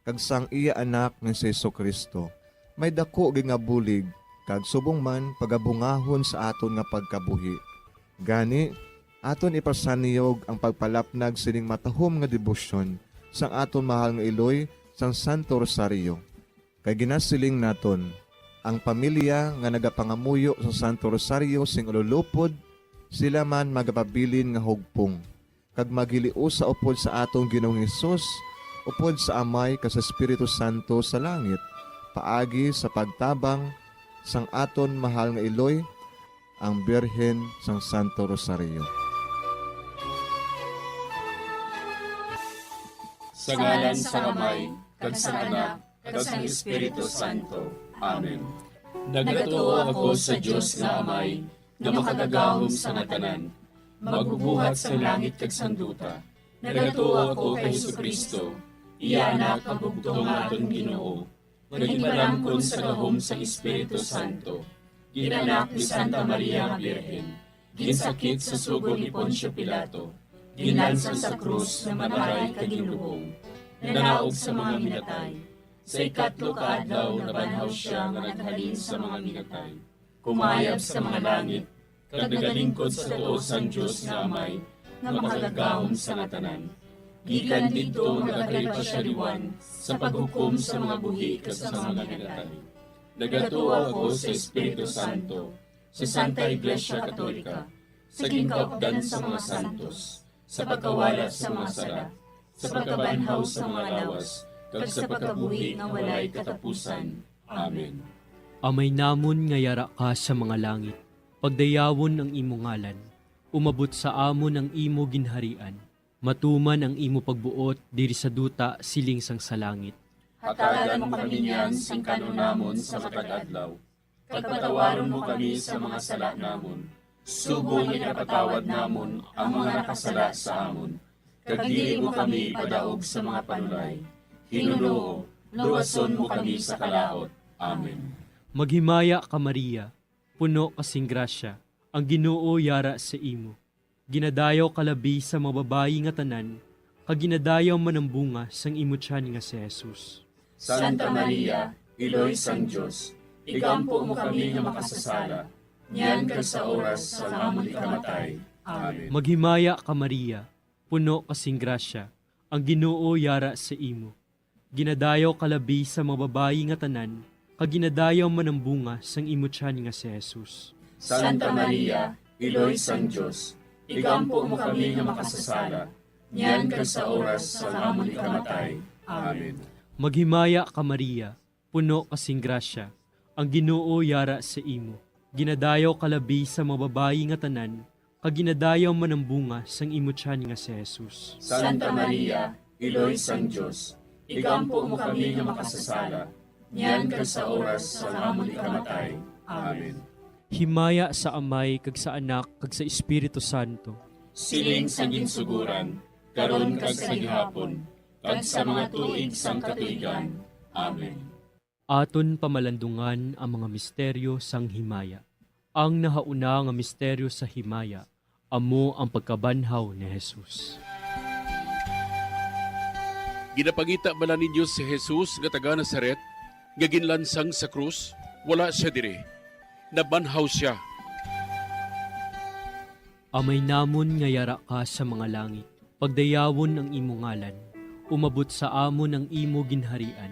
kag sang iya anak nga si Jesucristo. May dako gid nga bulig kag subong man pagabungahon sa aton nga pagkabuhi. Gani, aton ipasaniyog ang pagpalapnag sining matahom nga debosyon sang aton mahal nga Iloy sang Santo Rosario. Kay ginasiling naton, ang pamilya nga nagapangamuyo sa Santo Rosario sing ululupod, sila man magapabilin nga hugpong. Kag magiliu sa upod sa atong Ginoong Hesus, upod sa Amay kas Espiritu Santo sa langit, paagi sa pagtabang sang aton mahal nga Iloy, ang Birhen sang Santo Rosario. Sa ngalan sa Amay, kag sa Anak, kag sa Espiritu Santo. Amen. Nagatuo ako sa Dios nga Amay, nga makagagahom sa natanan, magbubuhat sa langit kag sanduta. Nagatuo ako kay Jesucristo, iya anak ang bugtong aton Ginoo, nagimbalangkon sa gahom sa Espiritu Santo, ginanak ni Santa Maria nga Birhen, ginsakit sa sugod ni Poncio Pilato, ginlansang sa krus na matay kag ginlubong, nanaog sa mga minatay. Sa ikatlo ka adlaw nabanhaw siya nga naghalin sa mga minatay, kumayab sa mga langit, kag nagalingkod sa tuos sang Dios nga Amay, nga makagagahom sa natanan. Gikan dito nagakalipa siya liwan sa paghukom sa mga buhi kas sa mga minatay. Nagatuo ako sa Espiritu Santo, sa Santa Iglesia Katolika, sa gingkaupdan sa mga santos, sa pagkawala sa mga sala, sa pagkabanhaw sa mga lawas, kag sa pagkabuhi nga walay katapusan. Amen. Amay namon nga yara ka sa mga langit, pagdayawon ang imo ngalan, umabot sa amon ang imo ginharian, matuman ang imo pagbuot diri sa duta siling sang sa langit. Hatagan mo kami niyan sing kanon namon sa matag adlaw. Pagpatawaron mo kami sa mga sala namon. Sugo nga napatawad namon ang mga nakasala sa amon. Kag dili mo kami padaog sa mga panulay. Hinunoo, luwason mo kami sa kalaot. Amen. Maghimaya ka Maria, puno kasing grasya, ang Ginoo yara sa imo. Ginadayaw kalabi sa mga babayi nga tanan, kag ginadayaw man ang bunga sang imo tiyan nga si Jesus. Santa Maria, Iloy sang Dios, igampo mo kami nga makasasala, niyan kag sa oras sa amon ikamatay. Amen. Maghimaya ka Maria, puno kasing grasya, ang Ginoo yara sa imo. Ginadayaw kalabi sa mababayi nga tanan, kag ginadayaw man ang bunga sang imo tiyan nga si Jesus. Santa Maria, Iloy sang Diyos, igampo mo kami nga makasasala, niyan ka sa oras sa amon ikamatay. Amen. Maghimaya ka Maria, puno kasing grasya, ang Ginoo yara sa imo. Ginadayaw kalabi sa mababayi nga tanan, kag ginadayaw man ang bunga sang imo tiyan nga si Jesus. Santa Maria, Iloy sang Diyos, igampo mo kami nga makasasala, niyan ka sa oras sa amon ikamatay. Amen. Himaya sa Amay, kag sa Anak, kag sa Espiritu Santo. Siling sa ginsuguran, karon kag sa gihapon, kag sa mga tuig sang katuigan. Amen. Aton pamalandungan ang mga misteryo sang himaya. Ang nahauna nga misteryo sa himaya, amo ang pagkabanhaw ni Jesus. Ginapangita bala ninyo si Jesus nga taga Nazaret, nga ginlansang sa krus, wala siya dire. Nabanhaw siya. Amay namon nga yara ka sa mga langit, pagdayawon ang imo ngalan, umabot sa amon ang imo ginharian,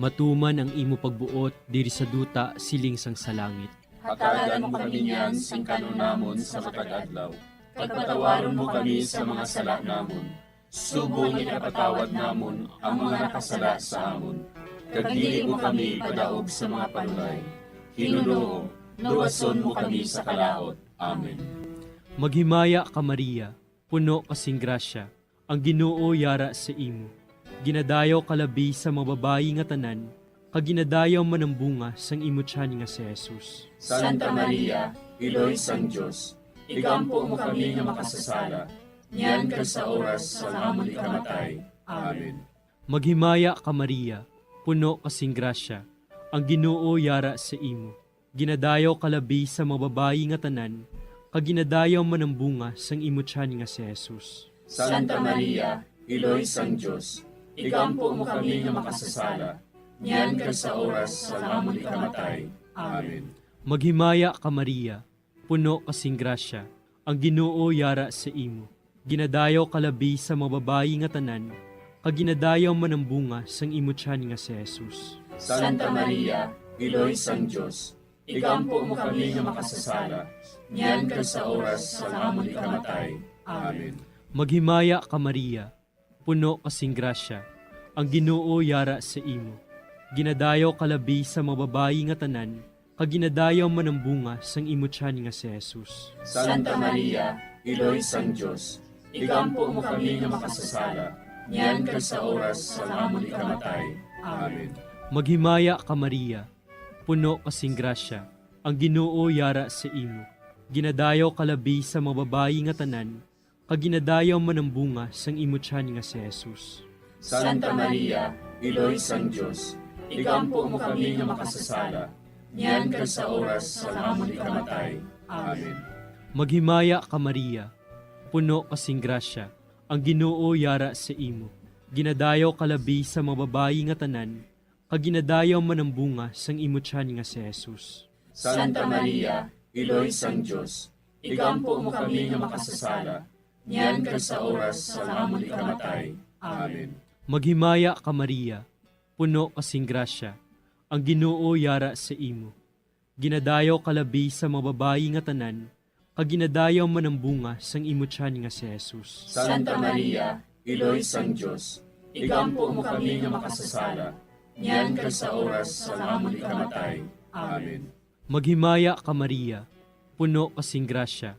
matuman ang imo pagbuot diri sa duta siling sang sa langit. Hatagan mo kami niyan sing kanunamon sa matag-adlaw. Pagpatawaron mo kami sa mga sala namon. Subong ipatawad namon ang mga nakasala sa amon. Kag dili mo kami padaog sa mga panulay. Hinunoo, luwason mo kami sa kalaot. Amen. Maghimaya ka Maria, puno kasing grasya, ang Ginoo yara sa imo. Ginadayaw kalabi sa mababayi nga tanan, kag ginadayaw man ang bunga sang imo tiyan nga si Jesus. Santa Maria, Iloy sang Diyos, igampo mo kami nga makasasala, niyan ka sa oras sa amon ikamatay. Amen. Maghimaya ka Maria, puno kasing grasya, ang Ginoo yara sa imo. Ginadayaw kalabi sa mababayi nga tanan, kag ginadayaw man ang bunga sang imo tiyan nga si Jesus. Santa Maria, Iloy sang Diyos, igampo mo kami nga makasasala, niyan ka sa oras sa amon ikamatay. Amen. Maghimaya ka Maria, puno kasing grasya, ang Ginoo yara sa imo. Ginadayaw kalabi sa mababayi nga tanan, kag ginadayaw man ang bunga sang imo tiyan nga si Jesus. Santa Maria, Iloy sang Diyos, igampo mo kami nga makasasala, niyan ka sa oras sa amon ikamatay. Amen. Maghimaya ka Maria, puno kasing grasya, ang Ginoo yara sa imo. Ginadayaw kalabi sa mababayi nga tanan, kag ginadayaw man ang bunga sang imo tiyan nga si Jesus. Santa Maria, Iloy sang Diyos, igampo mo kami nga makasasala, niyan ka sa oras sa amon ikamatay. Amen. Maghimaya ka Maria, puno kasing grasya, ang Ginoo yara sa imo. Ginadayaw kalabi sa mababayi nga tanan, kag ginadayaw man ang bunga sang imo tiyan nga si Jesus. Santa Maria, Iloy sang Diyos, igampo mo kami nga makasasala, niyan ka sa oras sa amon ikamatay. Amen. Maghimaya ka Maria, puno kasing grasya, ang Ginoo yara sa imo. Ginadayaw kalabi sa mababayi nga tanan, kag ginadayaw man ang bunga sang imo tiyan nga si Jesus. Santa Maria, Iloy sang Diyos, igampo mo kami nga makasasala, niyan ka sa oras sa amon ikamatay. Amen. Maghimaya ka Maria, puno kasing grasya, ang Ginoo yara sa imo. Ginadayaw kalabi sa mababayi nga tanan, kag ginadayaw man ang bunga sang imo tiyan nga si Jesus. Santa Maria, Iloy sang Diyos, igampo mo kami nga makasasala, niyan ka sa oras sa amon ikamatay. Amen. Maghimaya ka Maria, puno kasing grasya,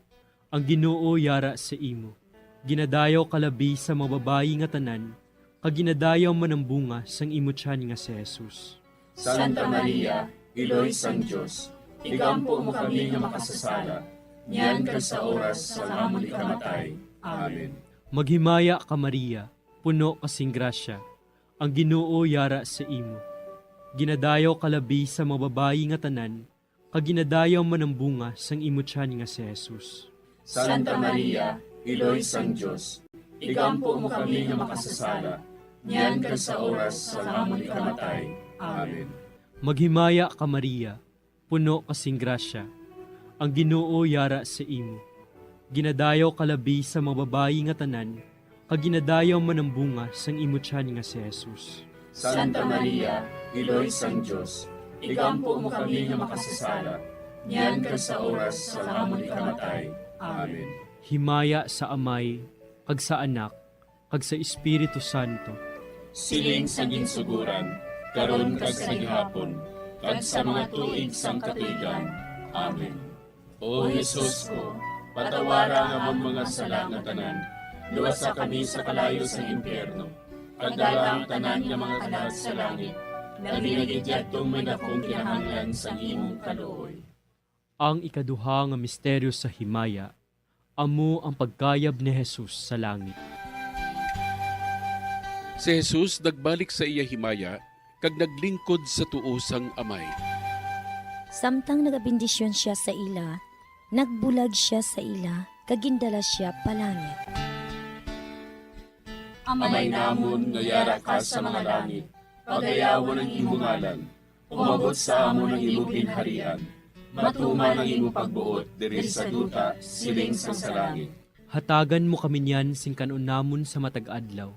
ang Ginoo yara sa imo. Ginadayaw kalabi sa mababayi nga tanan, kag ginadayaw man ang bunga sang imo tiyan nga si Jesus. Santa Maria, Iloy sang Diyos, igampo mo kami nga makasasala, niyan ka sa oras sa amon ikamatay. Amen. Maghimaya ka Maria, puno kasing grasya, ang Ginoo yara sa imo. Ginadayaw kalabi sa mababayi nga tanan, kag ginadayaw man ang bunga sang imo tiyan nga si Jesus. Santa Maria, Iloy sang Diyos, igampo mo kami nga makasasala, niyan ka sa oras sa amon ikamatay. Amen. Maghimaya ka Maria, puno kasing grasya, ang Ginoo yara sa imo. Ginadayaw kalabi sa mababayi nga tanan, kag ginadayaw man ang bunga sang imo tiyan nga si Jesus. Santa Maria, Iloy sang Diyos, igampo mo kami nga makasasala, niyan ka sa oras sa amon ikamatay. Amen. Himaya sa Amay, kag sa Anak, kag sa Espiritu Santo. Siling sa ginsuguran, karon kag sa gihapon, kag sa mga tuig sang katuigan. Amen. O Jesus ko, patawara nga among mga sala nga tanan, luwasa kami sa kalayo sa impyerno, kadala ang tanan nga mga kalag sa langit, na binagidyatong may dakong kinahanglan sa imong kaluoy. Ang ikaduha nga misteryo sa himaya, amo ang pagkayab ni Jesus sa langit. Si Jesus nagbalik sa iya himaya, kag naglingkod sa tuo sang Amay. Samtang nagabindisyon siya sa ila, nagbulag siya sa ila, kagindala siya palangit. Amay namon nga yara ka sa mga langit, pagayawon ang imong ngalan, umabot sa amon ang imong ginharian, matuman ang imong pagbuot diri sa duta, siling sa langit. Hatagan mo kami niyan sing kanon namon sa matag adlaw,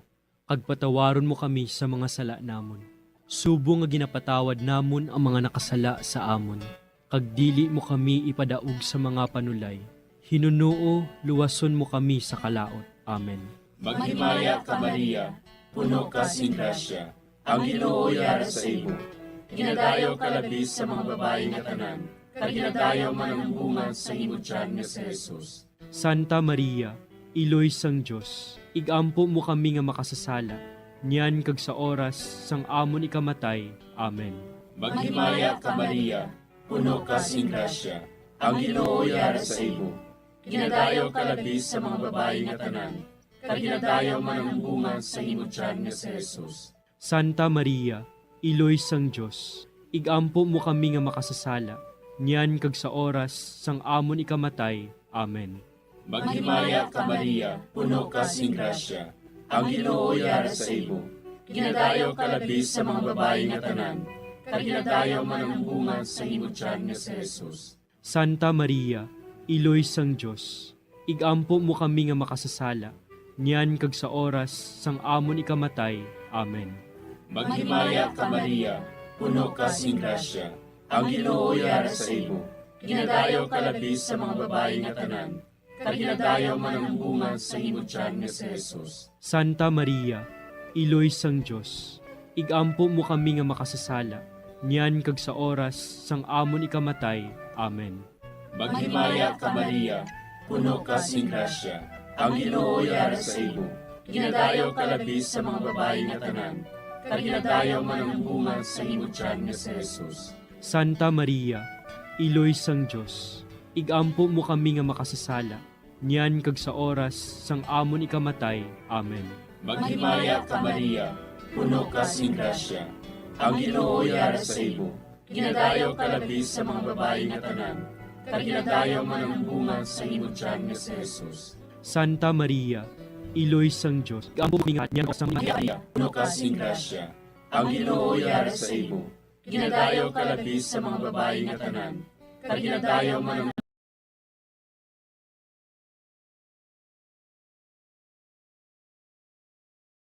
kag patawaron mo kami sa mga sala namon. Subo nga ginapatawad namon ang mga nakasala sa amon, kag dili mo kami ipadaog sa mga panulay. Hinunuo, luwason mo kami sa kalaot. Amen. Maghimaya ka Maria, puno ka sing grasya, ang Ginoo yara sa imo. Ginadayaw ka labis sa mga babae nga tanan, kag ginadayaw man ang bunga sa imo tiyan nga si Jesus. Santa Maria, Iloy sang Diyos, igampo mo kami nga makasasala, niyan kag sa oras sang amon ikamatay. Amen. Maghimaya ka Maria, puno ka sing grasya, ang Ginoo yara sa imo. Ginadayaw ka labis sa mga babae nga tanan, kag ginadayaw man ang bunga sa imo tiyan nga si Jesus. Santa Maria, Iloy sang Diyos, igampo mo kami nga makasasala, niyan kag sa oras sang amon ikamatay. Amen. Maghimaya ka Maria, puno ka sing grasya, ang Ginoo yara sa imo. Ginadayaw ka labis sa mga babae nga tanan, kag ginadayaw man ang bunga sa imo tiyan nga si Jesus. Santa Maria, Iloy sang Diyos, igampo mo kami nga makasasala, niyan kag sa oras sang amon ikamatay. Amen. Maghimaya ka Maria, puno ka sing grasya, ang Ginoo yara sa imo. Ginadayaw ka labis sa mga babae nga tanan, kag ginadayaw man ang bunga sa imo tiyan nga si Jesus. Santa Maria, Iloy sang Diyos, igampo mo kami nga makasasala, niyan kag sa oras sang amon ikamatay. Amen. Maghimaya ka Maria, puno ka sing grasya, ang Ginoo yara sa imo. Ginadayaw ka labis sa mga babae nga tanan, kag ginadayaw man ang bunga sa imo tiyan nga si Jesus. Santa Maria, Iloy sang Diyos, igampo mo kami nga makasasala, niyan kag sa oras sang amon ikamatay. Amen. Maghimaya ka Maria, puno ka sing grasya, ang Ginoo yara sa imo. Ginadayaw ka labis sa mga babae nga tanan, kag ginadayaw man ang bunga sa imo tiyan nga si Jesus. Santa Maria, Iloy sang Diyos, igampo mo kami nga niyan kag sa Maria, puno ka sing grasya, ang Ginoo yara sa imo. Ginadayaw ka labis sa mga babae nga tanan, kag ginadayaw man ang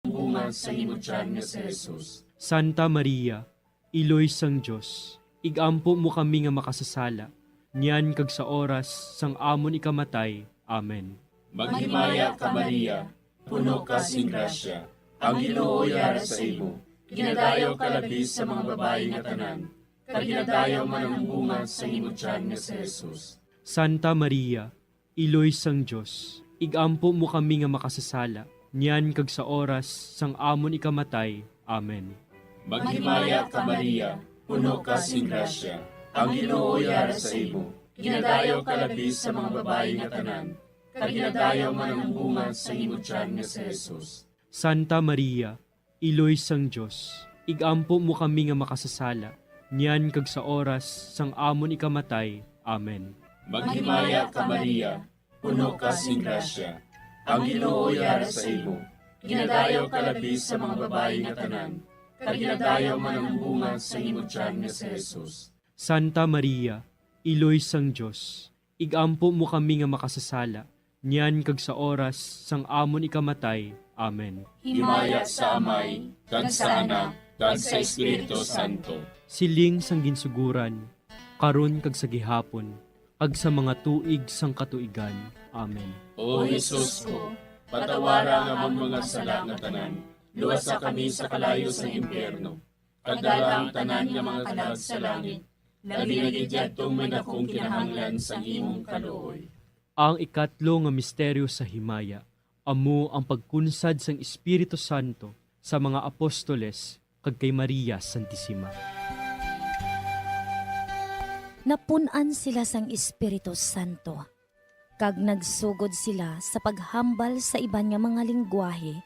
bunga sa imo tiyan nga si Jesus. Santa Maria, Iloy sang Diyos, igampo mo kami nga makasasala, niyan kag sa oras sang amon ikamatay. Amen. Maghimaya ka Maria, puno ka sing grasya, ang Ginoo yara sa imo. Ginadayaw ka labis sa mga babae nga tanan, kag ginadayaw man ang bunga sa imo tiyan nga si Jesus. Santa Maria, Iloy sang Diyos, igampo mo kami nga makasasala, niyan kag sa oras sang amon ikamatay. Amen. Maghimaya ka Maria, puno ka sing grasya, ang Ginoo yara sa imo. Ginadayaw ka labis sa mga babae nga tanan, kag ginadayaw man ang bunga sa imo tiyan nga si Jesus. Santa Maria, Iloy sang Diyos, igampo mo kami nga makasasala, niyan kag sa oras sang amon ikamatay. Amen. Maghimaya ka Maria, puno ka sing grasya, ang Ginoo yara sa imo. Ginadayaw ka labis sa mga babae nga tanan, kag ginadayaw man ang bunga sa imo tiyan nga si Jesus. Santa Maria, Iloy sang Diyos, igampo mo kami nga makasasala, niyan kag sa oras sang amon ikamatay. Amen. Himaya sa Amay, kag sa Anak, kag sa Espiritu Santo. Siling sang ginsuguran, karon kag sa gihapon, kag sa mga tuig sang katuigan. Amen. O Jesus ko, patawara nga among mga sala nga tanan, luwasa kami sa kalayo sa impyerno. Pagdalang tanan nga mga kalag sa langit, labi na gidyadtong may dakong kinahanglan sa imong kaluoy. Ang ikatlo nga misteryo sa himaya, amo ang pagkunsad sang Espiritu Santo sa mga apostoles kag kay Maria Santissima. Napunan sila sang Espiritu Santo, kag nagsugod sila sa paghambal sa iban nga mga lingwahe,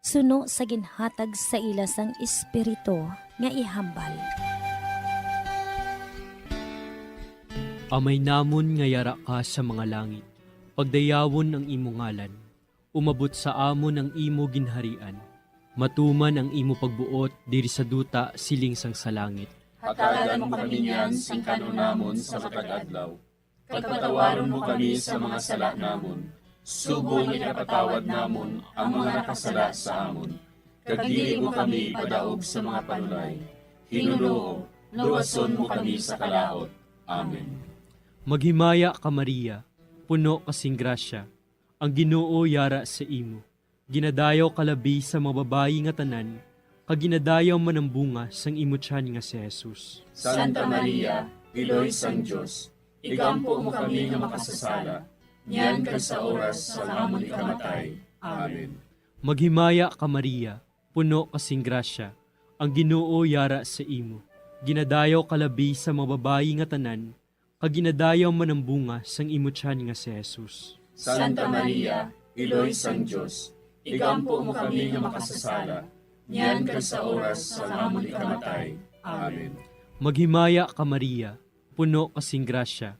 suno sa ginhatag sa ila sang Espiritu nga ihambal. Amay namon nga yara ka sa mga langit, pagdayawon ang imo ngalan, umabot sa amon ang imo ginharian, matuman ang imo pagbuot diri sa duta siling sang sa langit. Hatagan mo kami niyan sing kanunamon sa matag adlaw. Pagpatawaron mo kami sa mga sala namon. Subong ikapatawad namon ang mga nakasala sa amon. Kagdili mo kami padaog sa mga panulay. Hinuloo, luwason mo kami sa kalaot. Amen. Maghimaya ka Maria, puno kasing grasya, ang Ginoo yara sa imo. Ginadayaw kalabi sa mga babayi nga tanan, kag ginadayaw man ang bunga sang imo tiyan nga si Jesus. Santa Maria, Iloy sang Diyos, igampo mo kami nga makasasala, niyan kag sa oras sa amon ikamatay. Amen. Maghimaya ka Maria, puno kasing grasya, ang Ginoo yara sa imo. Ginadayaw kalabi sa mga babayi nga tanan, kag ginadayaw man ang bunga sang imo tiyan nga si Jesus. Santa Maria, Iloy sang Diyos, igampo mo kami nga makasasala, niyan kag sa oras sa amon ikamatay. Amen. Maghimaya ka Maria, puno kasing grasya,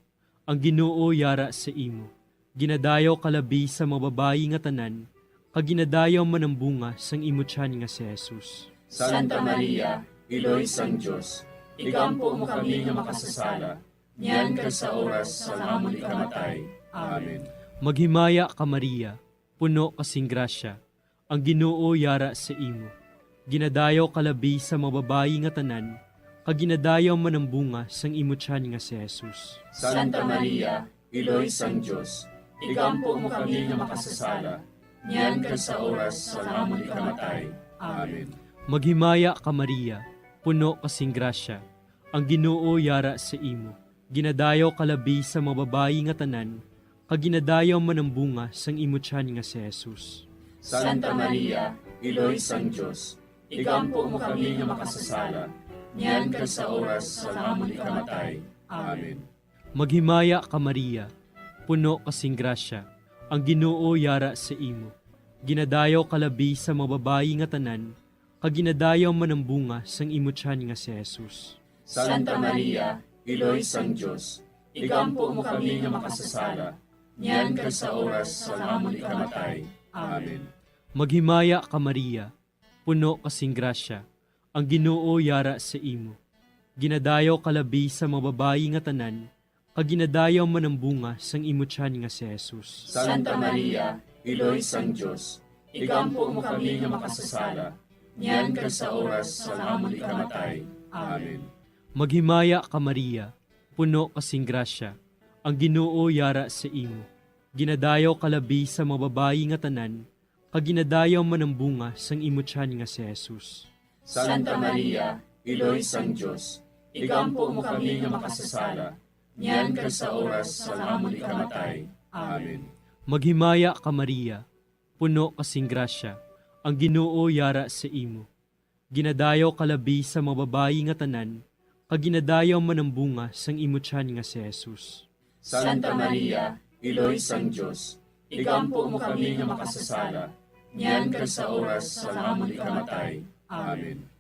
ang Ginoo yara sa imo. Ginadayaw kalabi sa mga babayi nga tanan, kag ginadayaw man ang bunga sang imo tiyan nga si Jesus. Santa Maria, Iloy sang Diyos, igampo mo kami nga makasasala, niyan kag sa oras sa amon ikamatay. Amen. Maghimaya ka Maria, puno kasing grasya, ang Ginoo yara sa imo. Ginadayaw kalabi sa mga babayi nga tanan, kag ginadayaw man ang bunga sang imo tiyan nga si Jesus. Santa Maria, Iloy sang Diyos, igampo mo kami nga makasasala, niyan kag sa oras sa amon ikamatay. Amen. Maghimaya ka Maria, puno kasing grasya, ang Ginoo yara sa imo. Ginadayaw kalabi sa mga babayi nga tanan, kag ginadayaw man ang bunga sang imo tiyan nga si Jesus. Santa Maria, Iloy sang Diyos, igampo mo kami nga makasasala, niyan kag sa oras sa amon ikamatay. Amen. Maghimaya ka Maria, puno kasing grasya, ang Ginoo yara sa imo. Ginadayaw kalabi sa mga babayi nga tanan, kag ginadayaw man ang bunga sang imo tiyan nga si Jesus. Santa Maria, Iloy sang Diyos, igampo mo kami nga makasasala, niyan kag sa oras sa amon ikamatay. Amen. Maghimaya ka Maria, puno kasing grasya, ang Ginoo yara sa imo. Ginadayaw kalabi sa mga babayi nga tanan, kag ginadayaw man ang bunga sang imo tiyan nga si Jesus. Santa Maria, Iloy sang Diyos, igampo mo kami nga makasasala, niyan kag sa oras sa amon ikamatay. Amen. Maghimaya ka Maria, puno kasing grasya, ang Ginoo yara sa imo. Ginadayaw kalabi sa mga babayi nga tanan, kag ginadayaw man ang bunga sang imo tiyan nga si Jesus. Santa Maria, Iloy sang Diyos, igampo mo kami nga makasasala, niyan kag sa oras sa amon ikamatay. Amen. Maghimaya ka Maria, puno kasing grasya, ang Ginoo yara sa imo. Ginadayaw kalabi sa mga babayi nga tanan, kag ginadayaw man ang bunga sang imo tiyan nga si Jesus. Santa Maria, Iloy sang Diyos, igampo mo kami nga makasasala, niyan kag sa oras sa amon ikamatay. Amen.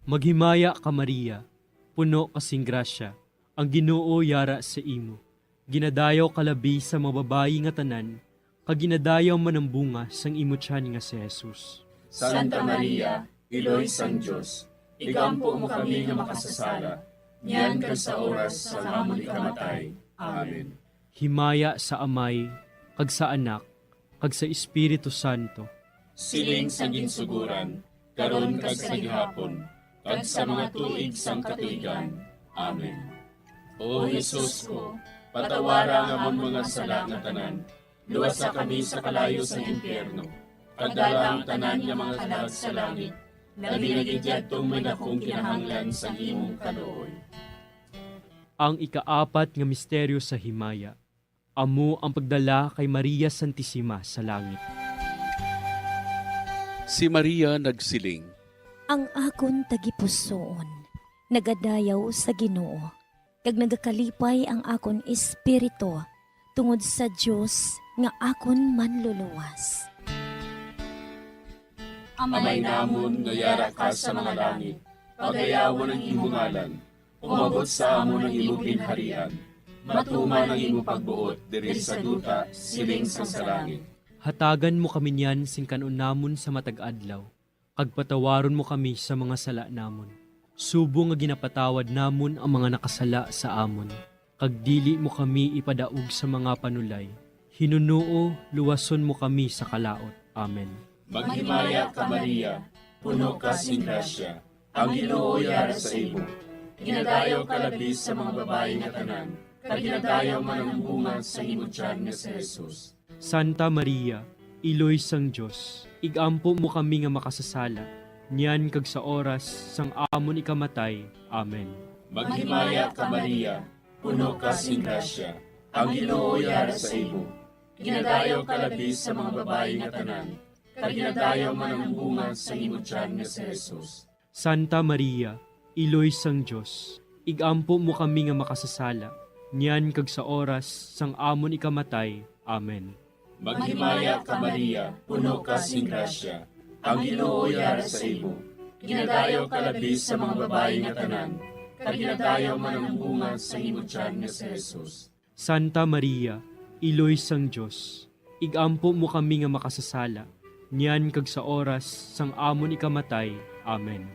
Maghimaya ka Maria, puno kasing grasya, ang Ginoo yara sa imo. Ginadayaw kalabi sa mga babayi nga tanan, kag ginadayaw man ang bunga sang imo tiyan nga si Jesus. Santa Maria, Iloy sang Diyos, igampo mo kami nga makasasala, niyan kag sa oras sa amon ikamatay. Amen. Himaya sa Amay, kag sa Anak, kag sa Espiritu Santo. siling sa ginsuguran, karon kag sa gihapon, kag sa mga tuig sang katuigan. Amen. O Jesus ko, patawara nga among mga sala nga tanan, luwasa kami sa kalayo sa impyerno, kagdala ang tanan nga mga kalag sa langit, labi na gidyadtong may dakong kinahanglan sa imong kaluoy. Ang ikaapat nga misteryo sa himaya, amo ang pagdala kay Maria Santissima sa langit. Si Maria nagsiling, Ang akon tagipusoon, nagadayaw sa Ginoo, kag nagakalipay ang akon espiritu tungod sa Dios nga akon manluluwas. Amay namon nga yara ka sa mga langit, pagayawon ang imong ngalan, umabot sa amon ang imong ginharian, matuman ang imong pagbuot diri sa duta siling sa langit. Hatagan mo kami niyan sing kanon namon sa matag adlaw, kag patawaron mo kami sa mga sala namon. Subo nga ginapatawad namon ang mga nakasala sa amon, kag dili mo kami ipadaog sa mga panulay. Hinunuo, luwason mo kami sa kalaot. Amen. Maghimaya ka Maria, puno ka sing grasya, ang Ginoo yara sa imo. Ginadayo ka labis sa mga babae nga tanan, kag ginadayo man ang bunga sa imong tiyan nga si Jesus. Santa Maria, Iloy sang Diyos, igampo mo kami nga makasasala, niyan kag sa oras sang amon ikamatay. Amen. Maghimaya ka Maria, puno ka sing grasya, ang Ginoo yara sa imo. Ginadayo ka labis sa mga babae nga tanan, kag ginadayo man ang bunga sa imong tiyan nga si Jesus. Santa Maria, Iloy sang Diyos, igampo mo kami nga makasasala, niyan kag sa oras sang amon ikamatay. Amen. Maghimaya ka Maria, puno ka sing grasya, ang Ginoo yara sa imo. Ginadayo ka labis sa mga babae nga tanan, kag ginadayo man ang bunga sa imong tiyan nga si Jesus. Santa Maria, Iloy sang Diyos, igampo mo kami nga makasasala, niyan kag sa oras sang amon ikamatay. Amen.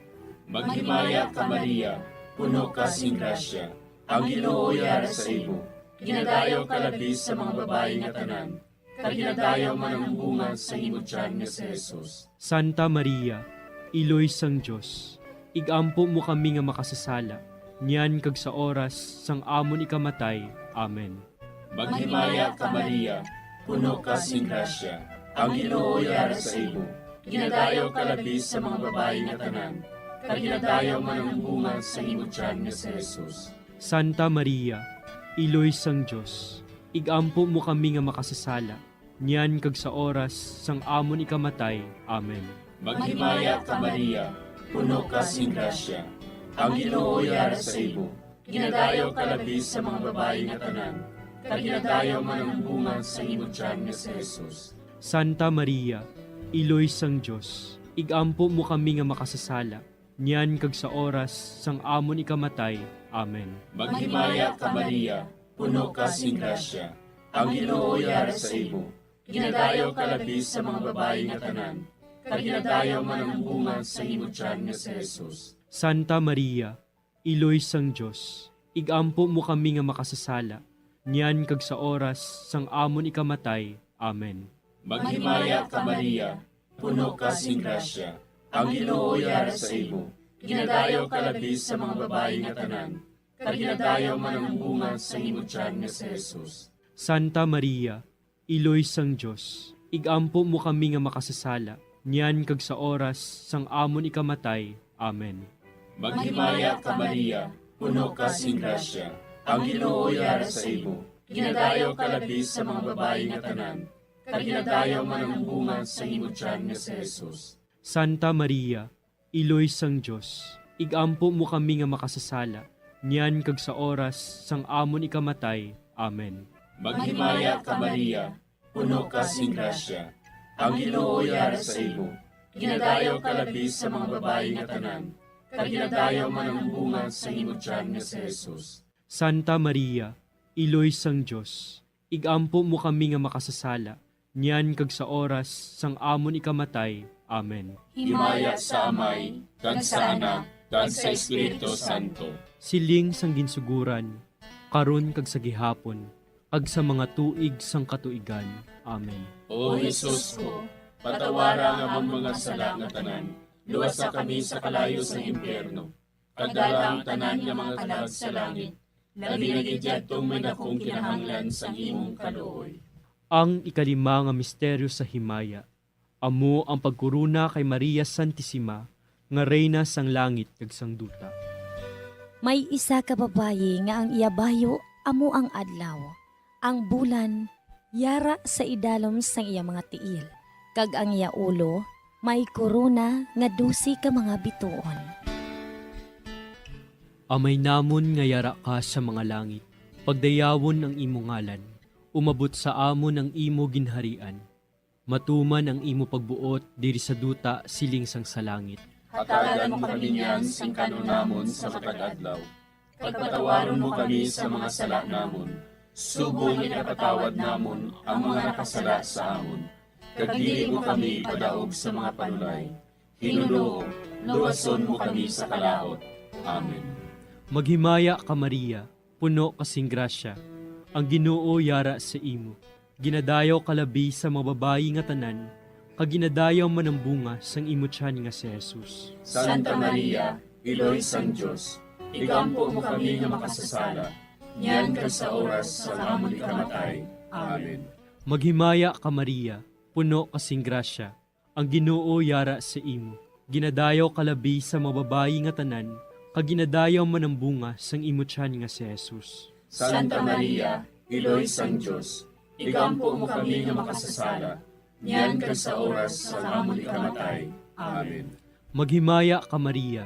Maghimaya ka Maria, puno ka sing grasya, ang Ginoo yara sa imo. Ginadayo ka labis sa mga babae nga tanan, kag ginadayo man ang bunga sa imong tiyan nga si Jesus. Santa Maria, Iloy sang Diyos, igampo mo kami nga makasasala, niyan kag sa oras sang amon ikamatay. Amen. Maghimaya ka Maria, puno ka sing grasya, ang Ginoo yara sa imo. Ginadayo ka labis sa mga babae nga tanan, kag ginadayo man ang bunga sa imong tiyan nga si Jesus. Santa Maria, Iloy sang Diyos, igampo mo kami nga makasasala, niyan kag sa oras sang amon ikamatay. Amen. Maghimaya ka Maria, puno ka sing grasya, ang Ginoo yara sa imo. Ginadayo ka labis sa mga babae nga tanan, kag ginadayo man ang bunga sa imong tiyan nga si Jesus. Santa Maria, Iloy sang Diyos, igampo mo kami nga makasasala, niyan kag sa oras sang amon ikamatay. Amen. Maghimaya ka Maria, puno ka sing grasya, ang Ginoo yara sa imo. Ginadayo ka labis sa mga babae nga tanan, kag ginadayo man ang bunga sa imong tiyan nga si Jesus. Santa Maria, Iloy sang Diyos, igampo mo kami nga makasasala, niyan kag sa oras sang amon ikamatay. Amen. Maghimaya ka Maria, puno ka sing grasya, ang Ginoo yara sa imo. Ginadayo ka labis sa mga babae nga tanan, kag ginadayo man ang bunga sa imong tiyan nga si Jesus. Santa Maria, Iloy sang Diyos, igampo mo kami nga makasasala, niyan kag sa oras sang amon ikamatay. Amen. Maghimaya ka Maria, puno ka sing grasya, ang Ginoo yara sa imo. Ginadayo ka labis sa mga babae nga tanan, kag ginadayo man ang bunga sa imong tiyan nga si Jesus. Santa Maria, Iloy sang Diyos, igampo mo kami nga makasasala, niyan kag sa oras sang amon ikamatay. Amen. Maghimaya ka Maria, puno ka sing grasya, ang Ginoo yara sa imo. Ginadayo ka labis sa mga babae nga tanan, kag ginadayo man ang bunga sa imong tiyan nga si Jesus. Santa Maria, Iloy sang Diyos, igampo mo kami nga makasasala, niyan kag sa oras sang amon ikamatay. Amen. Himaya sa Amay, kag sa Anak, kag sa Espiritu Santo. Siling sang ginsuguran, karon kag sa gihapon, kag sa mga tuig sang katuigan. Amen. O Jesus ko, patawara nga among mga sala nga tanan, luwasa kami sa kalayo sa impyerno, kagdala ang tanan nga mga kalag sa langit, labi na gidyadtong may dakong kinahanglan sa imong kaluoy. Ang ikalima nga misteryo sa himaya, amo ang pagkuruna kay Maria Santissima, nga reyna sang langit kag sang duta. May isa ka babayi nga ang iyabayo amo ang adlaw. Ang bulan yara sa idalom sang iya mga tiil. Kag ang iya ulo may korona nga 12 ka mga bituon. Amay namon nga yara ka sa mga langit, pagdayawon ang imo ngalan, umabot sa amon ang imo ginharian. Matuman ang imo pagbuot diri sa duta siling sang sa langit. Hatagan mo kami niyan sing kanunamon sa matag adlaw. Pagpatawaron mo kami sa mga sala namon. Subong ipatawad namon ang mga nakasala sa amon. Kag dili mo kami padaog sa mga panulay. Hinuloo, luwason mo kami sa kalaot. Amen. Maghimaya ka Maria, puno kasing grasya, ang Ginoo yara sa imo. Ginadayaw kalabi sa mga babayi nga tanan, kag ginadayaw man ang bunga sang imo tiyan nga si Jesus. Santa Maria, Iloy sang Diyos, igampo mo kami nga makasasala, niyan ka sa oras sa amon ikamatay. Amen. Maghimaya ka Maria, puno kasing grasya, ang Ginoo yara sa imo. Ginadayaw kalabi sa mga babayi nga tanan, kag ginadayaw man ang bunga sang imo tiyan nga si Jesus. Santa Maria, Iloy sang Diyos, igampo mo kami nga makasasala, niyan ka sa oras sa amon ikamatay. Amen. Maghimaya ka Maria,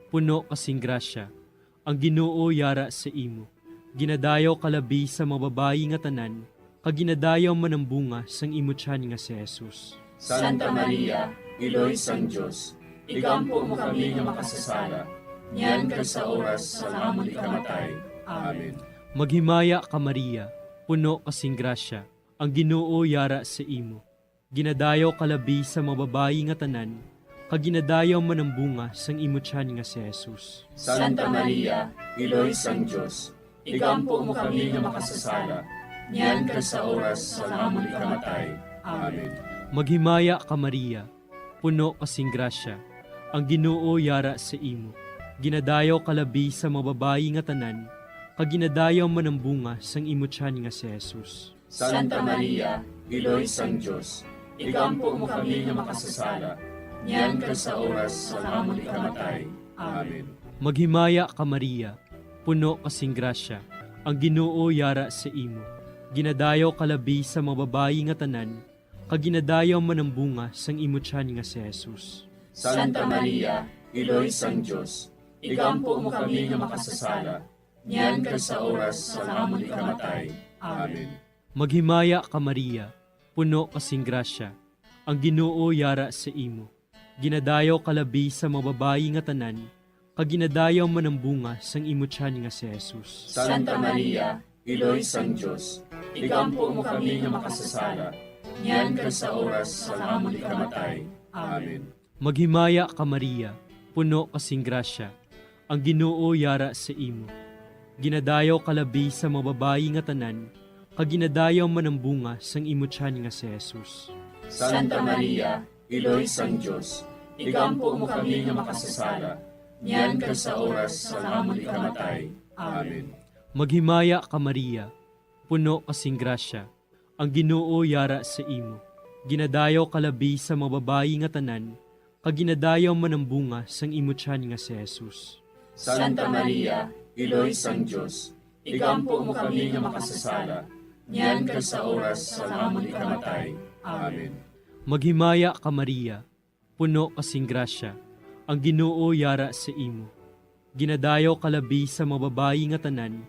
puno kasing grasya, ang Ginoo yara sa imo. Ginadayaw kalabi sa mga babayi nga tanan, kag ginadayaw man ang bunga sang imo tiyan nga si Jesus. Santa Maria, Iloy sang Diyos, igampo mo kami nga makasasala, niyan ka sa oras sa amon ikamatay. Amen. Maghimaya ka Maria, puno kasing grasya, ang Ginoo yara sa imo. Ginadayaw kalabi sa mga babayi nga tanan, kag ginadayaw man ang bunga sang imo tiyan nga si Jesus. Santa Maria, Iloy sang Diyos, igampo mo kami nga makasasala, niyan ka sa oras sa amon ikamatay. Amen. Maghimaya ka Maria, puno kasing grasya, ang Ginoo yara sa imo. Ginadayaw kalabi sa mga babayi nga tanan, kag ginadayaw man ang bunga sang imo tiyan nga si Jesus. Santa Maria, Iloy sang Diyos, igampo mo kami nga makasasala, niyan ka sa oras sa amon ikamatay. Amen. Maghimaya ka Maria, puno kasing grasya, ang Ginoo yara sa imo. Ginadayaw kalabi sa mga babayi nga tanan, kag ginadayaw man ang bunga sang imo tiyan nga si Jesus. Santa Maria, Iloy sang Diyos, igampo mo kami nga makasasala, niyan ka sa oras sa amon ikamatay. Amen. Maghimaya ka Maria, puno kasing grasya, ang Ginoo yara sa imo. Ginadayaw kalabi sa mga babayi nga tanan, kag ginadayaw man ang bunga sang imo tiyan nga si Jesus. Santa Maria, Iloy sang Diyos, igampo mo kami nga makasasala, niyan ka sa oras sa amon ikamatay. Amen. Maghimaya ka Maria, puno kasing grasya, ang Ginoo yara sa imo. Ginadayaw kalabi sa mga babayi nga tanan, kag ginadayaw man ang bunga sang imo tiyan nga si Jesus. Santa Maria, Iloy sang Diyos, igampo mo kami nga makasasala, niyan ka sa oras sa amon ikamatay. Amen. Maghimaya ka Maria, puno kasing grasya, ang Ginoo yara sa imo. Ginadayaw kalabi sa mga babayi nga tanan, kag ginadayaw man ang bunga sang imo tiyan nga si Jesus. Santa Maria, Iloy sang Diyos, igampo mo kami nga makasasala, niyan ka sa oras sa amon ikamatay. Amen. Maghimaya ka Maria, puno kasing grasya, ang Ginoo yara sa imo. Ginadayaw kalabi sa mga babayi nga tanan,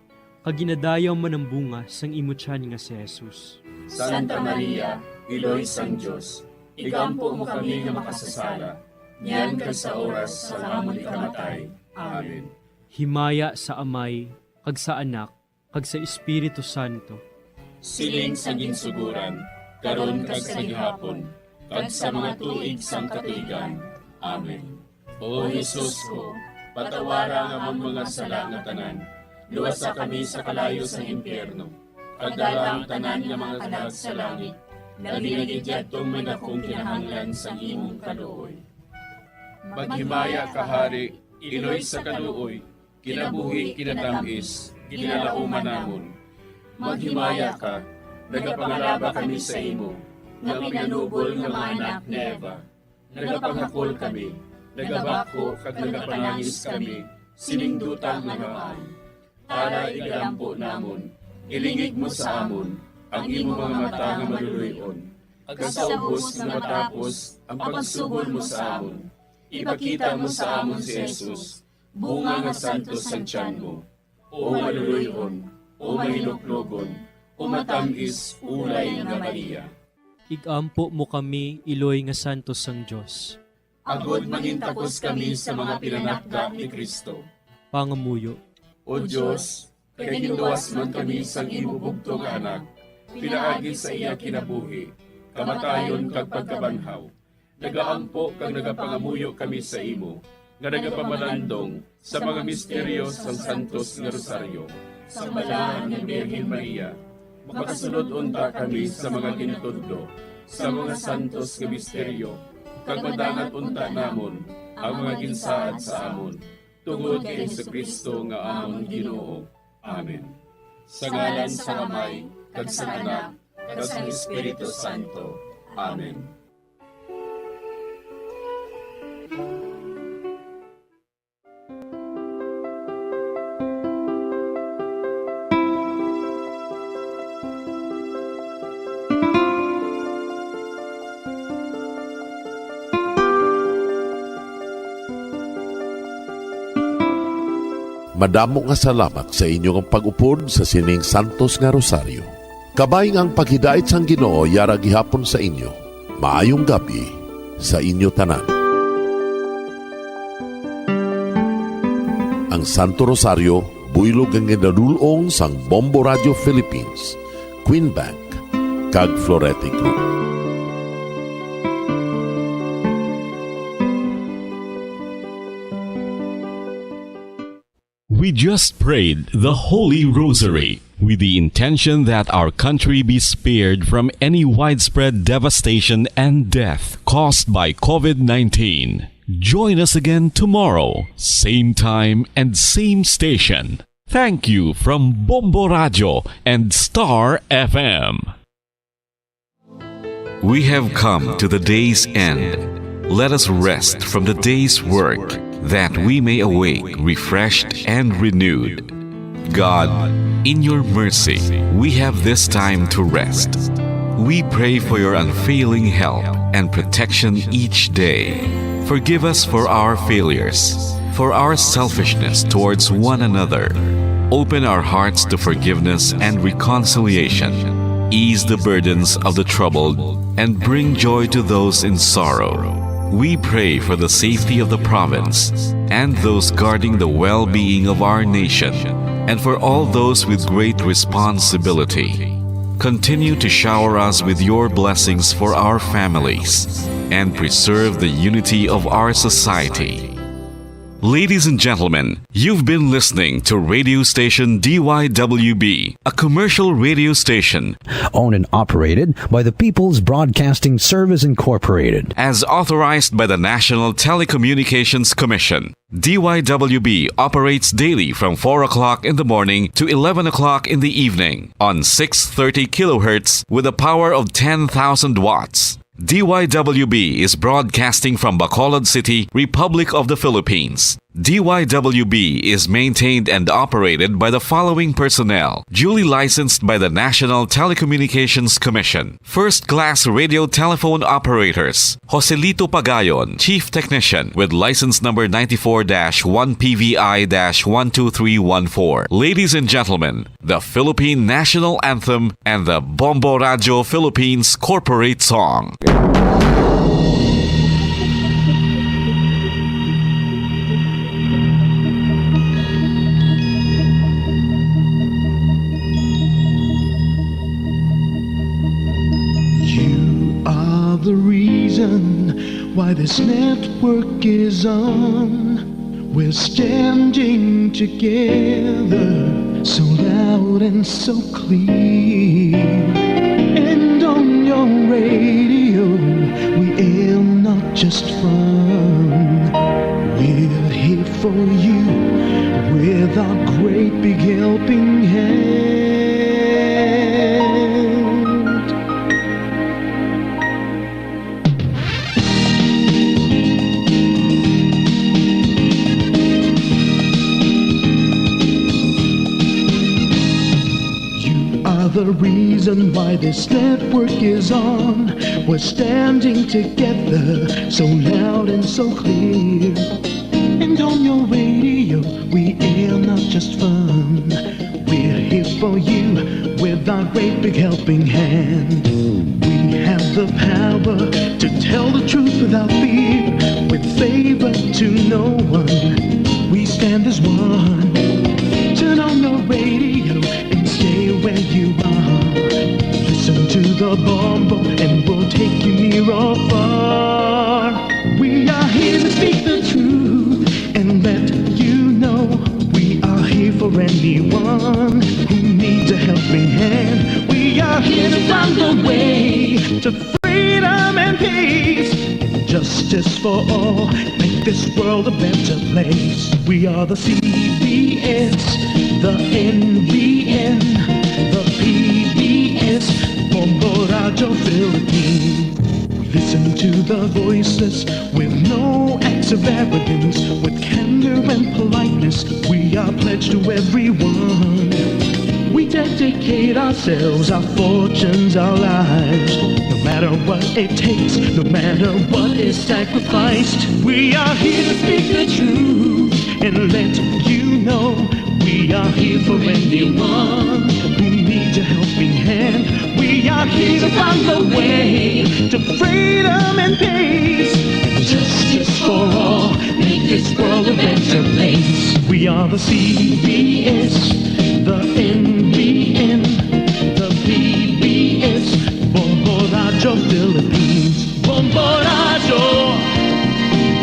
kag ginadayaw man ang bunga sang imo tiyan nga si Jesus. Santa Maria, Iloy sang Diyos, igampo mo kami nga makasasala, niyan ka sa oras sa amon ikamatay. Amen. Himaya sa Amay, kag sa Anak, kag sa Espiritu Santo. Siling sa ginsuguran, karon kag sa gihapon, kag sa mga tuig sang katuigan. Amen. O Jesus ko, patawara nga among mga sala nga tanan, luwasa kami sa kalayo sa impyerno, kag dala ang tanan nga mga kalag sa langit, labi na gidyatong may dakong kinahanglan sa imong kaluoy. Maghimaya ka, Hari, Iloy sa kaluoy, kinabuhi kinatamis, ginalauman namon. Maghimaya ka, nagapangalaba kami sa imo, nga pinanubol nga mga anak ni Eva. Nagapangakol kami, nagabako kag nagapanangis kami, siningdutan nga naman. Para igalampo namon, ilingig mo sa amon, ang imo mga mata nga maluluyon. Ag sa ubos nga matapos, ang pagsugod mo sa amon. Ipakita mo sa amon si Jesus, bunga nga santos sa tiyan mo. O maluluyon, o mahiloklogon, o matamis, ulay nga Maria. Igampo mo kami, Iloy nga santos sang Dios. Agod mangintapos kami sa mga pinanakda ni Kristo. Pangamuyo. O Diyos, kay ginuwas man kami sang imo bugto nga anak, pinaagi sa iya kinabuhi, kamatayon kag pagkabanhaw. Nagaampo kag nagapangamuyo kami sa imo, nga nagapamalandong sa mga misteryo sang Santos nga Rosaryo. Sa balahan ng Birhen Maria, makasunod unta kami sa mga ginutudlo, sa mga santos nga misteryo, kag madangat unta namon ang mga ginsaad sa amon, tungod kay Jesucristo nga amon Ginoo. Amen. Sa ngalan sa Amay, kag sa Anak, kag sa Espiritu Santo. Amen. Madamo nga salamat sa inyong pag-upod sa sining Santos nga Rosaryo. Kabay ang paghidait sang Ginoo yara gihapon sa inyo. Maayong gabi sa inyo tanan. Ang Santo Rosario buylog ang ginadulong sang Bombo Radio Philippines, Queen Bank, kag Florete Group. We just prayed the Holy Rosary with the intention that our country be spared from any widespread devastation and death caused by COVID-19. Join us again tomorrow, same time and same station. Thank you from Bombo Radio and Star FM. We have come to the day's end. Let us rest from the day's work, that we may awake refreshed and renewed. God, in your mercy, we have this time to rest. We pray for your unfailing help and protection each day. Forgive us for our failures, for our selfishness towards one another. Open our hearts to forgiveness and reconciliation. Ease the burdens of the troubled and bring joy to those in sorrow. We pray for the safety of the province and those guarding the well-being of our nation, and for all those with great responsibility. Continue to shower us with your blessings for our families and preserve the unity of our society. Ladies and gentlemen, you've been listening to radio station DYWB, a commercial radio station owned and operated by the People's Broadcasting Service Incorporated, as authorized by the National Telecommunications Commission. DYWB operates daily from 4 o'clock in the morning to 11 o'clock in the evening on 630 kilohertz with a power of 10,000 watts. DYWB is broadcasting from Bacolod City, Republic of the Philippines. DYWB is maintained and operated by the following personnel, duly licensed by the National Telecommunications Commission. First-class radio telephone operators, Joselito Pagayon, Chief Technician with license number 94-1PVI-12314. Ladies and gentlemen, the Philippine National Anthem and the Bombo Radio Philippines Corporate Song. The reason why this network is on, we're standing together so loud and so clear, and on your radio, we aim not just fun. We're here for you with our great big helping hand. The reason why this network is on, we're standing together so loud and so clear. And on your radio, we air not just fun, we're here for you with our great big helping hand. We have the power to tell the truth without fear, with favor to no one, we stand as one. Turn on your radio and stay where you are. Listen to the bombo and we'll take you near or far. We are here to speak the truth and let you know we are here for anyone who needs a helping hand. We are here to find the way to freedom and peace, justice for all, make this world a better place. We are the CBS, the NBN, the PBS, Bombo Radio Philippines. Listen to the voices with no acts of arrogance, with candor and politeness. We are pledged to everyone. We dedicate ourselves, our fortunes, our lives, no matter what it takes, no matter what is sacrificed. We are here to speak the truth and let you know we are here for anyone who needs a helping hand. We are here to find the way to freedom and peace, and justice for all, make this world a better place. We are the CBS, the NBN, the PBS, Bombo Radio Philippines. Bombo Radio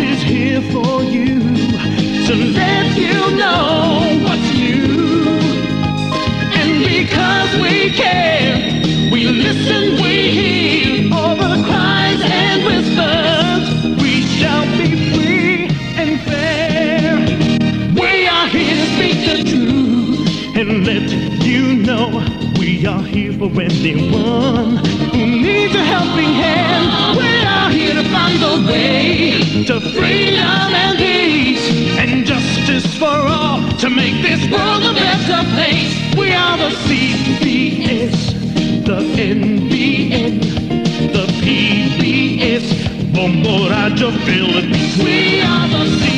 is here for you, to let you know what's new. And because we care, we listen, we hear all the cries and whispers. We shall be free and fair. We are here to speak the truth and let you know we are here for anyone who needs a helping hand. We are here to find the way to freedom and peace, and justice for all, to make this world a better place. We are the CBS, the NBN, the PBS, Bombo Radio Philippines. We are the CBS.